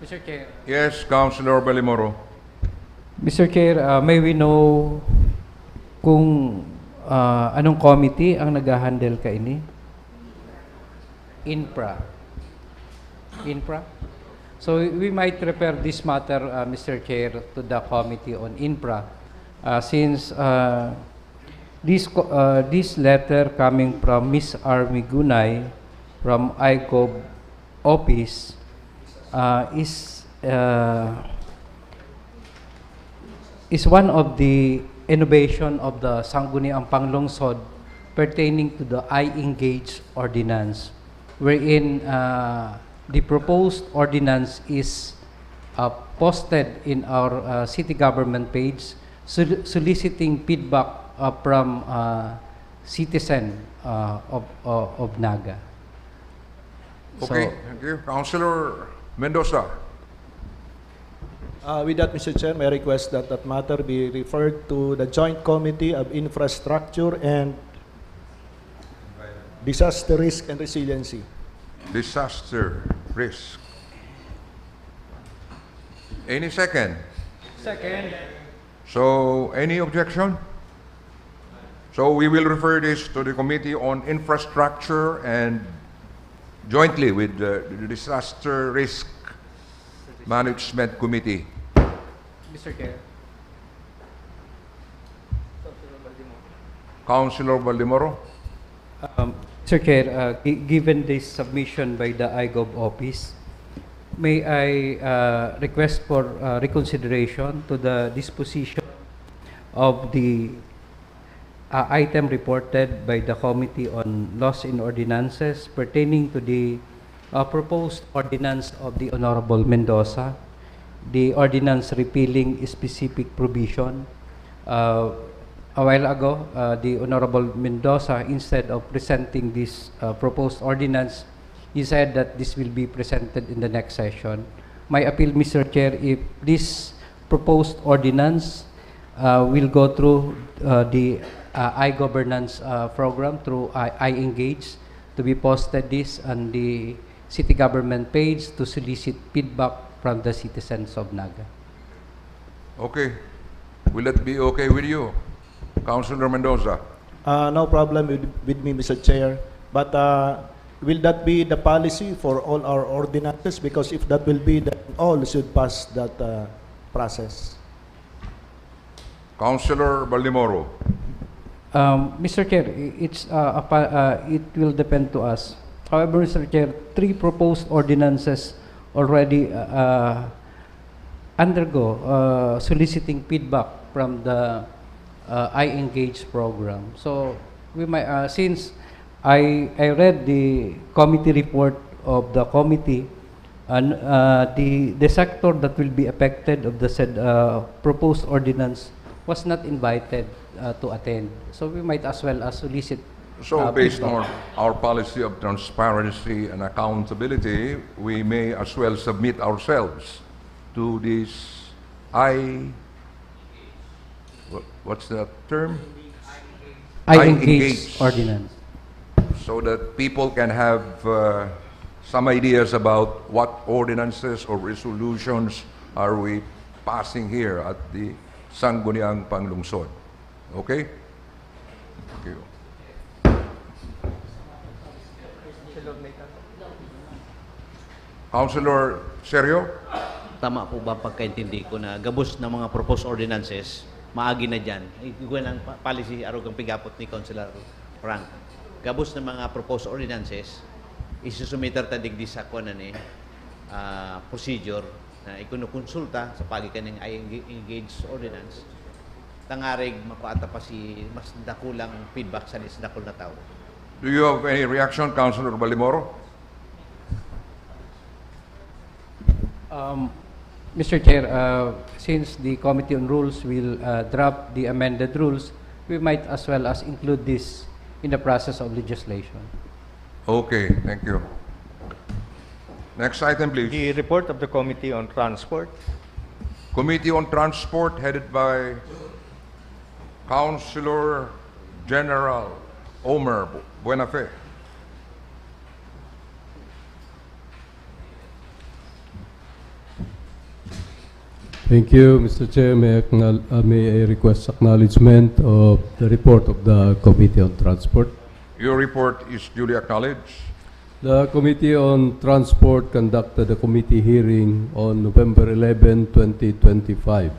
Mr. Chair. Yes, Councilor Baldimoro. Mr. Chair, may we know kung anong committee ang nag-handle ka ini? Infra. So we might refer this matter, Mr. Chair, to the Committee on Infra, since this letter coming from Ms. Army Gunay from IGOV office is one of the innovation of the Sangguniang Panlungsod pertaining to the I-Engage ordinance, wherein the proposed ordinance is posted in our city government page, soliciting feedback from citizen of Naga. Okay, thank you. Councilor Mendoza. With that, Mr. Chair, may I request that that matter be referred to the Joint Committee of Infrastructure and Disaster Risk and Resiliency. Disaster risk. Any second? Second. So, any objection? So we will refer this to the Committee on Infrastructure and jointly with the Disaster Risk Management Committee. Mr. Chair. Councilor Baldemoro. Mr. Chair, given this submission by the IGOV office, may I request for reconsideration to the disposition of the item reported by the Committee on Laws and Ordinances pertaining to the proposed ordinance of the Honorable Mendoza, the ordinance repealing a specific provision. A while ago, the Honorable Mendoza, instead of presenting this proposed ordinance, he said that this will be presented in the next session. My appeal, Mr. Chair, if this proposed ordinance will go through the I-governance program through I-Engage to be posted this on the city government page to solicit feedback from the citizens of Naga. Okay. Will that be okay with you, Councilor Mendoza? No problem with me, Mr. Chair. But will that be the policy for all our ordinances? Because if that will be, then all should pass that process. Councilor Baldemoro. Mr. Chair, it will depend to us. However, Mr. Chair, 3 proposed ordinances already undergo soliciting feedback from the I-Engage program. So we might, since I read the committee report of the committee, and the sector that will be affected of the said proposed ordinance was not invited to attend. So we might as well as solicit. So based on our policy of transparency and accountability, we may as well submit ourselves to this what's the term? I-Engage ordinance. So that people can have some ideas about what ordinances or resolutions are we passing here at the Sangguniang Panlungsod. Okay? Thank you. Councilor Sergio? Tama po ba pagkaintindi ko na gabos na mga proposed ordinances, maagi na dyan. Iguan ang policy arugang pigapot ni Councilor Frank. Gabos na mga proposed ordinances, isusumitar tadigdi sa kunan procedure na ikunukonsulta sa pagikan ng I-Engage ordinance. Tangarig mapaata pa si mas dakulang feedback sa dakul na tao. Do you have any reaction, Councilor Baldemoro? Mr. Chair, since the Committee on Rules will draft the amended rules, we might as well as include this in the process of legislation. Okay, thank you. Next item, please. The report of the Committee on Transport. Committee on Transport headed by Councilor General Omer Buenafe. Thank you, Mr. Chair. May I request acknowledgement of the report of the Committee on Transport? Your report is duly acknowledged. The Committee on Transport conducted a committee hearing on November 11, 2025,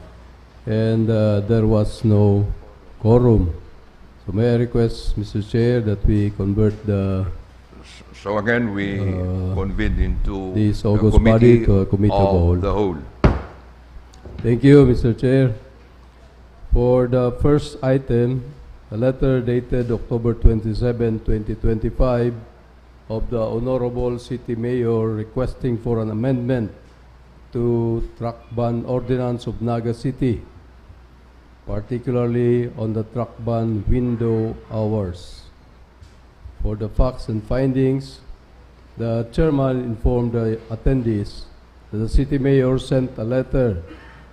and there was no quorum. So may I request, Mr. Chair, that we convert the So again, we convened into this the August committee body to a committee of the whole. Thank you, Mr. Chair. For the first item, a letter dated October 27, 2025 of the Honorable City Mayor requesting for an amendment to truck ban ordinance of Naga City, particularly on the truck ban window hours. For the facts and findings, the chairman informed the attendees that the City Mayor sent a letter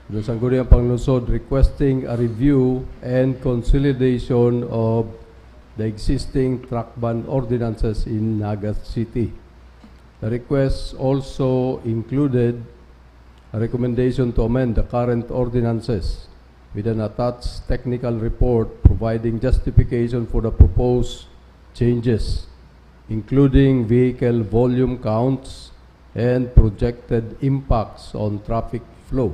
the Sangguniang Panlungsod requesting a review and consolidation of the existing truck ban ordinances in Naga City. The request also included a recommendation to amend the current ordinances with an attached technical report providing justification for the proposed changes, including vehicle volume counts and projected impacts on traffic flow.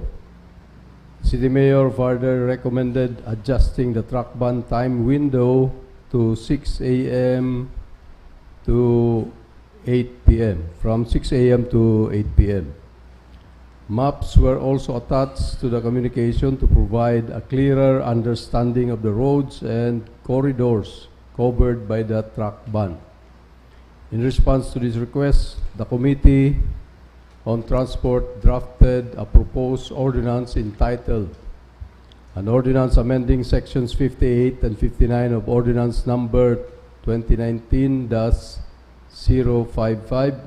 City Mayor further recommended adjusting the truck ban time window to 6 a.m. to 8 p.m., from 6 a.m. to 8 p.m. Maps were also attached to the communication to provide a clearer understanding of the roads and corridors covered by the truck ban. In response to this request, the Committee on Transport drafted a proposed ordinance entitled An Ordinance Amending Sections 58 and 59 of Ordinance Number 2019-055,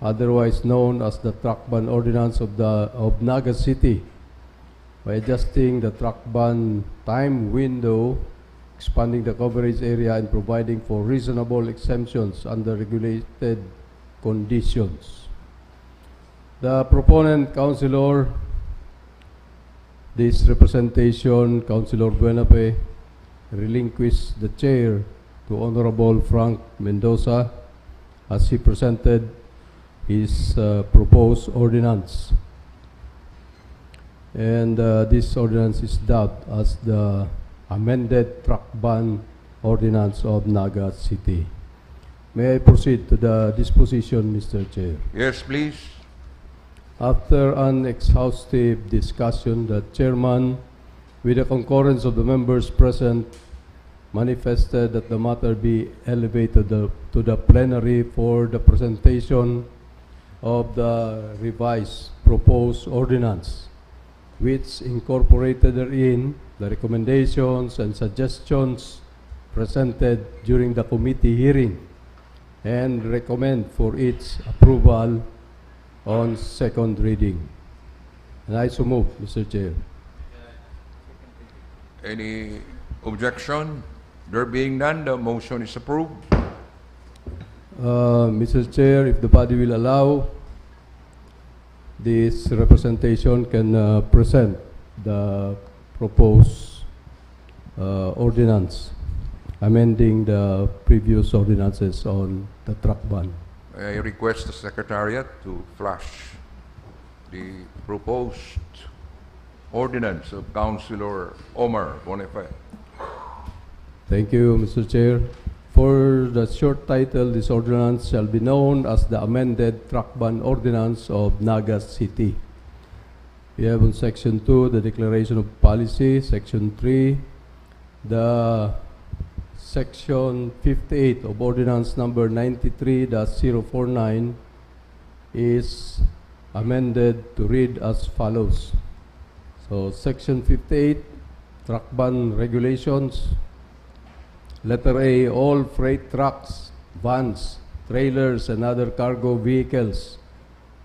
otherwise known as the Truck Ban Ordinance of Naga City, by adjusting the truck ban time window, expanding the coverage area, and providing for reasonable exemptions under regulated conditions. The proponent, Councilor, this representation, Councilor Buenape, relinquished the chair to Honorable Frank Mendoza as he presented his proposed ordinance. And this ordinance is dubbed as the amended truck ban ordinance of Naga City. May I proceed to the disposition, Mr. Chair? Yes, please. After an exhaustive discussion, the chairman, with the concurrence of the members present, manifested that the matter be elevated to the plenary for the presentation of the revised proposed ordinance, which incorporated therein the recommendations and suggestions presented during the committee hearing, and recommend for its approval on second reading. And I so move, Mr. Chair. Any objection? There being none, the motion is approved. Mr. Chair, if the body will allow, this representation can present the proposed ordinance, amending the previous ordinances on the truck ban. I request the Secretariat to flash the proposed ordinance of Councilor Omar Boniface. Thank you, Mr. Chair. For the short title, this ordinance shall be known as the amended truck ban ordinance of Naga City. We have on Section 2, the declaration of policy. Section 3, the Section 58 of Ordinance Number 93-049 is amended to read as follows. So, Section 58, truck ban regulations. Letter A, all freight trucks, vans, trailers, and other cargo vehicles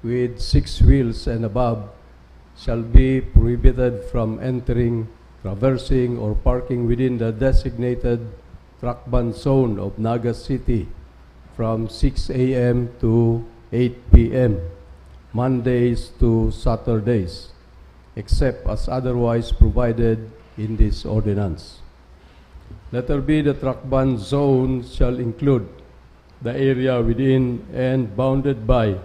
with 6 wheels and above shall be prohibited from entering, traversing, or parking within the designated truck ban zone of Naga City from 6 a.m. to 8 p.m., Mondays to Saturdays, except as otherwise provided in this ordinance. Letter B, the truck ban zone shall include the area within and bounded by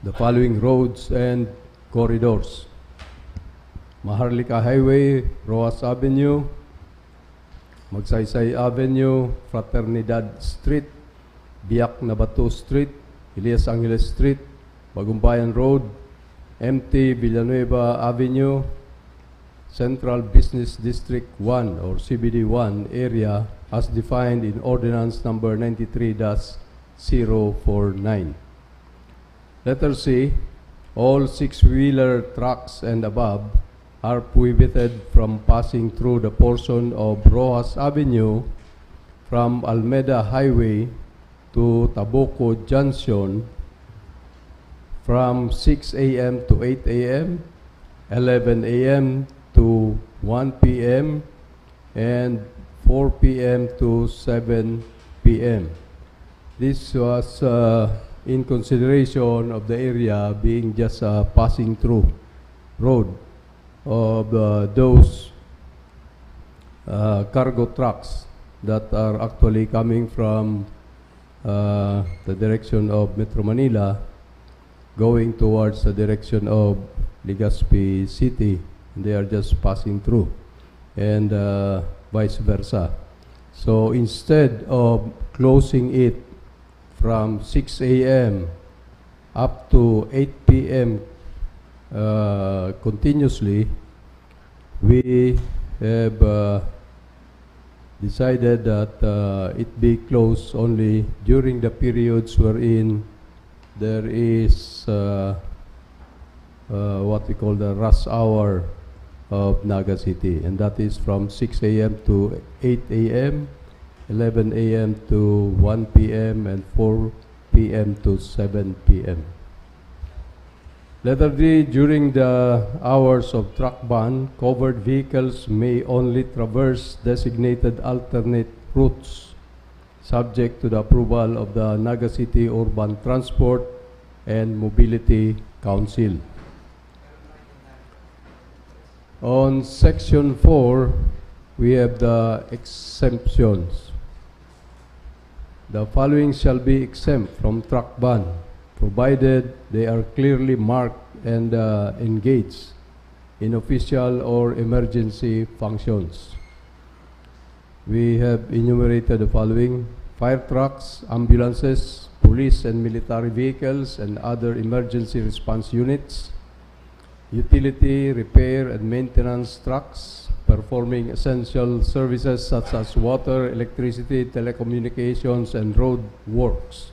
the following roads and corridors: Maharlika Highway, Roas Avenue, Magsaysay Avenue, Fraternidad Street, Biak Nabato Street, Elias Angeles Street, Bagumbayan Road, MT Villanueva Avenue, Central Business District 1 or CBD 1 area as defined in Ordinance Number 93-049. Letter C, all 6-wheeler trucks and above are prohibited from passing through the portion of Rojas Avenue from Almeda Highway to Taboco Junction from 6 a.m. to 8 a.m., 11 a.m. to 1 p.m., and 4 p.m. to 7 p.m. This was in consideration of the area being just a passing through road of those cargo trucks that are actually coming from the direction of Metro Manila going towards the direction of Legazpi City. They are just passing through, and vice versa. So instead of closing it from 6 a.m. up to 8 p.m. Continuously, we have decided that it be closed only during the periods wherein there is what we call the rush hour of Naga City, and that is from 6 a.m. to 8 a.m., 11 a.m. to 1 p.m., and 4 p.m. to 7 p.m. Letter D, during the hours of truck ban, covered vehicles may only traverse designated alternate routes, subject to the approval of the Naga City Urban Transport and Mobility Council. On Section 4, we have the exemptions. The following shall be exempt from truck ban, provided they are clearly marked and engaged in official or emergency functions. We have enumerated the following: fire trucks, ambulances, police and military vehicles, and other emergency response units, utility, repair, and maintenance trucks performing essential services such as water, electricity, telecommunications, and road works,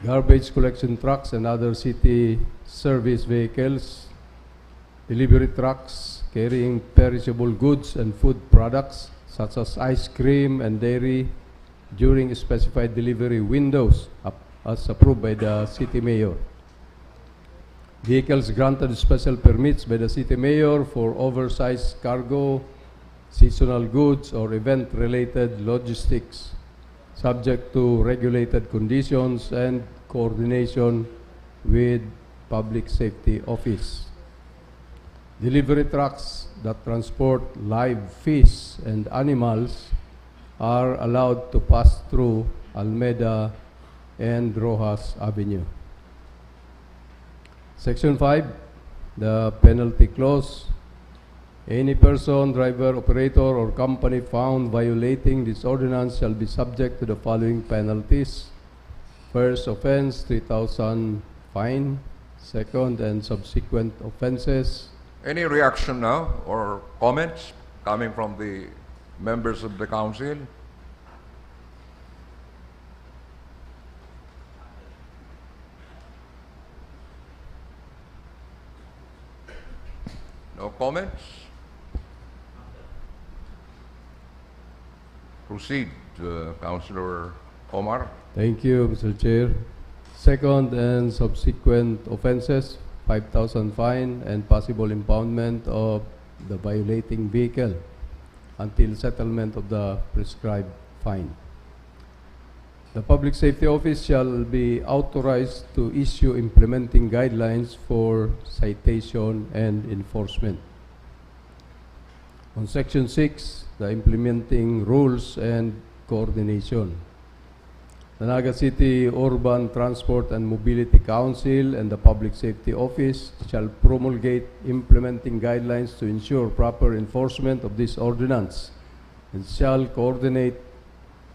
garbage collection trucks and other city service vehicles, delivery trucks carrying perishable goods and food products such as ice cream and dairy during specified delivery windows as approved by the city mayor. Vehicles granted special permits by the city mayor for oversized cargo, seasonal goods, or event-related logistics, subject to regulated conditions and coordination with Public Safety Office. Delivery trucks that transport live fish and animals are allowed to pass through Almeda and Rojas Avenue. Section 5, the penalty clause. Any person, driver, operator, or company found violating this ordinance shall be subject to the following penalties. First offense, 3,000 fine. Second and subsequent offenses. Any reaction now or comments coming from the members of the council? No comments? Proceed, Councilor Omar. Thank you, Mr. Chair. Second and subsequent offenses, 5,000 fine and possible impoundment of the violating vehicle until settlement of the prescribed fine. The Public Safety Office shall be authorized to issue implementing guidelines for citation and enforcement. On Section 6, the implementing rules and coordination. The Naga City Urban Transport and Mobility Council and the Public Safety Office shall promulgate implementing guidelines to ensure proper enforcement of this ordinance and shall coordinate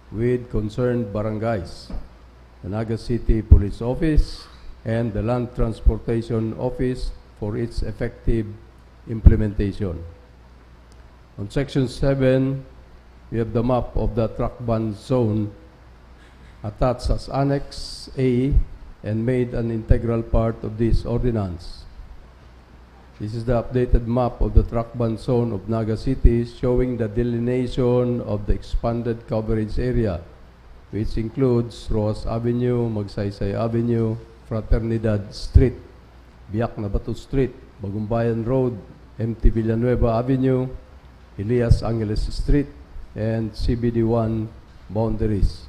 with concerned barangays, the Naga City Police Office, and the Land Transportation Office for its effective implementation. On Section 7, we have the map of the truck ban zone attached as Annex A and made an integral part of this ordinance. This is the updated map of the truck ban zone of Naga City, showing the delineation of the expanded coverage area, which includes Rojas Avenue, Magsaysay Avenue, Fraternidad Street, Biak na Bato Street, Bagumbayan Road, MT Villanueva Avenue, Elias Angeles Street, and CBD1 boundaries.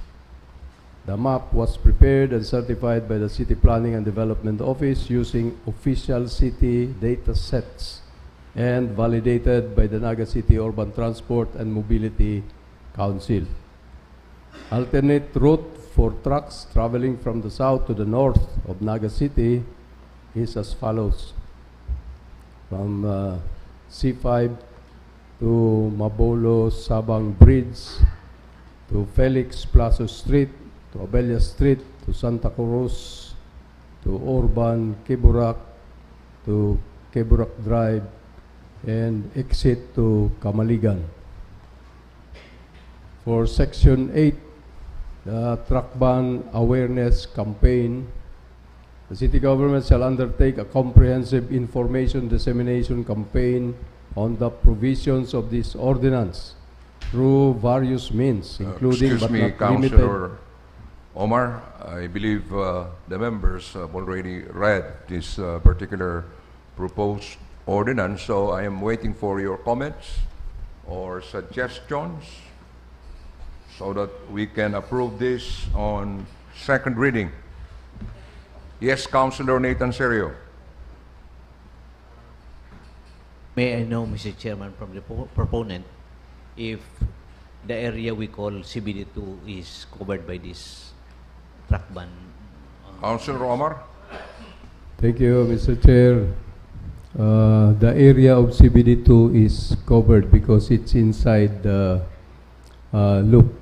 The map was prepared and certified by the City Planning and Development Office using official city data sets and validated by the Naga City Urban Transport and Mobility Council. Alternate route for trucks traveling from the south to the north of Naga City is as follows. From C5 to Mabolo Sabang Bridge, to Felix Plaza Street, to Abelia Street, to Santa Cruz, to Urban, Kiburak, to Kiburak Drive, and exit to Kamaligan. For Section 8, the truck ban awareness campaign, the city government shall undertake a comprehensive information dissemination campaign on the provisions of this ordinance through various means, including Excuse but me, not Councilor limited. Omar, I believe the members have already read this particular proposed ordinance, so I am waiting for your comments or suggestions so that we can approve this on second reading. Yes, Councilor Nathan Serio. May I know, Mr. Chairman, from the proponent, if the area we call CBD2 is covered by this truck ban? Councilor Omar. Thank you, Mr. Chair. The area of CBD2 is covered because it's inside the loop.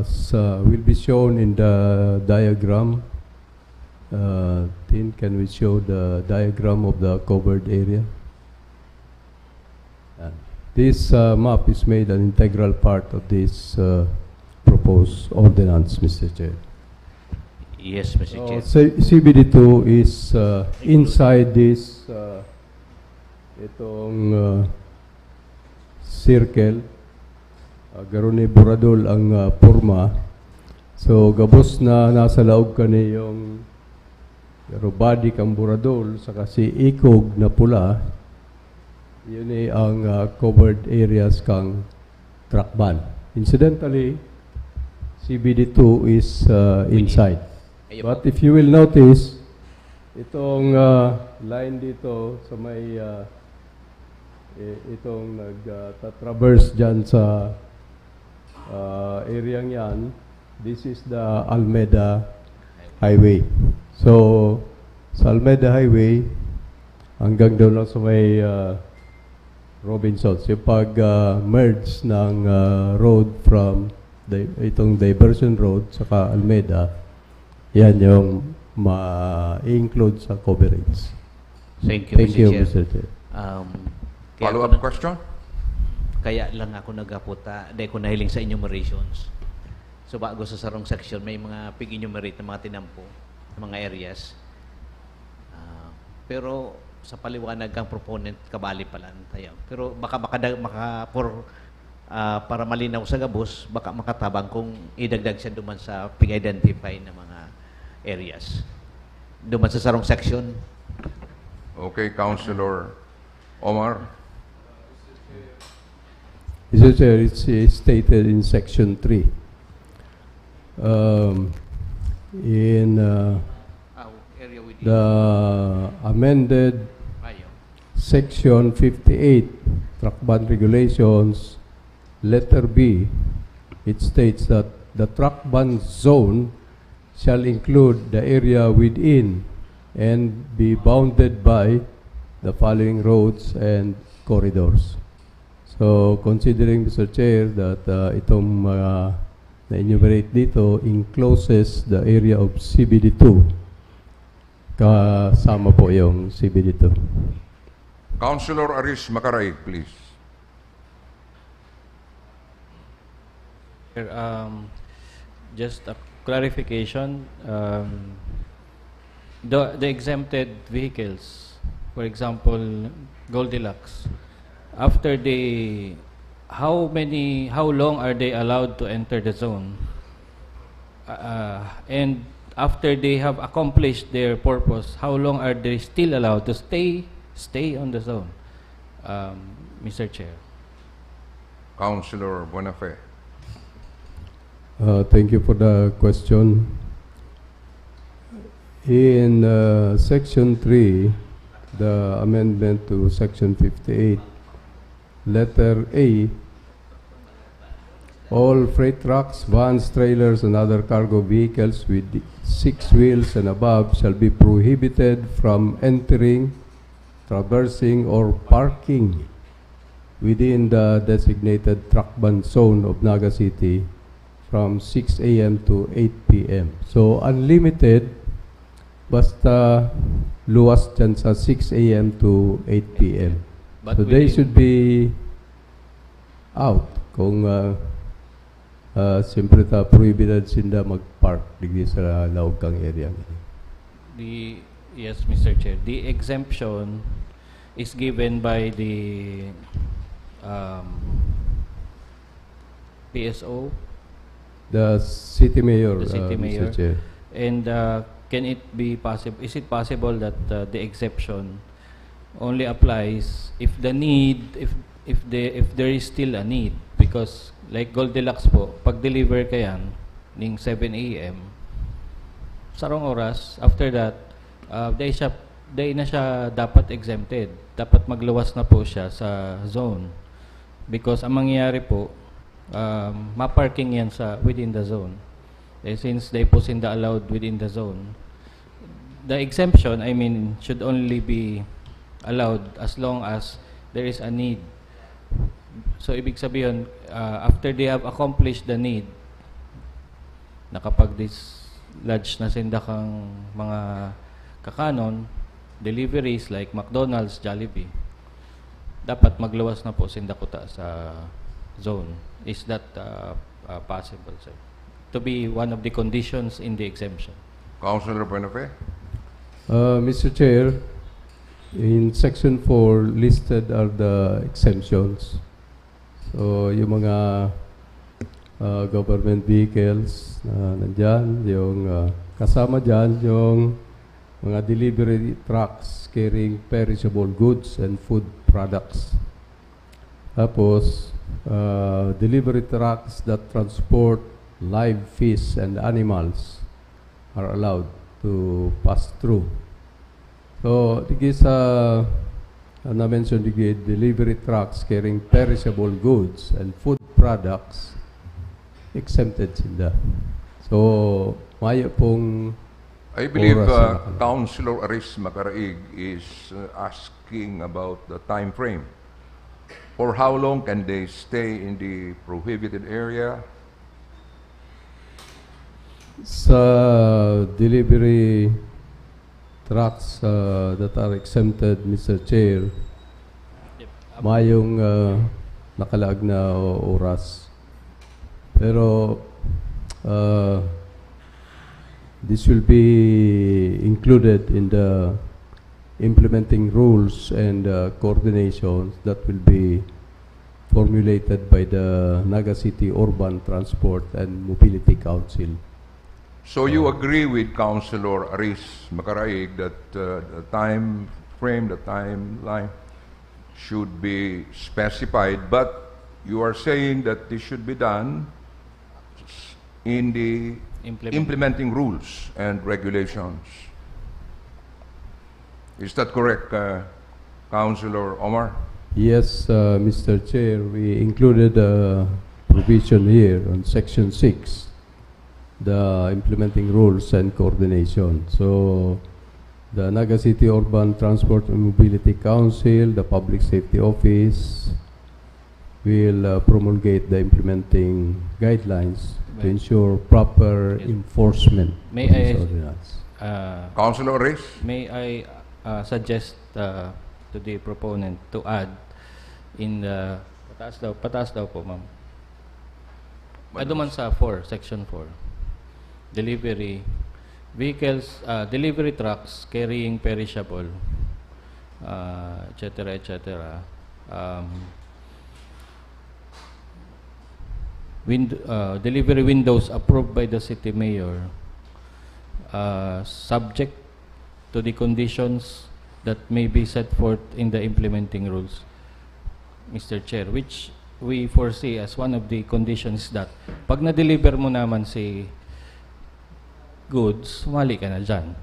So will be shown in the diagram. Tin, can we show the diagram of the covered area? This map is made an integral part of this proposed ordinance, Mr. Chair. Yes, Mr. Chair. CBD2 is inside this itong circle. Garone Buradol ang porma. So gabos na nasa laog kani yung body kang Buradol saka si ikog na pula. Yun ay ang covered areas kang truck ban. Incidentally, CBD2 is inside. But if you will notice, itong line dito sa may itong nag-traverse dyan sa area yan, this is the Almeda Highway. So, sa Almeda Highway, hanggang doon lang sa may Robinsons, yung pag-merge ng road from itong diversion road saka Almeda, yan yung ma-include sa coverage. Thank you, Mr. Chair. Follow-up question? Kaya lang ako nagaputa, dahil ko nahiling sa enumerations. So bago sa sarong section, may mga pig-enumerate na mga tinampo, na mga areas. Pero sa paliwanag kang proponent, kabali pala tayo. Pero baka para malinaw sa gabos, baka makatabang kung idagdag siya duman sa pig-identify na mga areas. Duman sa sarong section. Okay, Councilor Omar. Mr. Chair, it's stated in Section 3. In the amended Section 58, Truck Ban Regulations, letter B, it states that the truck ban zone shall include the area within and be bounded by the following roads and corridors. So, considering, Mr. Chair, that itong na-enumerate dito encloses the area of CBD2, kasama po yung CBD2. Councilor Aris Macaray, please. Just a clarification. The exempted vehicles, for example, Goldilocks, after how long are they allowed to enter the zone? And after they have accomplished their purpose, how long are they still allowed to stay on the zone, Mr. Chair? Councilor Buenafe. Thank you for the question. In Section 3, the amendment to Section 58. Letter A, all freight trucks, vans, trailers, and other cargo vehicles with 6 wheels and above shall be prohibited from entering, traversing, or parking within the designated truck ban zone of Naga City from 6 a.m. to 8 p.m. So, unlimited, basta luwas dyan sa 6 a.m. to 8 p.m. But So, they should be out kung siyempre ta prohibited sinda mag-park digdi sa laog kang area. Yes, Mr. Chair. The exemption is given by the PSO, The city mayor, the city mayor. Mr. Chair. And can it be possible? Is it possible that the exception only applies if the need, if there is still a need? Because like Goldilocks po, pag deliver ka yan ning 7 a.m. sarong oras, after that, day na siya dapat exempted. Dapat magluwas na po siya sa zone. Because ang mangyayari po, ma-parking yan sa within the zone. Since they po sinda allowed within the zone, the exemption, I mean, should only be allowed as long as there is a need. So, ibig sabihin, after they have accomplished the need, nakapag-dislodge na sinda kang mga kakanon, deliveries like McDonald's, Jollibee, dapat magluwas na po sinda kuta sa zone. Is that possible, sir? To be one of the conditions in the exemption. Councilor Buenafe? Mr. Chair, in Section 4, listed are the exemptions. So, yung mga government vehicles na nandyan, yung kasama dyan, yung mga delivery trucks carrying perishable goods and food products. Tapos, delivery trucks that transport live fish and animals are allowed to pass through. So, digi sa na-mention digi, delivery trucks carrying perishable goods and food products exempted sila. So, maya pong I believe oras na Councilor Aris Macaraig is asking about the time frame. For how long can they stay in the prohibited area? Sa delivery trucks that are exempted, Mr. Chair, mayong nakalaag na oras. Pero this will be included in the implementing rules and coordinations that will be formulated by the Naga City Urban Transport and Mobility Council. So you agree with Councilor Aris Macaraig that the time frame, the timeline should be specified, but you are saying that this should be done in the implementing rules and regulations. Is that correct, Councilor Omar? Yes, Mr. Chair, we included a provision here on Section 6, the implementing rules and coordination. So, the Naga City Urban Transport and Mobility Council, the Public Safety Office, will promulgate the implementing guidelines to ensure proper enforcement of this ordinance. Councilor Aris? May I suggest to the proponent to add in the pataas daw po, ma'am. Aduman sa 4, Section 4. Delivery vehicles, delivery trucks carrying perishable, etc., etc. Delivery windows approved by the city mayor, subject to the conditions that may be set forth in the implementing rules, Mr. Chair, which we foresee as one of the conditions that pag na-deliver mo naman si goods, sumali ka na dyan.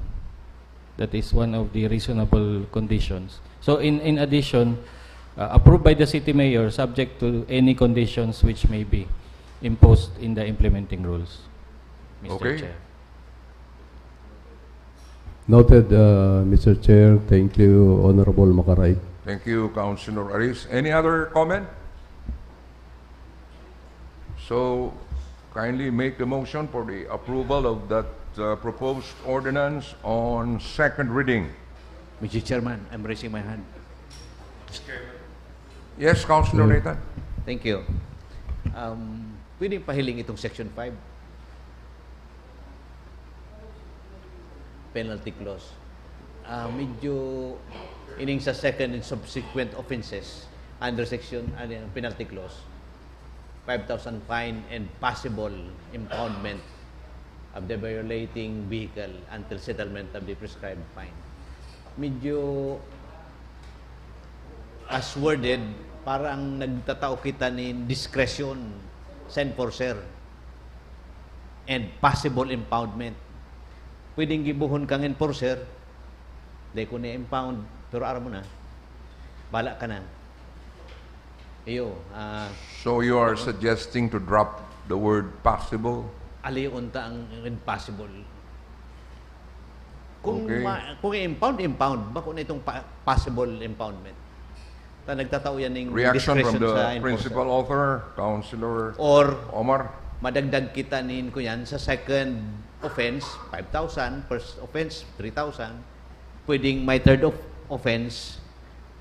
That is one of the reasonable conditions. So in addition, approved by the city mayor subject to any conditions which may be imposed in the implementing rules. Mr. Okay. Chair. Noted, Mr. Chair. Thank you, Honorable Makaray. Thank you, Councilor Aris. Any other comment? So, kindly make the motion for the approval of that proposed ordinance on second reading. Mr. Chairman, I'm raising my hand. Yes, Councilor Nathan. Thank you. Pwedeng pahiling itong Section 5? Penalty clause. Medyo ining sa second and subsequent offenses under section penalty clause, 5,000 fine and possible impoundment of the violating vehicle until settlement of the prescribed fine. Medyo as worded, parang nagtatao kita ni discretion sa enforcer and possible impoundment. Pwedeng gibuhon kang enforcer, di ko na-impound, pero araw mo na, bala ka na. Iyo. So you are suggesting to drop the word possible? Ali unta ang impossible. Kung Okay. kung impound, bako na itong possible impoundment. Nagtatao yan ng Reaction from discretion sa the enforcer. principal author, Councilor Or Omar. madagdag kita nin ko yan sa second offense, 5,000. First offense, 3,000. Pwedeng my third offense,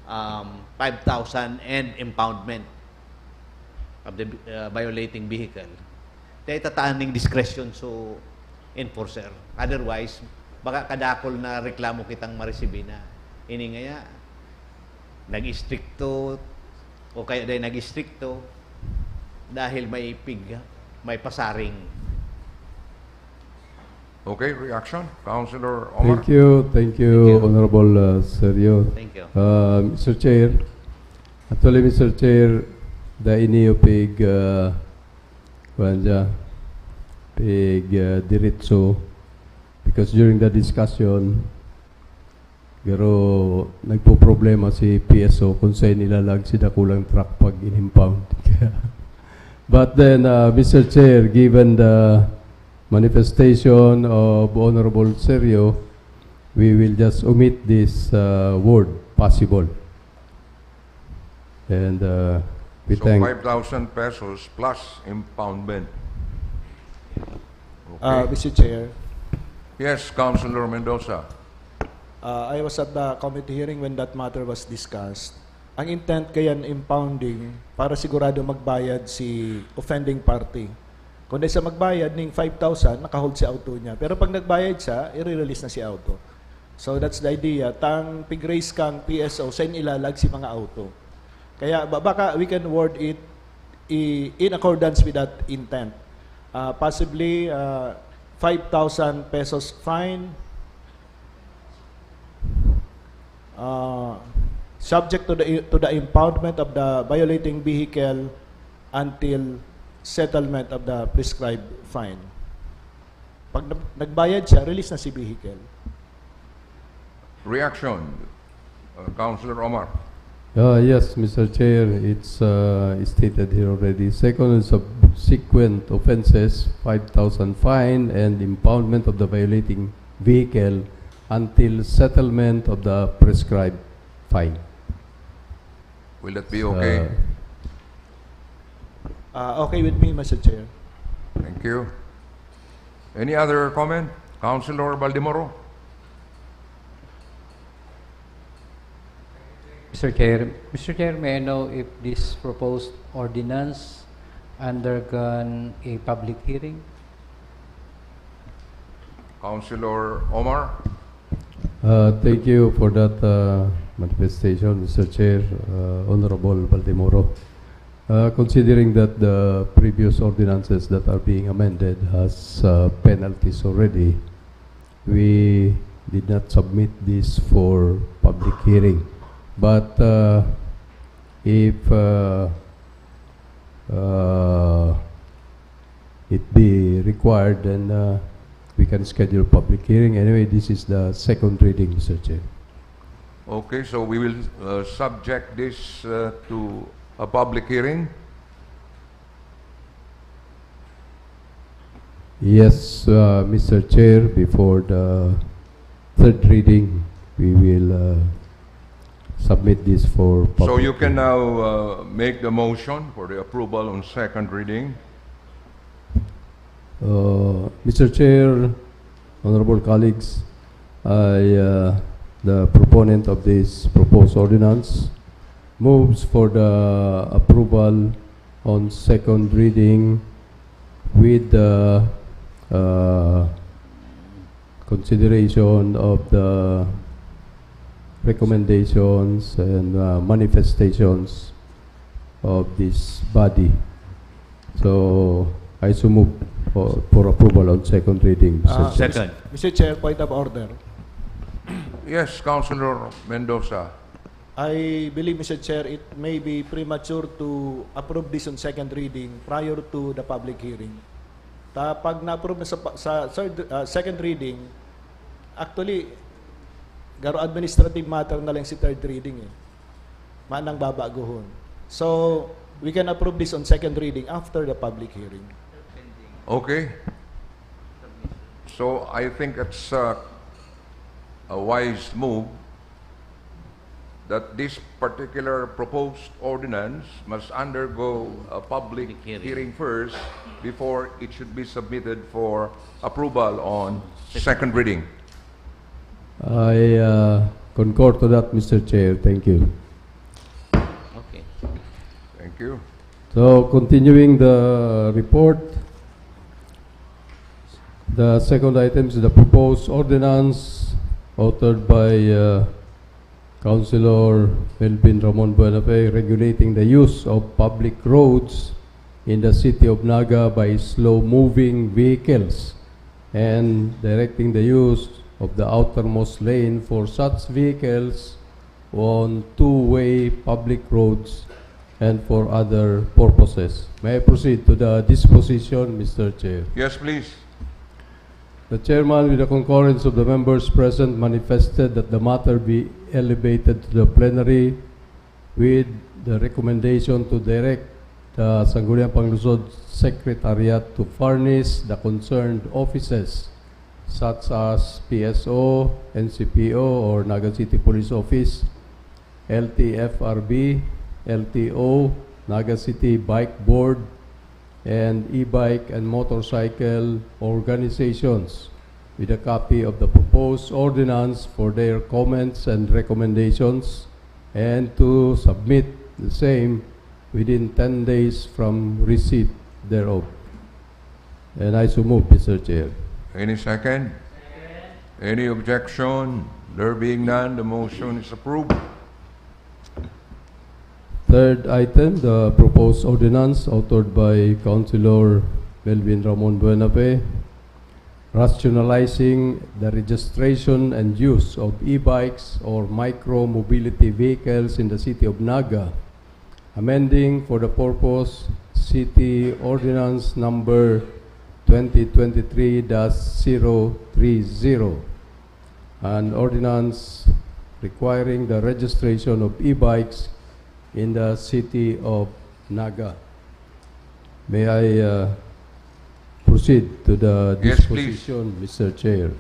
5,000 and impoundment of the violating vehicle. Kaya tataan ng discretion so enforcer. Otherwise, baka kadakol na reklamo kitang maresibi na ini ngaya nag-istrikto o kaya dahil nag-istrikto dahil may may pasaring. Okay, reaction? Councilor Omar. Thank you, Honorable Sergio. Thank you. Mr. Chair, actually, Mr. Chair, the inyo diretso, because during the discussion, pero nagpo-problema si PSO kung saan nilalag si dakulang truck pag in-impound. But then, Mr. Chair, given the manifestation of Honorable Sergio, we will just omit this word, possible. And we So thank... 5,000 pesos plus impoundment. Okay. Mr. Chair, Yes, Councilor Mendoza. I was at the committee hearing when that matter was discussed. Ang intent kayan impounding para sigurado magbayad si offending party. Kung di sa magbayad ng 5,000, nakahold si auto niya. Pero pag nagbayad siya, i-release na si auto. So that's the idea. Tang pig-raise kang PSO, sa ilalag si mga auto. Kaya baka we can word it in accordance with that intent. Possibly 5,000 pesos fine, subject to the impoundment of the violating vehicle until settlement of the prescribed fine. Pag nagbayad siya, release na si vehicle. Reaction, Councilor Omar. Yes, Mr. Chair, it's stated here already. Second and subsequent offenses, 5,000 fine and impoundment of the violating vehicle until settlement of the prescribed fine. Will that be okay? Okay with me, Mr. Chair. Thank you. Any other comment? Councilor Baldemoro? Mr. Chair, may I know if this proposed ordinance undergone a public hearing? Councilor Omar? Thank you for that manifestation, Mr. Chair, Honorable Baldemoro. Considering that the previous ordinances that are being amended has penalties already, we did not submit this for public hearing. But if it be required, then we can schedule public hearing. Anyway, this is the second reading, Mr. Chair. Okay, so we will subject this to a public hearing. Yes, Mr. Chair, before the third reading, we will submit this for public. So you can now make the motion for the approval on second reading. Mr. Chair, honorable colleagues, I, the proponent of this proposed ordinance, moves for the approval on second reading with the consideration of the recommendations and manifestations of this body. So I so move for approval on second reading. Second. Mr. Chair, point of order. Yes, Councilor Mendoza. I believe, Mr. Chair, it may be premature to approve this on second reading prior to the public hearing. Pag na-approve na sa second reading, actually, garo administrative matter na lang si third reading eh. Manang babaguhon. So, we can approve this on second reading after the public hearing. Okay. So I think it's a wise move that this particular proposed ordinance must undergo a public hearing first before it should be submitted for approval on second reading. I concur to that, Mr. Chair. Thank you. Okay. Thank you. So, continuing the report, the second item is the proposed ordinance authored by Councilor Melvin Ramon Buenafe regulating the use of public roads in the city of Naga by slow-moving vehicles and directing the use of the outermost lane for such vehicles on two-way public roads and for other purposes. May I proceed to the disposition, Mr. Chair? Yes, please. The chairman, with the concurrence of the members present, manifested that the matter be elevated to the plenary with the recommendation to direct the Sangguniang Panlungsod Secretariat to furnish the concerned offices such as PSO, NCPO or Naga City Police Office, LTFRB, LTO, Naga City Bike Board, and e-bike and motorcycle organizations with a copy of the proposed ordinance for their comments and recommendations and to submit the same within 10 days from receipt thereof. And I so move, Mr. Chair. Any second? Any objection? There being none, the motion is approved. Third item, the proposed ordinance authored by Councilor Melvin Ramon Buenafe, rationalizing the registration and use of e-bikes or micro-mobility vehicles in the city of Naga, amending for the purpose City Ordinance Number 2023-030, an ordinance requiring the registration of e-bikes in the city of Naga. May I proceed to the disposition, Mr. Chair?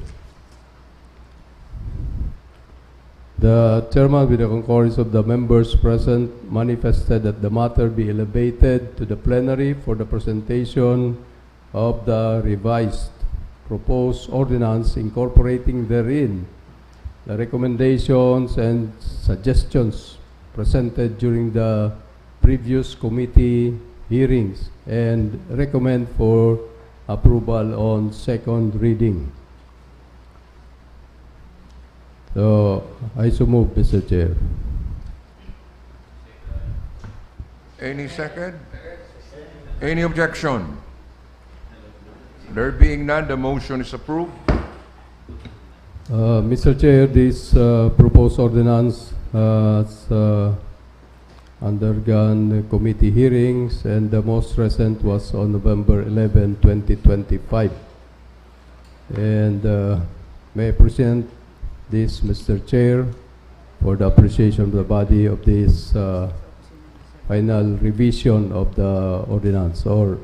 The chairman, with the concurrence of the members present, manifested that the matter be elevated to the plenary for the presentation of the revised proposed ordinance incorporating therein the recommendations and suggestions presented during the previous committee hearings and recommend for approval on second reading. So, I so move, Mr. Chair. Any second? Any objection? There being none, the motion is approved. Mr. Chair, this proposed ordinance has undergone committee hearings, and the most recent was on November 11, 2025. And may I present this, Mr. Chair, for the appreciation of the body of this final revision of the ordinance, or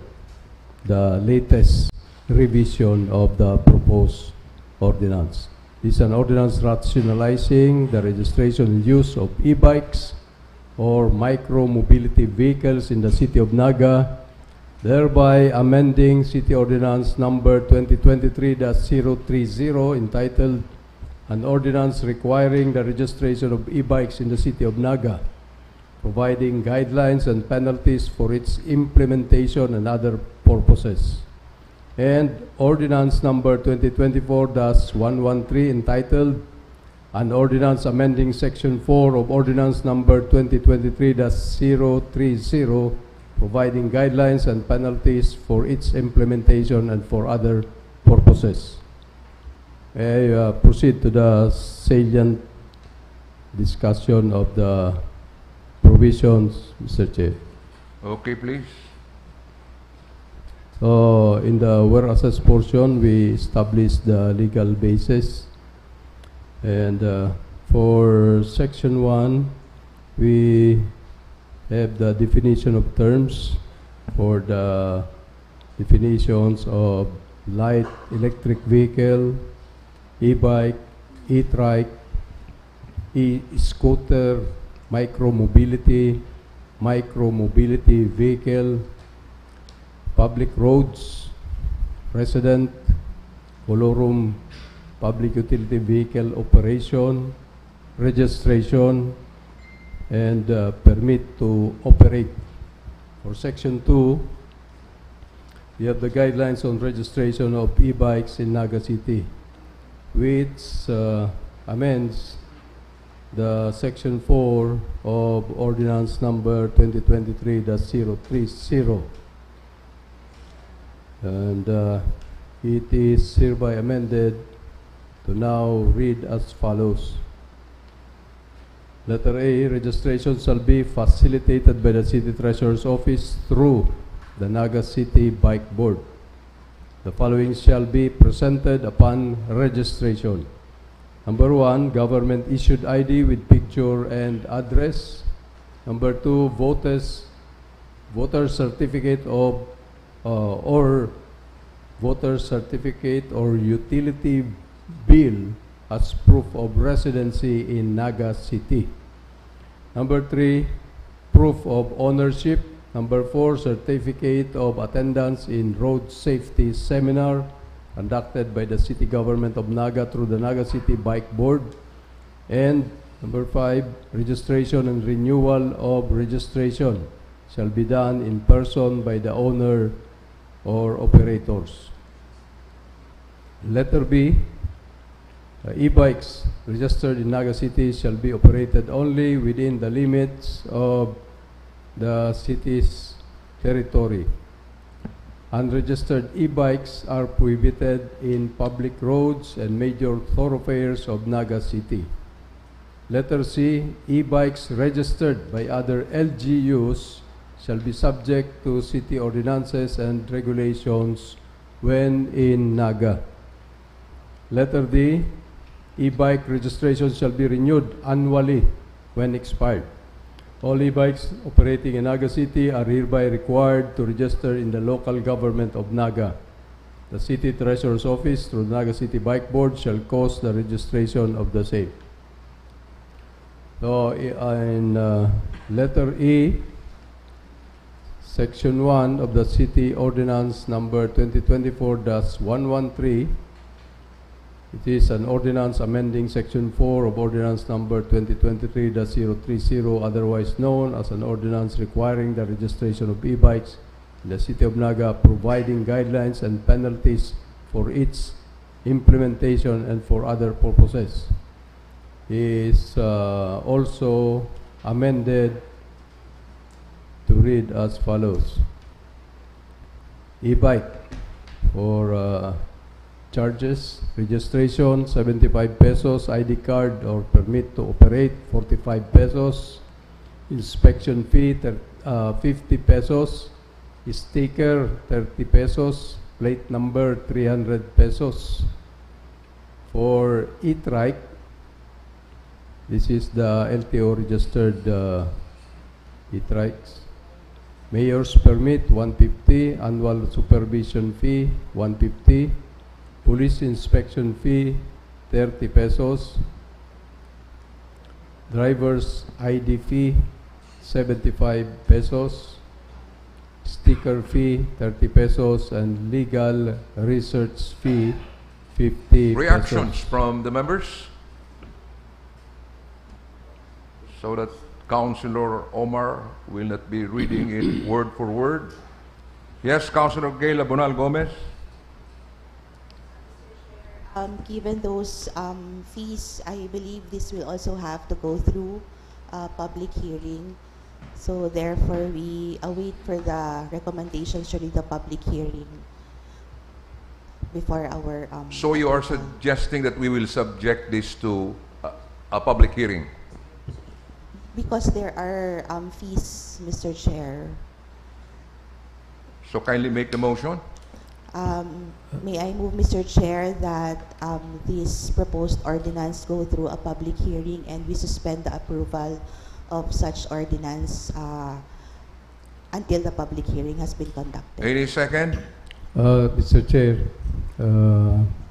the latest revision of the proposed ordinance. This is an ordinance rationalizing the registration and use of e-bikes or micro-mobility vehicles in the city of Naga, thereby amending City Ordinance Number 2023-030 entitled An Ordinance Requiring the Registration of E-Bikes in the City of Naga, providing guidelines and penalties for its implementation and other purposes. And Ordinance Number 2024-113 entitled An Ordinance Amending Section 4 of Ordinance Number 2023-030, providing guidelines and penalties for its implementation and for other purposes. May I proceed to the salient discussion of the provisions, Mr. Chair. Okay, please. So, in the whereas portion, we established the legal basis. And for Section 1, we have the definition of terms for the definitions of light electric vehicle, e-bike, e-trike, e-scooter, micro-mobility vehicle, public roads, resident, colorum, public utility vehicle operation, registration, and permit to operate. For Section 2, we have the guidelines on registration of e-bikes in Naga City, which amends the Section 4 of Ordinance Number 2023-030. And it is hereby amended to now read as follows. Letter A, registration shall be facilitated by the City Treasurer's Office through the Naga City Bike Board. The following shall be presented upon registration. Number 1, government issued ID with picture and address. Number 2, voter certificate of or voter certificate or utility bill as proof of residency in Naga City. Number 3, proof of ownership. Number 4, certificate of attendance in road safety seminar conducted by the City Government of Naga through the Naga City Bike Board. And number 5, registration and renewal of registration shall be done in person by the owner or operators. Letter B, e-bikes registered in Naga City shall be operated only within the limits of the city's territory. Unregistered e-bikes are prohibited in public roads and major thoroughfares of Naga City. Letter C, e-bikes registered by other LGUs shall be subject to city ordinances and regulations when in Naga. Letter D, e-bike registration shall be renewed annually when expired. All e-bikes operating in Naga City are hereby required to register in the local government of Naga. The City Treasurer's Office through the Naga City Bike Board shall cause the registration of the same. So in letter E, Section 1 of the City Ordinance Number 2024-113, it is an ordinance amending Section 4 of Ordinance Number 2023-030, otherwise known as an ordinance requiring the registration of e-bikes in the City of Naga, providing guidelines and penalties for its implementation and for other purposes. Is also amended to read as follows. E-bike for charges, registration 75 pesos, ID card or permit to operate 45 pesos, inspection fee 50 pesos, sticker 30 pesos, plate number 300 pesos. For e-trike, this is the LTO registered e-trikes. Mayor's permit 150, annual supervision fee 150, police inspection fee 30 pesos, driver's ID fee 75 pesos, sticker fee 30 pesos, and legal research fee 50 Reactions pesos. from the members? So that Councilor Omar will not be reading it word for word. Yes, Councilor Gayla Bonal Gomez. Given those fees, I believe this will also have to go through public hearing. So therefore, we await for the recommendations during the public hearing before our... So you are suggesting that we will subject this to a public hearing? Because there are fees, Mr. Chair. So kindly make the motion. May I move, Mr. Chair, that this proposed ordinance go through a public hearing and we suspend the approval of such ordinance until the public hearing has been conducted. Any second? Mr. Chair,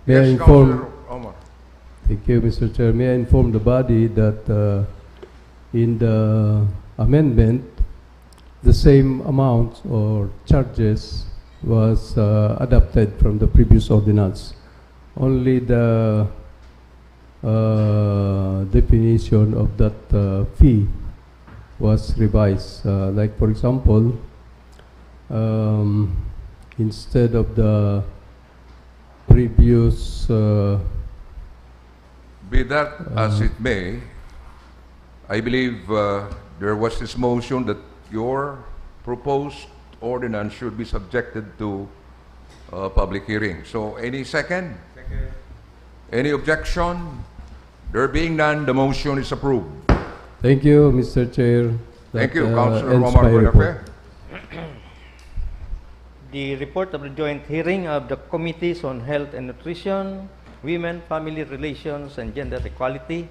may I Yes, inform... Councilor Omar. Thank you, Mr. Chair. May I inform the body that in the amendment, the same amount or charges was adopted from the previous ordinance. Only the definition of that fee was revised. Like, for example, instead of the previous... Be that as it may, I believe there was this motion that your proposed ordinance should be subjected to public hearing. So any second? Second. Any objection? There being none, the motion is approved. Thank you, Mr. Chair. Thank you, That, Councilor ends Omar my Buenafe. The report of the joint hearing of the Committees on Health and Nutrition, Women, Family Relations, and Gender Equality,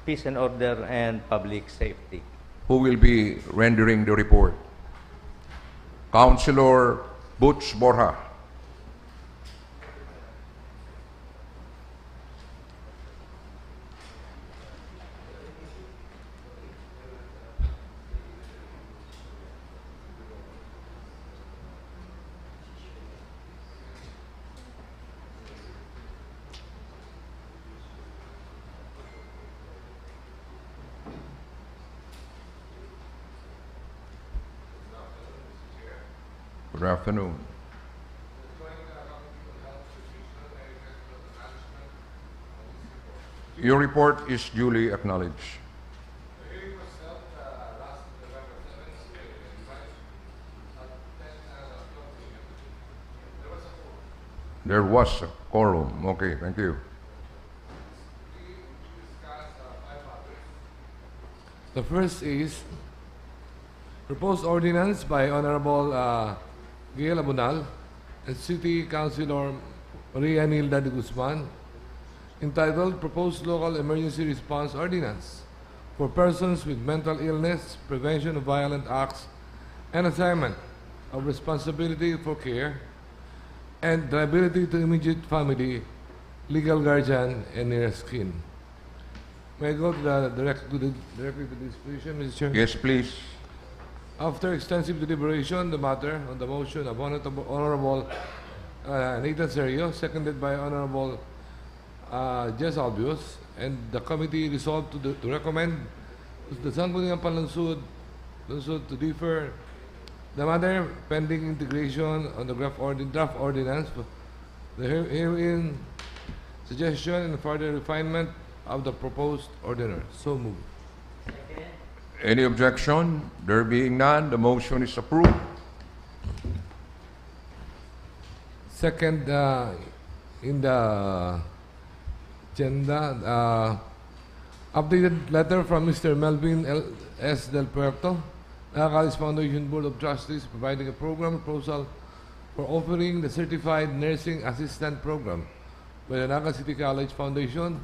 Peace and Order, and Public Safety. Who will be rendering the report? Councilor Butch Borja. Good afternoon. Your report is duly acknowledged. There was a quorum. Okay, thank you. The first is proposed ordinance by Honorable Gail Abunal and City Councilor Maria Nilda de Guzman, entitled Proposed Local Emergency Response Ordinance for Persons with Mental Illness, Prevention of Violent Acts, and Assignment of Responsibility for Care, and Liability to Immediate Family, Legal Guardian, and Nearest Kin. May I go to directly to this position, Mr. Chair? Yes, please. After extensive deliberation, the matter on the motion of Honorable Nathan Serio, seconded by Honorable Jess Albios, and the committee resolved to recommend the Sangguniang Panlungsod to defer the matter pending integration on the draft ordinance, the herein suggestion and further refinement of the proposed ordinance. So moved. Any objection? There being none, the motion is approved. Second, in the agenda, updated letter from Mr. Melvin S. Del Puerto, Nagalis Foundation Board of Trustees, providing a program proposal for offering the Certified Nursing Assistant Program by the Naga City College Foundation,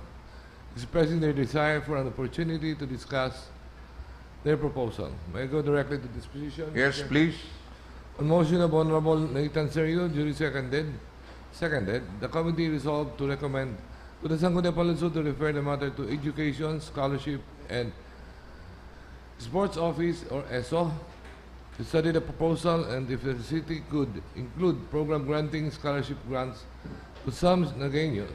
expressing their desire for an opportunity to discuss their proposal. May I go directly to disposition? Yes, please. On motion of Honorable Nathan Serio, duly seconded, the committee resolved to recommend to the Sangguniang Panlungsod to refer the matter to Education, Scholarship, and Sports Office or ESO to study the proposal and if the city could include program granting scholarship grants to some Nagueños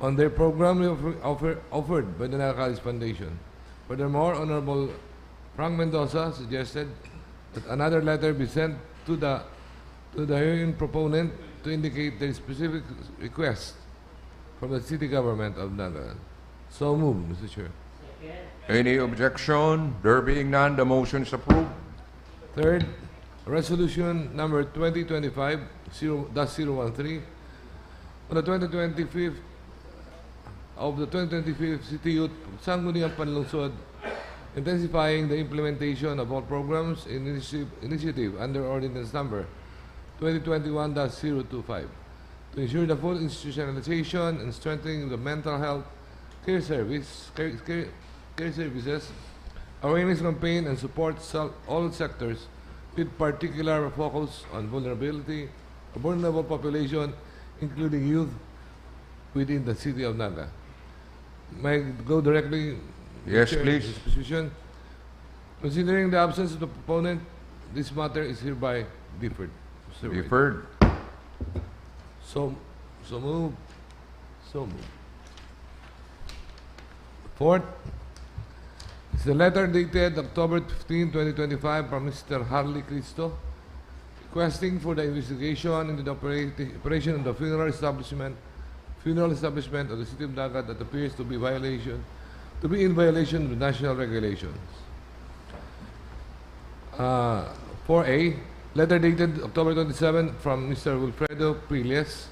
on their program offered by the Naga College Foundation. Furthermore, Honorable Frank Mendoza suggested that another letter be sent to the hearing proponent to indicate their specific request from the city government of Naga. So moved, Mr. Chair. Any objection? There being none, the motion is approved. Third, resolution number 2025-013 on the 2025 of the 2025 City Youth Sangguniang Panlungsod, intensifying the implementation of all programs initiative under ordinance number 2021-025 to ensure the full institutionalization and strengthening the mental health care services, awareness campaign, and support all sectors with particular focus on vulnerable population, including youth within the city of Naga. May I go directly? Yes, Chair, please. Disposition. Considering the absence of the proponent, this matter is hereby deferred. Deferred. So move. Fourth, it's the letter dated October 15, 2025 from Mr. Harley Cristo, requesting for the investigation into the operation of the funeral establishment of the city of Naga that appears to be in violation of the national regulations. 4A, letter dated October 27 from Mr. Wilfredo Priles,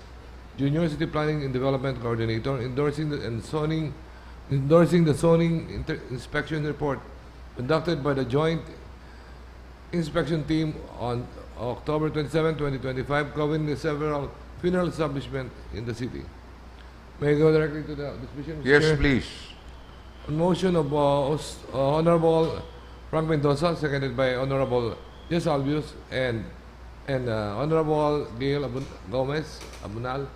Junior City Planning and Development Coordinator, endorsing the zoning inspection report conducted by the Joint Inspection Team on October 27, 2025, covering the several funeral establishments in the city. May I go directly to the discussion? Yes, Chair? please. On motion of Honorable Frank Mendoza, seconded by Honorable Jess Albius and Honorable Gail Gomez Abunal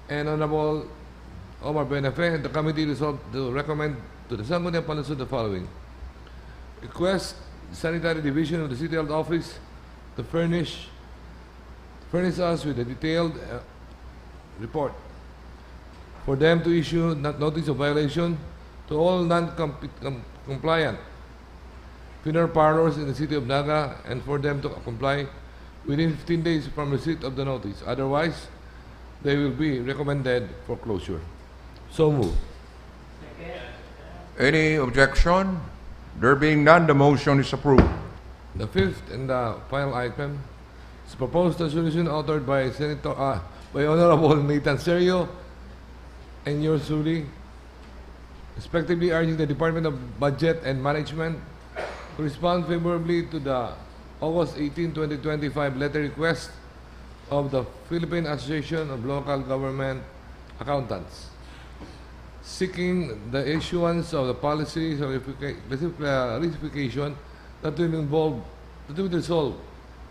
and Honorable Omar Benefe, the committee resolved to recommend to the Sangguniang Panlungsod the following. Request the Sanitary Division of the City Health Office to furnish us with a detailed report for them to issue notice of violation to all non-compliant funeral parlors in the city of Naga and for them to comply within 15 days from receipt of the notice. Otherwise, they will be recommended for closure. So move. Any objection? There being none, the motion is approved. The fifth and the final item is proposed resolution authored by by Honorable Nathan Serio and yours truly, respectively urging the Department of Budget and Management to respond favorably to the August 18, 2025 letter request of the Philippine Association of Local Government Accountants, seeking the issuance of the policy clarification that will resolve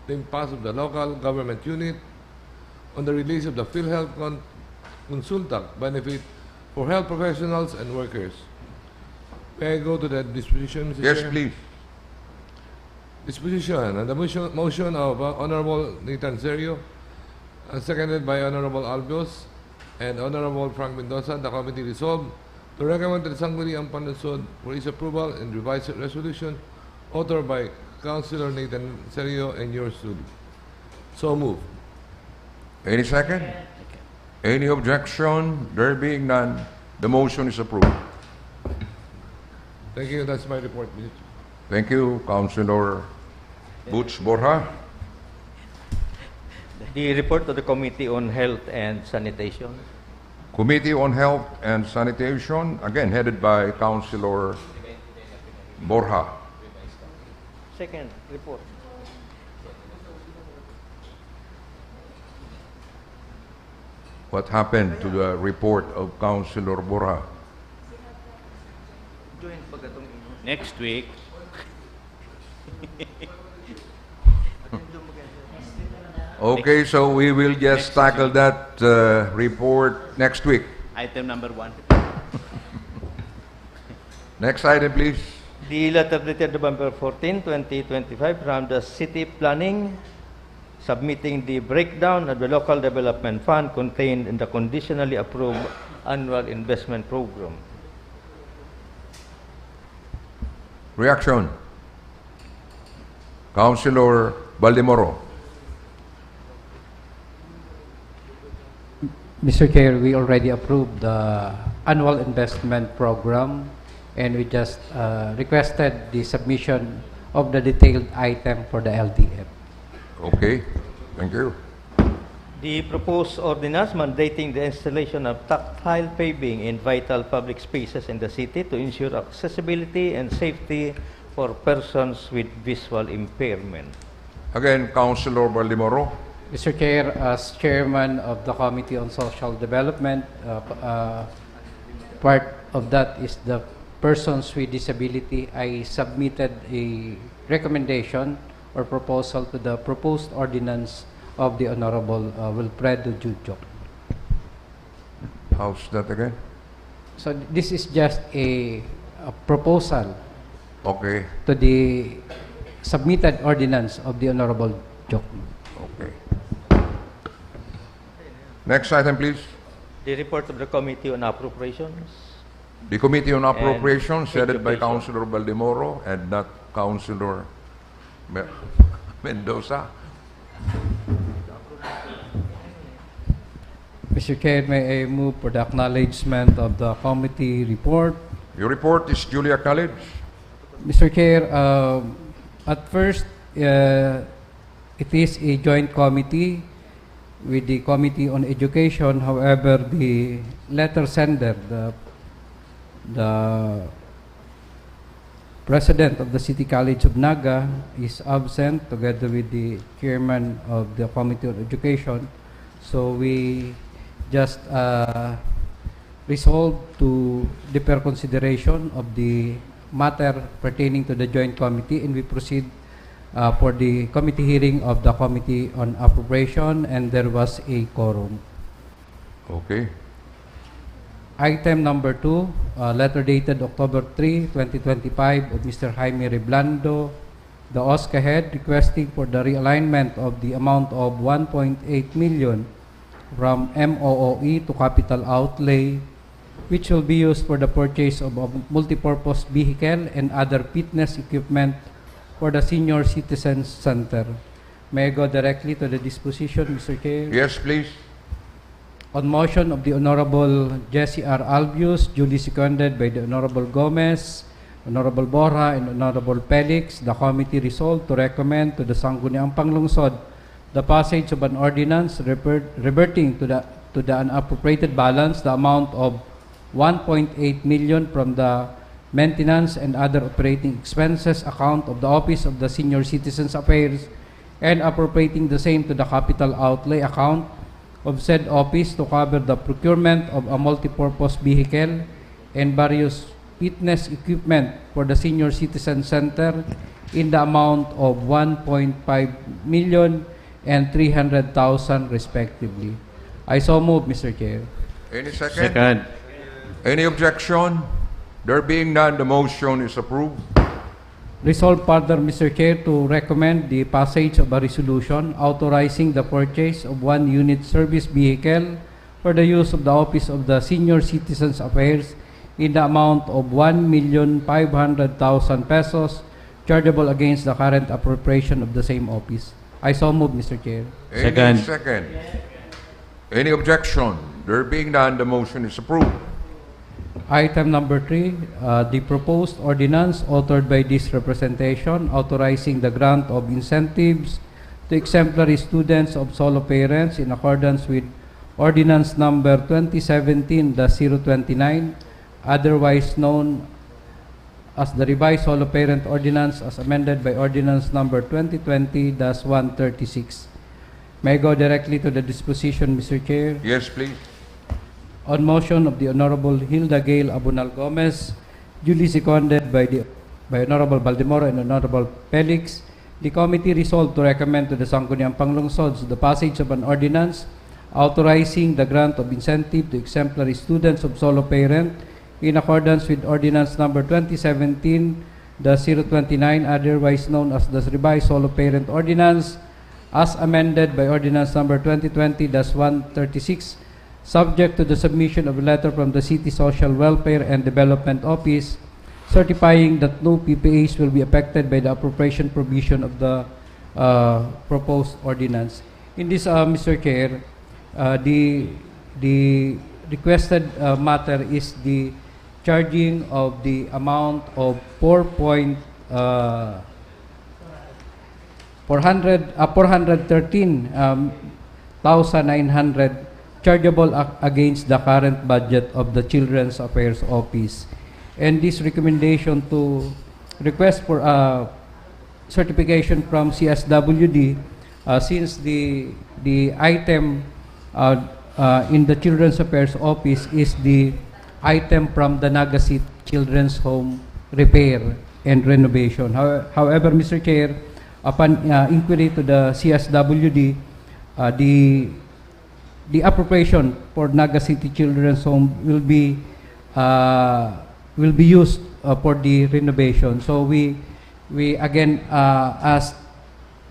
the impasse of the local government unit on the release of the PhilHealth Consultant benefit for health professionals and workers. May I go to the disposition, Mr. Yes, Chair? please. Disposition and the motion of Honorable Nathan Serio, seconded by Honorable Albios and Honorable Frank Mendoza, the committee resolved to recommend to the Sangguniang Panlungsod for its approval and revised resolution authored by Councilor Nathan Serio and yours truly. So move. Any second? Any objection? There being none, the motion is approved. Thank you. That's my report, Mr. Chair. Thank you, Councilor Butch Borja. The report of the Committee on Health and Sanitation. Committee on Health and Sanitation, again headed by Councilor Borja. Second report. What happened to the report of Councilor Borja? Next week, Okay, so we will just tackle that report next week. item number 1. Next item, please. The letter dated November 14, 2025 from the City Planning submitting the breakdown of the local development fund contained in the conditionally approved annual investment program. Reaction. Councilor Baldemoro. Mr. Chair, we already approved the annual investment program, and we just requested the submission of the detailed item for the LDF. Okay, thank you. The proposed ordinance mandating the installation of tactile paving in vital public spaces in the city to ensure accessibility and safety for persons with visual impairment. Again, Councilor Baldemoro. Mr. Chair, as chairman of the Committee on Social Development, part of that is the persons with disability. I submitted a recommendation or proposal to the proposed ordinance of the Honorable Wilfredo Jujo. How's that again? So this is just a proposal Okay, to the submitted ordinance of the Honorable Jujo. okay. Next item, please. The report of the Committee on Appropriations. The Committee on And Appropriations, headed by Education. Councilor Baldemoro and not Councilor Mendoza. Mr. Chair, may I move for the acknowledgement of the committee report? Your report is duly acknowledged. Mr. Chair, at first, it is a joint committee with the Committee on Education. However, the letter sender, the President of the City College of Naga, is absent together with the Chairman of the Committee on Education. So we just resolved to defer consideration of the matter pertaining to the joint committee, and we proceed for the committee hearing of the Committee on Appropriation, and there was a quorum. Okay. Item number 2, letter dated October 3, 2025 of Mr. Jaime Reblando, the OSCA head, requesting for the realignment of the amount of 1.8 million from MOOE to capital outlay, which will be used for the purchase of a multipurpose vehicle and other fitness equipment for the Senior Citizens Center. May I go directly to the disposition, Mr. Chair? Yes, please. On motion of the Honorable Jesse R. Albius, duly seconded by the Honorable Gomez, Honorable Borja, and Honorable Felix, the committee resolved to recommend to the Sangguniang Panlungsod the passage of an ordinance reverting to the unappropriated balance the amount of 1.8 million from the maintenance and other operating expenses account of the Office of the Senior Citizens Affairs, and appropriating the same to the capital outlay account of said office to cover the procurement of a multipurpose vehicle and various fitness equipment for the Senior Citizen Center in the amount of 1.5 million and 300,000 respectively. I so move, Mr. Chair. Any second? Second. Any objection? There being none, the motion is approved. Resolved further, Mr. Chair, to recommend the passage of a resolution authorizing the purchase of one unit service vehicle for the use of the Office of the Senior Citizens Affairs in the amount of 1,500,000 pesos, chargeable against the current appropriation of the same office. I so move, Mr. Chair. Any second? Any objection? There being none, the motion is approved. Item number 3, the proposed ordinance authored by this representation authorizing the grant of incentives to exemplary students of solo parents in accordance with Ordinance number 2017-029, otherwise known as the revised solo parent ordinance as amended by Ordinance number 2020-136. May I go directly to the disposition, Mr. Chair? Yes, please. On motion of the Honorable Hilda Gail Abunal Gomez, duly seconded by Honorable Baldemoro and Honorable Felix, the committee resolved to recommend to the Sangguniang Panlungsod the passage of an ordinance authorizing the grant of incentive to exemplary students of solo parent in accordance with Ordinance Number 2017-029, otherwise known as the Revised Solo Parent Ordinance, as amended by Ordinance Number 2020-136, subject to the submission of a letter from the City Social Welfare and Development Office certifying that no PPAs will be affected by the appropriation provision of the proposed ordinance. In this, Mr. Chair, the requested matter is the charging of the amount of 413,900 chargeable against the current budget of the Children's Affairs Office. And this recommendation to request for certification from CSWD, since the item in the Children's Affairs Office is the item from the Naga City Children's Home repair and renovation. However, Mr. Chair, upon inquiry to the CSWD, the appropriation for Naga City Children's Home will be used for the renovation. So we again asked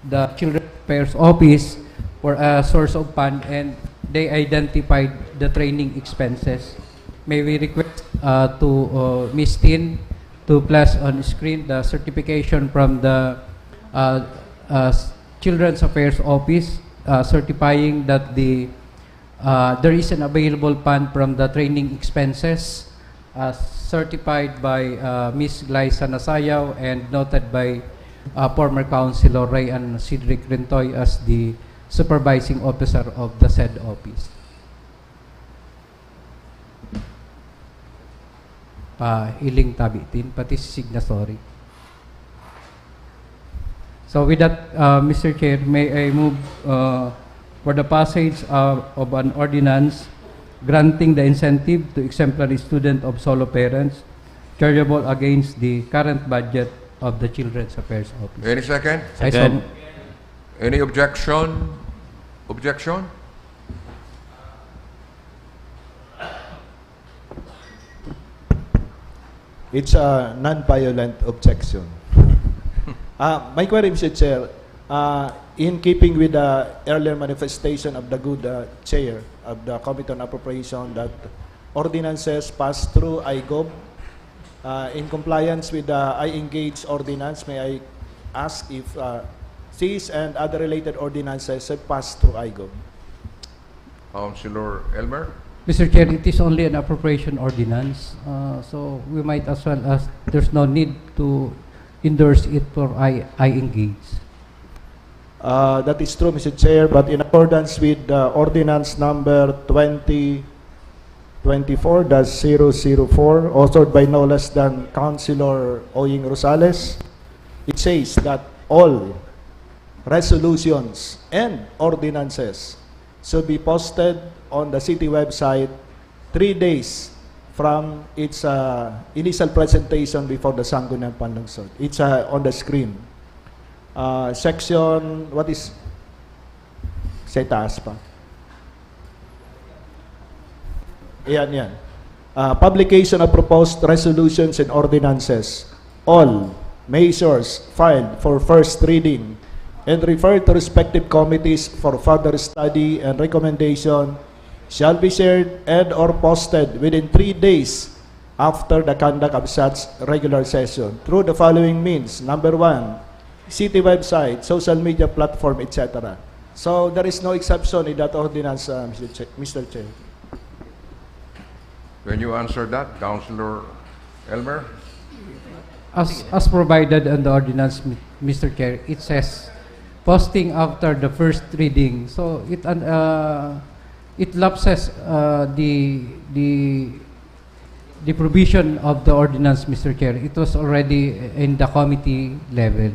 the Children's Affairs Office for a source of fund, and they identified the training expenses. May we request to Ms. Tin to place on screen the certification from the Children's Affairs Office certifying that there is an available fund from the training expenses, certified by Ms. Glyza Nasayaw and noted by former Councilor Ray and Cedric Rintoy as the supervising officer of the said office. Iling tabitin, pati signatory. So with that, Mr. Chair, may I move for the passage of an ordinance granting the incentive to exemplary student of solo parents chargeable against the current budget of the Children's Affairs Office. Any second? Second. Any objection? Objection? It's a non-violent objection. My query, Mr. Chair, in keeping with the earlier manifestation of the good chair of the Committee on Appropriation that ordinances passed through IGOB, in compliance with the I-Engage ordinance, may I ask if these and other related ordinances have passed through IGOB? Councilor Elmer? Mr. Chair, it is only an appropriation ordinance, so we might as well as there's no need to endorse it for I-Engage. That is true, Mr. Chair, but in accordance with ordinance number 2024-004, authored by no less than Councilor Oying Rosales, it says that all resolutions and ordinances should be posted on the city website 3 days from its initial presentation before the Sangguniang Panlungsod. It's on the screen. Section, what is? Sa taas pa. Yan. Publication of proposed resolutions and ordinances. All measures filed for first reading and referred to respective committees for further study and recommendation shall be shared and or posted within 3 days after the conduct of such regular session through the following means. Number 1, city website, social media platform, etc. So there is no exception in that ordinance, Mr. Chair. Can you answer that, Councilor Elmer? As provided in the ordinance, Mr. Chair, it says posting after the first reading. So it lapses the provision of the ordinance, Mr. Chair. It was already in the committee level.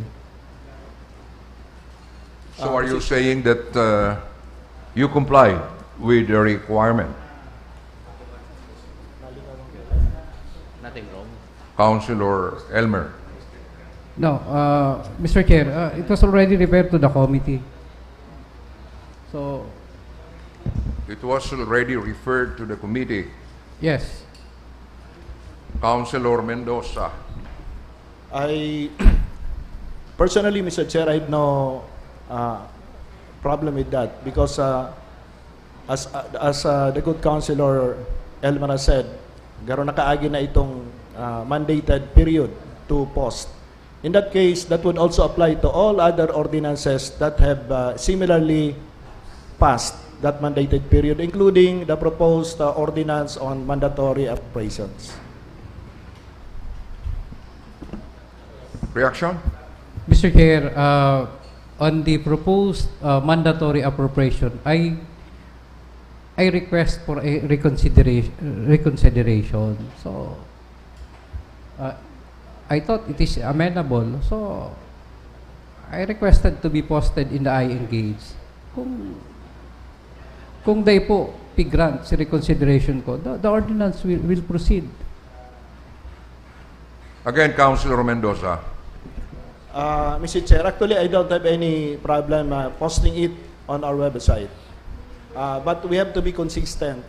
So are you saying that you comply with the requirement? Nothing wrong. Councilor Elmer. No, Mr. Chair, it was already referred to the committee. So, It was already referred to the committee. yes. Councilor Mendoza. I personally, Mr. Chair, I have no problem with that because as the good councilor Elmer has said, garo nakaagi na itong mandated period to post. In that case, that would also apply to all other ordinances that have similarly passed that mandated period, including the proposed ordinance on mandatory appropriations. Reaction? Mr. Chair, on the proposed mandatory appropriation, I request for a reconsideration. So, I thought it is amenable. So, I requested to be posted in the I-Engage. Kung day po grant si reconsideration ko, the ordinance will proceed. Again, Councilor Mendoza. Mr. Chair, actually, I don't have any problem posting it on our website. But we have to be consistent.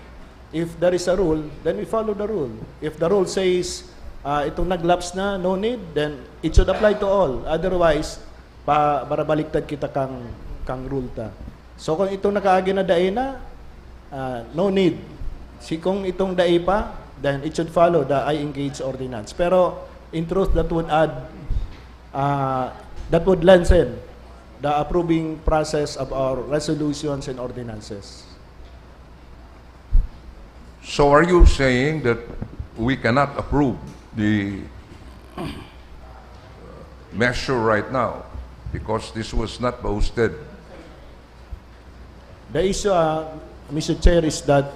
If there is a rule, then we follow the rule. If the rule says itong naglaps na, no need, then it should apply to all. Otherwise, barabaliktad kita kang rule ta. So kung itong nakaagi na dae na, no need. Kung itong dae pa, then it should follow the I-Engage ordinance. Pero in truth, that would add that would lengthen the approving process of our resolutions and ordinances. So are you saying that we cannot approve the measure right now because this was not posted? The issue, Mr. Chair, is that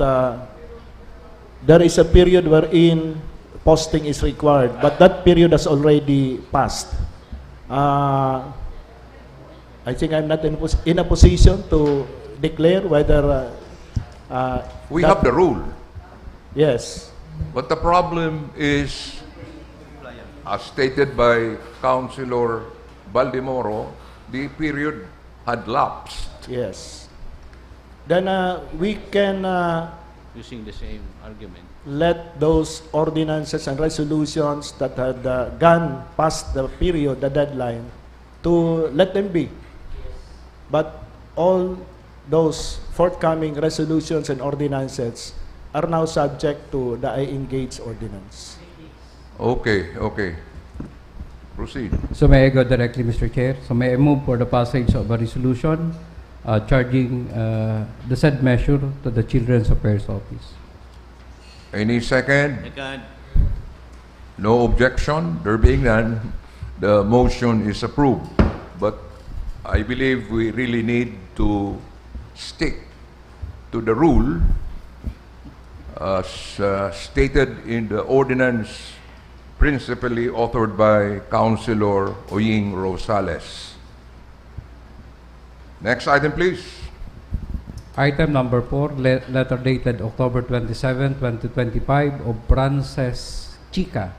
there is a period wherein posting is required, but that period has already passed. I think I'm not in a position to declare whether we have the rule. Yes. But the problem is, as stated by Councilor Baldemoro, the period had lapsed. Yes. Then we can Using the same argument. let those ordinances and resolutions that had gone past the period, the deadline, to let them be. But all those forthcoming resolutions and ordinances are now subject to the I-Engage ordinance. Okay, okay. Proceed. So may I go directly, Mr. Chair? So may I move for the passage of a resolution charging the said measure to the Children's Affairs Office. Any second? Second. No objection? There being none, the motion is approved. But I believe we really need to stick to the rule as stated in the ordinance principally authored by Councilor Oying Rosales. Next item, please. Item number 4, letter dated October 27, 2025 of Frances Chica,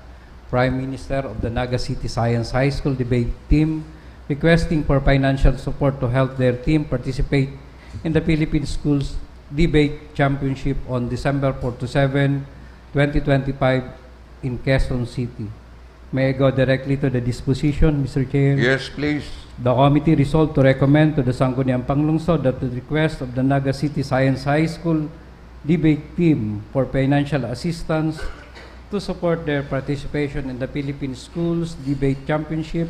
Prime Minister of the Naga City Science High School debate team, requesting for financial support to help their team participate in the Philippine Schools Debate Championship on December 4 to 7, 2025 in Quezon City. May I go directly to the disposition, Mr. Chair? Yes, please. The committee resolved to recommend to the Sangguniang Panlungsod that the request of the Naga City Science High School debate team for financial assistance to support their participation in the Philippine Schools Debate Championship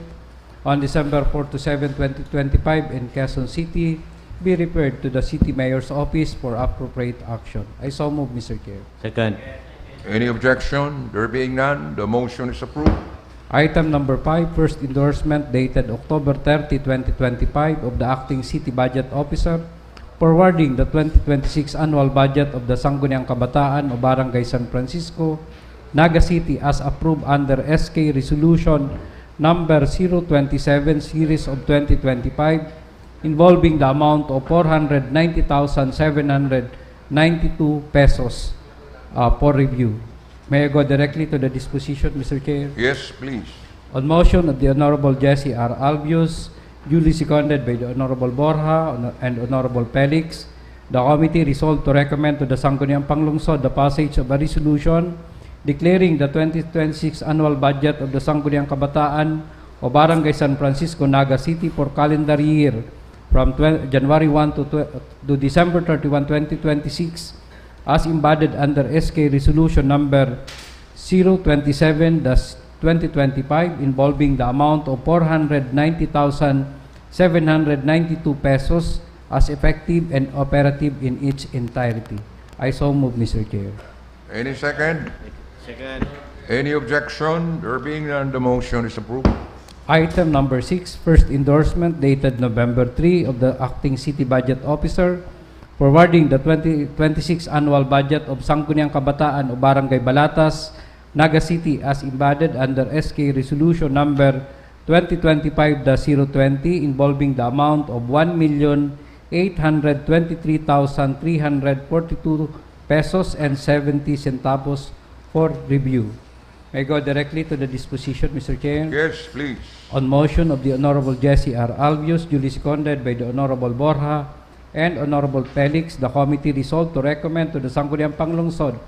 on December 4 to 7, 2025 in Quezon City be referred to the City Mayor's Office for appropriate action. I so move, Mr. Chair. Second. Any objection? There being none, the motion is approved. Item number 5, first endorsement dated October 30, 2025 of the Acting City Budget Officer forwarding the 2026 annual budget of the Sangguniang Kabataan o Barangay San Francisco, Naga City as approved under SK Resolution number 027 series of 2025 involving the amount of 490,792 pesos for review. May I go directly to the disposition, Mr. Chair? Yes, please. On motion of the Honorable Jesse R. Albius, duly seconded by the Honorable Borja and Honorable Felix, the committee resolved to recommend to the Sangguniang Panlungsod the passage of a resolution declaring the 2026 annual budget of the Sangguniang Kabataan o Barangay San Francisco, Naga City for calendar year from January 1 to December 31, 2026 as embodied under SK Resolution number 027-2025 involving the amount of 490,792 pesos as effective and operative in its entirety. I so move, Mr. Chair. Any second? Second. Any objection? There being none, the motion is approved. Item number 6, first endorsement dated November 3 of the Acting City Budget Officer forwarding the 2026 annual budget of Sangguniang Kabataan o Barangay Balatas, Naga City as embodied under SK Resolution number 2025-020 involving the amount of 1,823,342 pesos and 70 centavos for review. May I go directly to the disposition, Mr. Chair? Yes, please. On motion of the Honorable Jesse R. Albius, duly seconded by the Honorable Borja and Honorable Felix, the committee resolved to recommend to the Sangguniang Panlungsod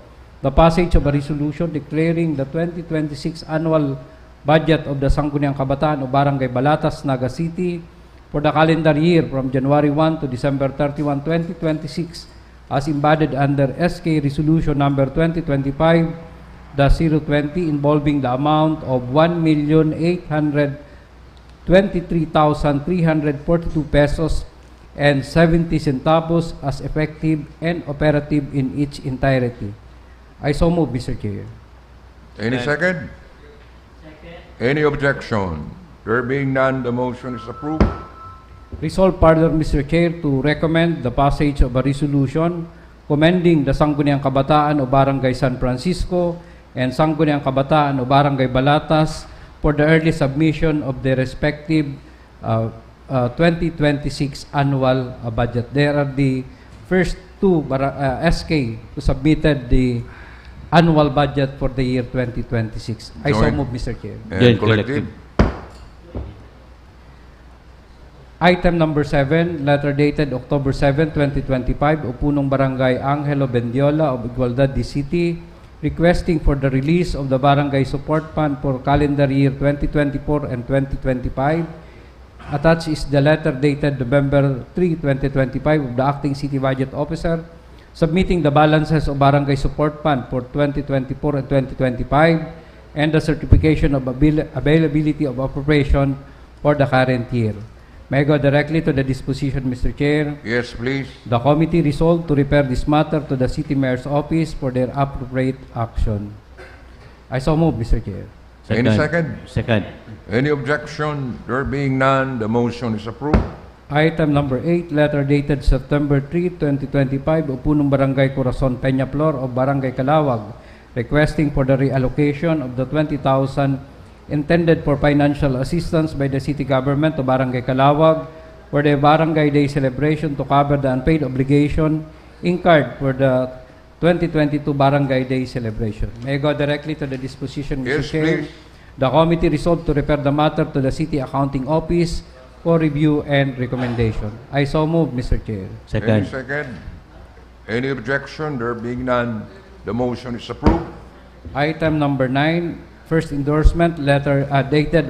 the passage of a resolution declaring the 2026 annual budget of the Sangguniang Kabataan o Barangay Balatas, Naga City for the calendar year from January 1 to December 31, 2026 as embodied under SK Resolution number 2025-020 involving the amount of 1,823,342 pesos and 70 centavos as effective and operative in its entirety. I so move, Mr. Chair. Any second? Any objection? There being none, the motion is approved. Resolve further, Mr. Chair, to recommend the passage of a resolution commending the Sangguniang Kabataan o Barangay San Francisco and Sangguniang Kabataan o Barangay Balatas for the early submission of their respective 2026 annual budget. There are the first two SK who submitted the annual budget for the year 2026. I so move, Mr. Chair. And collective. Item number 7, letter dated October 7, 2025, Upunong Barangay Angelo Bendiola of Igualdad City, requesting for the release of the Barangay Support Fund for calendar year 2024 and 2025. Attached is the letter dated November 3, 2025 of the Acting City Budget Officer, submitting the balances of Barangay Support Fund for 2024 and 2025 and the certification of availability of appropriation for the current year. May I go directly to the disposition, Mr. Chair? Yes, please. The committee resolved to refer this matter to the City Mayor's Office for their appropriate action. I so move, Mr. Chair. Any second? Second. Any objection? There being none, the motion is approved. Item number 8, letter dated September 3, 2025, Upunong Barangay Corazon Peñaflor of Barangay Calawag, requesting for the reallocation of the 20,000 intended for financial assistance by the city government to Barangay Calawag for the Barangay Day celebration to cover the unpaid obligation incurred for the 2022 Barangay Day celebration. May I go directly to the disposition, Mr. Yes, Chair? please. The committee resolved to refer the matter to the City Accounting Office for review and recommendation. I so move, Mr. Chair. Any second? Any objection? There being none, the motion is approved. Item number 9, first endorsement letter dated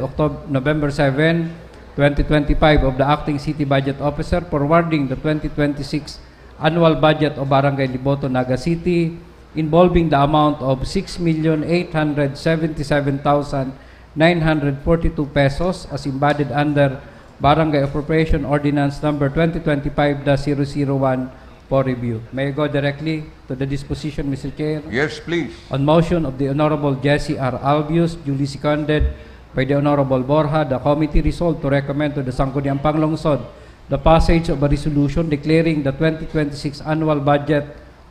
November 7, 2025 of the Acting City Budget Officer forwarding the 2026 annual budget of Barangay Liboto, Naga City involving the amount of 6,877,942 pesos as embodied under Barangay Appropriation Ordinance number 2025-001 for review. May I go directly to the disposition, Mr. Chair? Yes, please. On motion of the Honorable Jesse R. Albius, duly seconded by the Honorable Borja, the committee resolved to recommend to the Sangguniang Panlungsod the passage of a resolution declaring the 2026 annual budget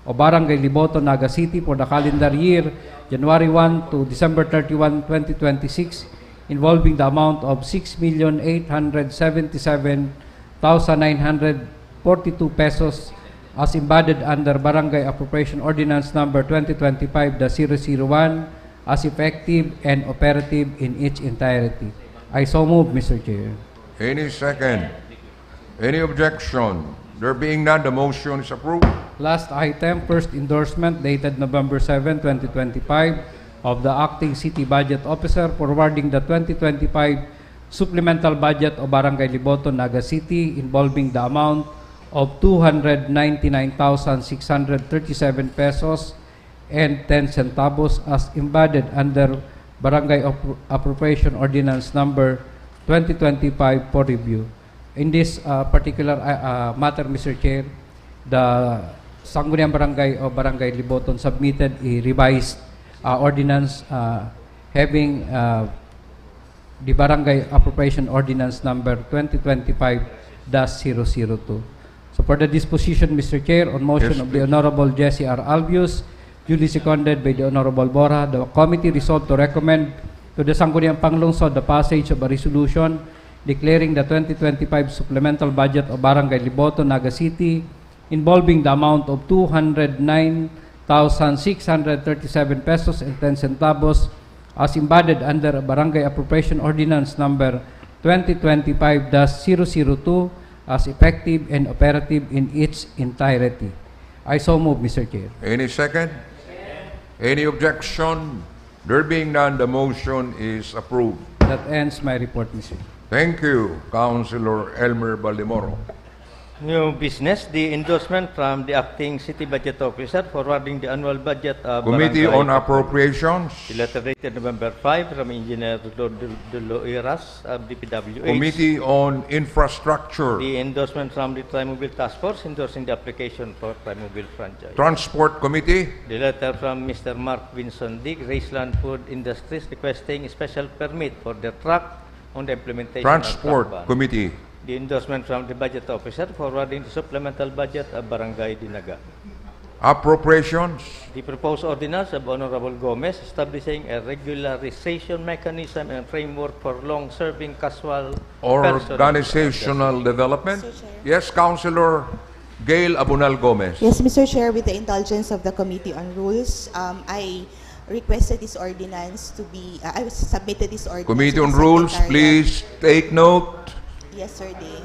of Barangay Liboto, Naga City for the calendar year January 1 to December 31, 2026 involving the amount of 6,877,942 pesos as embodied under Barangay Appropriation Ordinance Number 2025-001 as effective and operative in its entirety. I so move, Mr. Chair. Any second? Any objection? There being none, the motion is approved. Last item, first endorsement dated November 7, 2025 of the Acting City Budget Officer forwarding the 2025 supplemental budget of Barangay Liboton, Naga City involving the amount of 299,637 pesos and 10 centavos as embodied under Barangay Appropriation Ordinance Number 2025 for review. In this particular matter, Mr. Chair, the Sangguniang Barangay o Barangay Liboton submitted a revised ordinance having the Barangay Appropriation Ordinance Number 2025-002. So for the disposition, Mr. Chair, on motion of the Honorable Jesse R. Albius, duly seconded by the Honorable Bora, the committee resolved to recommend to the Sangguniang Panlungsod the passage of a resolution declaring the 2025 supplemental budget of Barangay Liboton, Naga City involving the amount of 209,637 pesos and 10 centavos as embodied under Barangay Appropriation Ordinance Number 2025-002 as effective and operative in its entirety. I so move, Mr. Chair. Any second? Any objection? There being none, the motion is approved. That ends my report, Mr. Chair. Thank you, Councilor Elmer Baldemoro. New business, the endorsement from the Acting City Budget Officer forwarding the annual budget of Committee Barangay on Appropriations. The letter dated November 5 from Engineer De Loiras of DPWH. Committee on Infrastructure. The endorsement from the Trimobile Task Force endorsing the application for Trimobile franchise. Transport Committee. The letter from Mr. Mark Vinson Dig, Raceland Food Industries, requesting a special permit for the truck on the implementation Transport of truck ban. Committee. The endorsement from the Budget Officer forwarding the supplemental budget of Barangay Dinaga. Appropriations. The proposed ordinance of Honorable Gomez establishing a regularization mechanism and framework for long-serving casual Organizational Development. Yes, Councilor Gail Abunal Gomez. Yes, Mr. Chair, with the indulgence of the Committee on Rules, I requested this ordinance to be, I submitted this ordinance. Committee to on the Rules, Secretariat. please take note. Yesterday.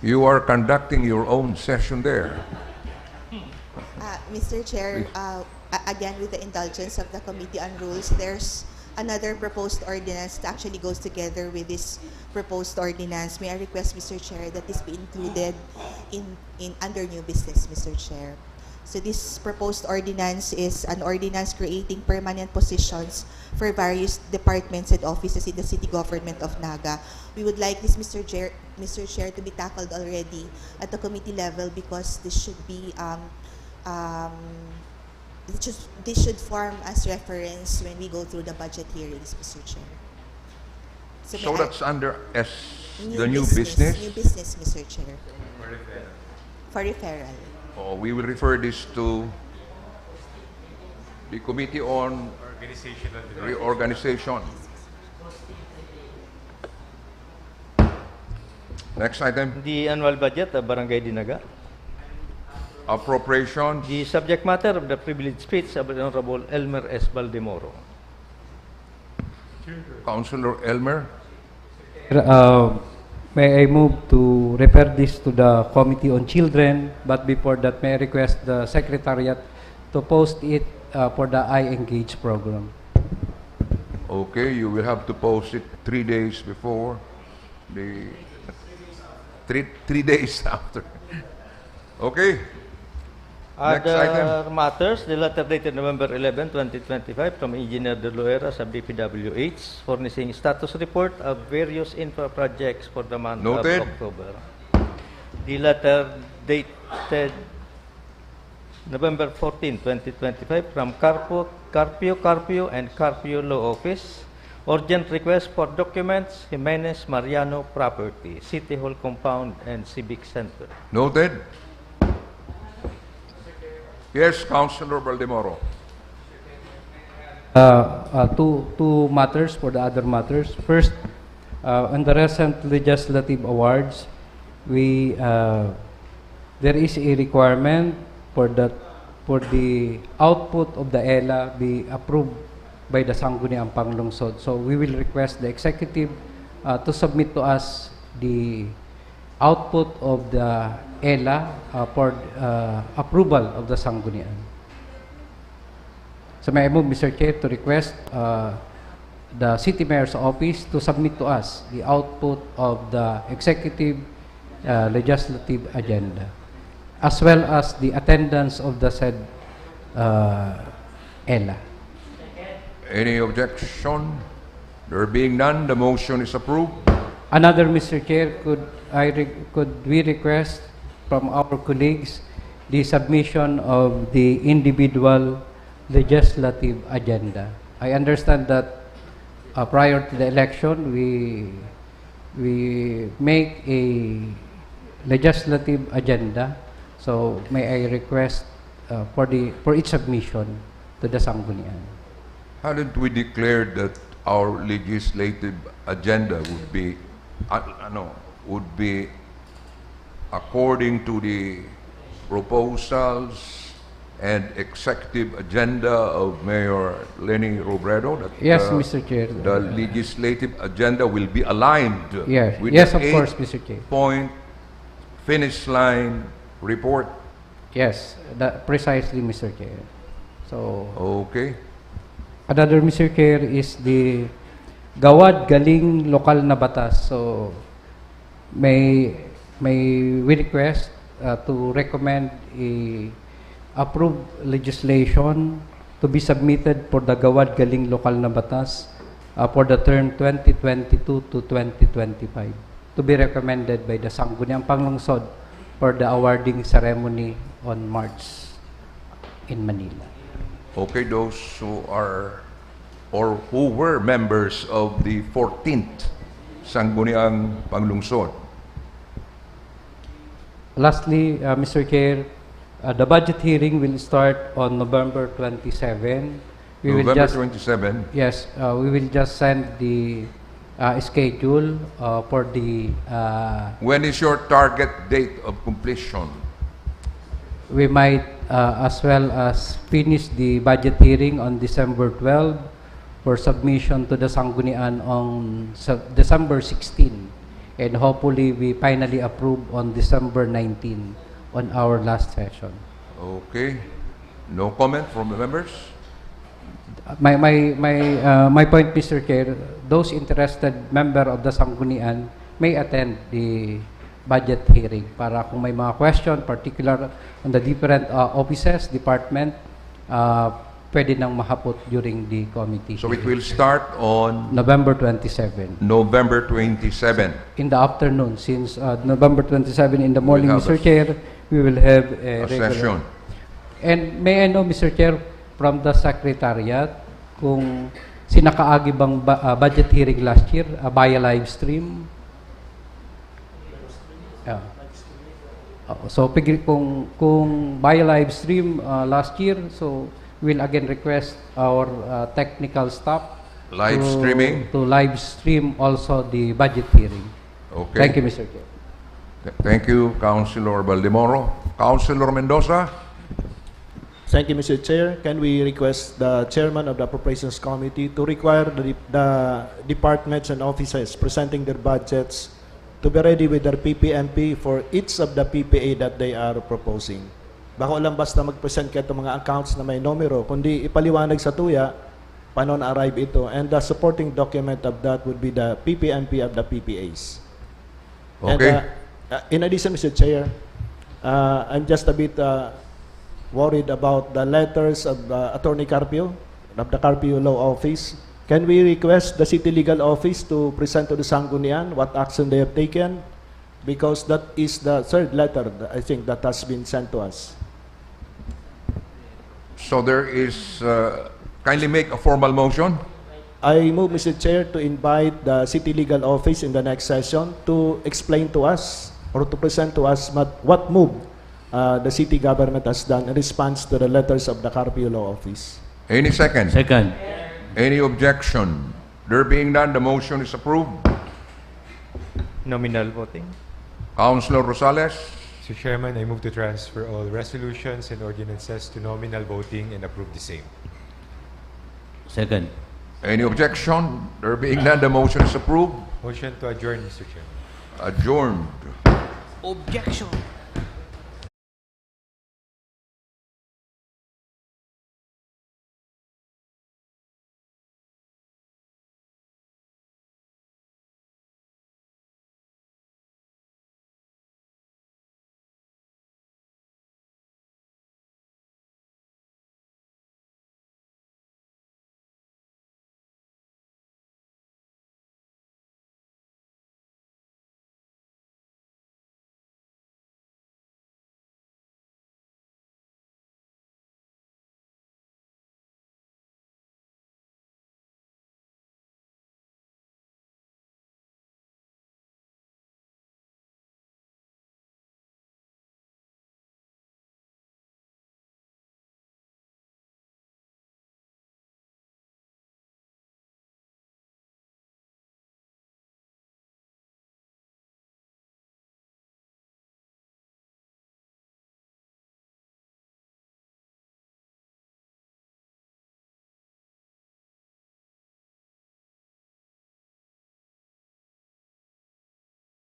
You are conducting your own session there. Mr. Chair, again, with the indulgence of the Committee on Rules, there's another proposed ordinance that actually goes together with this proposed ordinance. May I request, Mr. Chair, that this be included in under new business, Mr. Chair. So this proposed ordinance is an ordinance creating permanent positions for various departments and offices in the city government of Naga. We would like this, Mr. Chair, to be tackled already at the committee level because this should be this should form as reference when we go through the budget hearings, Mr. Chair. So that's under the new New business? business, Mr. Chair. For referral. Oh, we will refer this to the Committee on Reorganization. Next item. The annual budget of Barangay Dinaga. Appropriations. The subject matter of the privilege speech of the Honorable Elmer S. Baldemoro. Councilor Elmer. May I move to refer this to the Committee on Children, but before that, may I request the Secretariat to post it for the I-Engage program. Okay, you will have to post it 3 days before the 3 days after. Okay. Next item. Other matters, the letter dated November 11, 2025 from Engineer De Loeras of DPWH furnishing status report of various infra projects for the month Noted. of October. The letter dated November 14, 2025 from Carpio and Carpio Law Office. Urgent request for documents, Jimenez Mariano property, City Hall compound and Civic Center. Noted. Yes, Councilor Baldemoro. Two matters for the other matters. First, On the recent legislative awards, there is a requirement for the output of the ELA be approved by the Sangguniang Panlungsod. So we will request the executive to submit to us the output of the ELA for approval of the Sangguniang. So may I move, Mr. Chair, to request the City Mayor's Office to submit to us the output of the executive legislative agenda, as well as the attendance of the said ELA. Any objection? There being none, the motion is approved. Another, Mr. Chair, could we request from our colleagues the submission of the individual legislative agenda? I understand that prior to the election, we make a legislative agenda. So may I request for its submission to the Sangguniang? Hadn't we declared that our legislative agenda would be according to the proposals and executive agenda of Mayor Lenny Robredo? That, Yes, Mr. Chair. The legislative agenda will be aligned Yes, with yes, the of course, Mr. Chair. 8-point finish line report. Yes, precisely, Mr. Chair. So, okay. Another, Mr. Chair, is the Gawad Galing Lokal na Batas. So, may we request to recommend a approved legislation to be submitted for the Gawad Galing Lokal na Batas for the term 2022 to 2025, to be recommended by the Sangguniang Panlungsod for the awarding ceremony on March in Manila. Okay, those who are or who were members of the 14th Sangguniang Panlungsod. Lastly, Mr. Chair, the budget hearing will start on November 27. November 27? Yes, we will just send the schedule for the... When is your target date of completion? We might as well as finish the budget hearing on December 12 for submission to the Sangguniang on December 16. And hopefully we finally approve on December 19 on our last session. Okay. No comment from the members? My point, Mr. Chair, those interested member of the Sangguniang may attend the budget hearing para kung may mga question, particular on the different offices, department, pwede nang mahapot during the committee. So it will start on November 27. November 27. In the afternoon, since November 27 in the morning, We'll Mr. Chair, we will have a regular session. And may I know, Mr. Chair, from the Secretariat, kung sinakaagi bang budget hearing last year via live stream? Yeah. So kung via live stream last year, so we'll again request our technical staff streaming to live stream also the budget hearing. Okay. Thank you, Mr. Chair. Thank you, Councilor Baldemoro. Councilor Mendoza. Thank you, Mr. Chair. Can we request the Chairman of the Appropriations Committee to require the departments and offices presenting their budgets to be ready with their PPMP for each of the PPA that they are proposing? Bako lang basta mag-present kayo itong mga accounts na may numero, kundi ipaliwanag sa tuya paano na-arrive ito. And the supporting document of that would be the PPMP of the PPAs. Okay. And, in addition, Mr. Chair, I'm just a bit worried about the letters of Attorney Carpio, of the Carpio Law Office. Can we request the City Legal Office to present to the Sangguniang what action they have taken? Because that is the third letter, I think, that has been sent to us. So there is, kindly make a formal motion. I move, Mr. Chair, to invite the City Legal Office in the next session to explain to us or to present to us what move the city government has done in response to the letters of the Carpio Law Office. Any second? Second. Any objection? There being none, the motion is approved. Nominal voting. Councilor Rosales. Mr. Chairman, I move to transfer all resolutions and ordinances to nominal voting and approve the same. Second. Any objection? There being none, the motion is approved. Motion to adjourn, Mr. Chairman. Adjourned. Objection.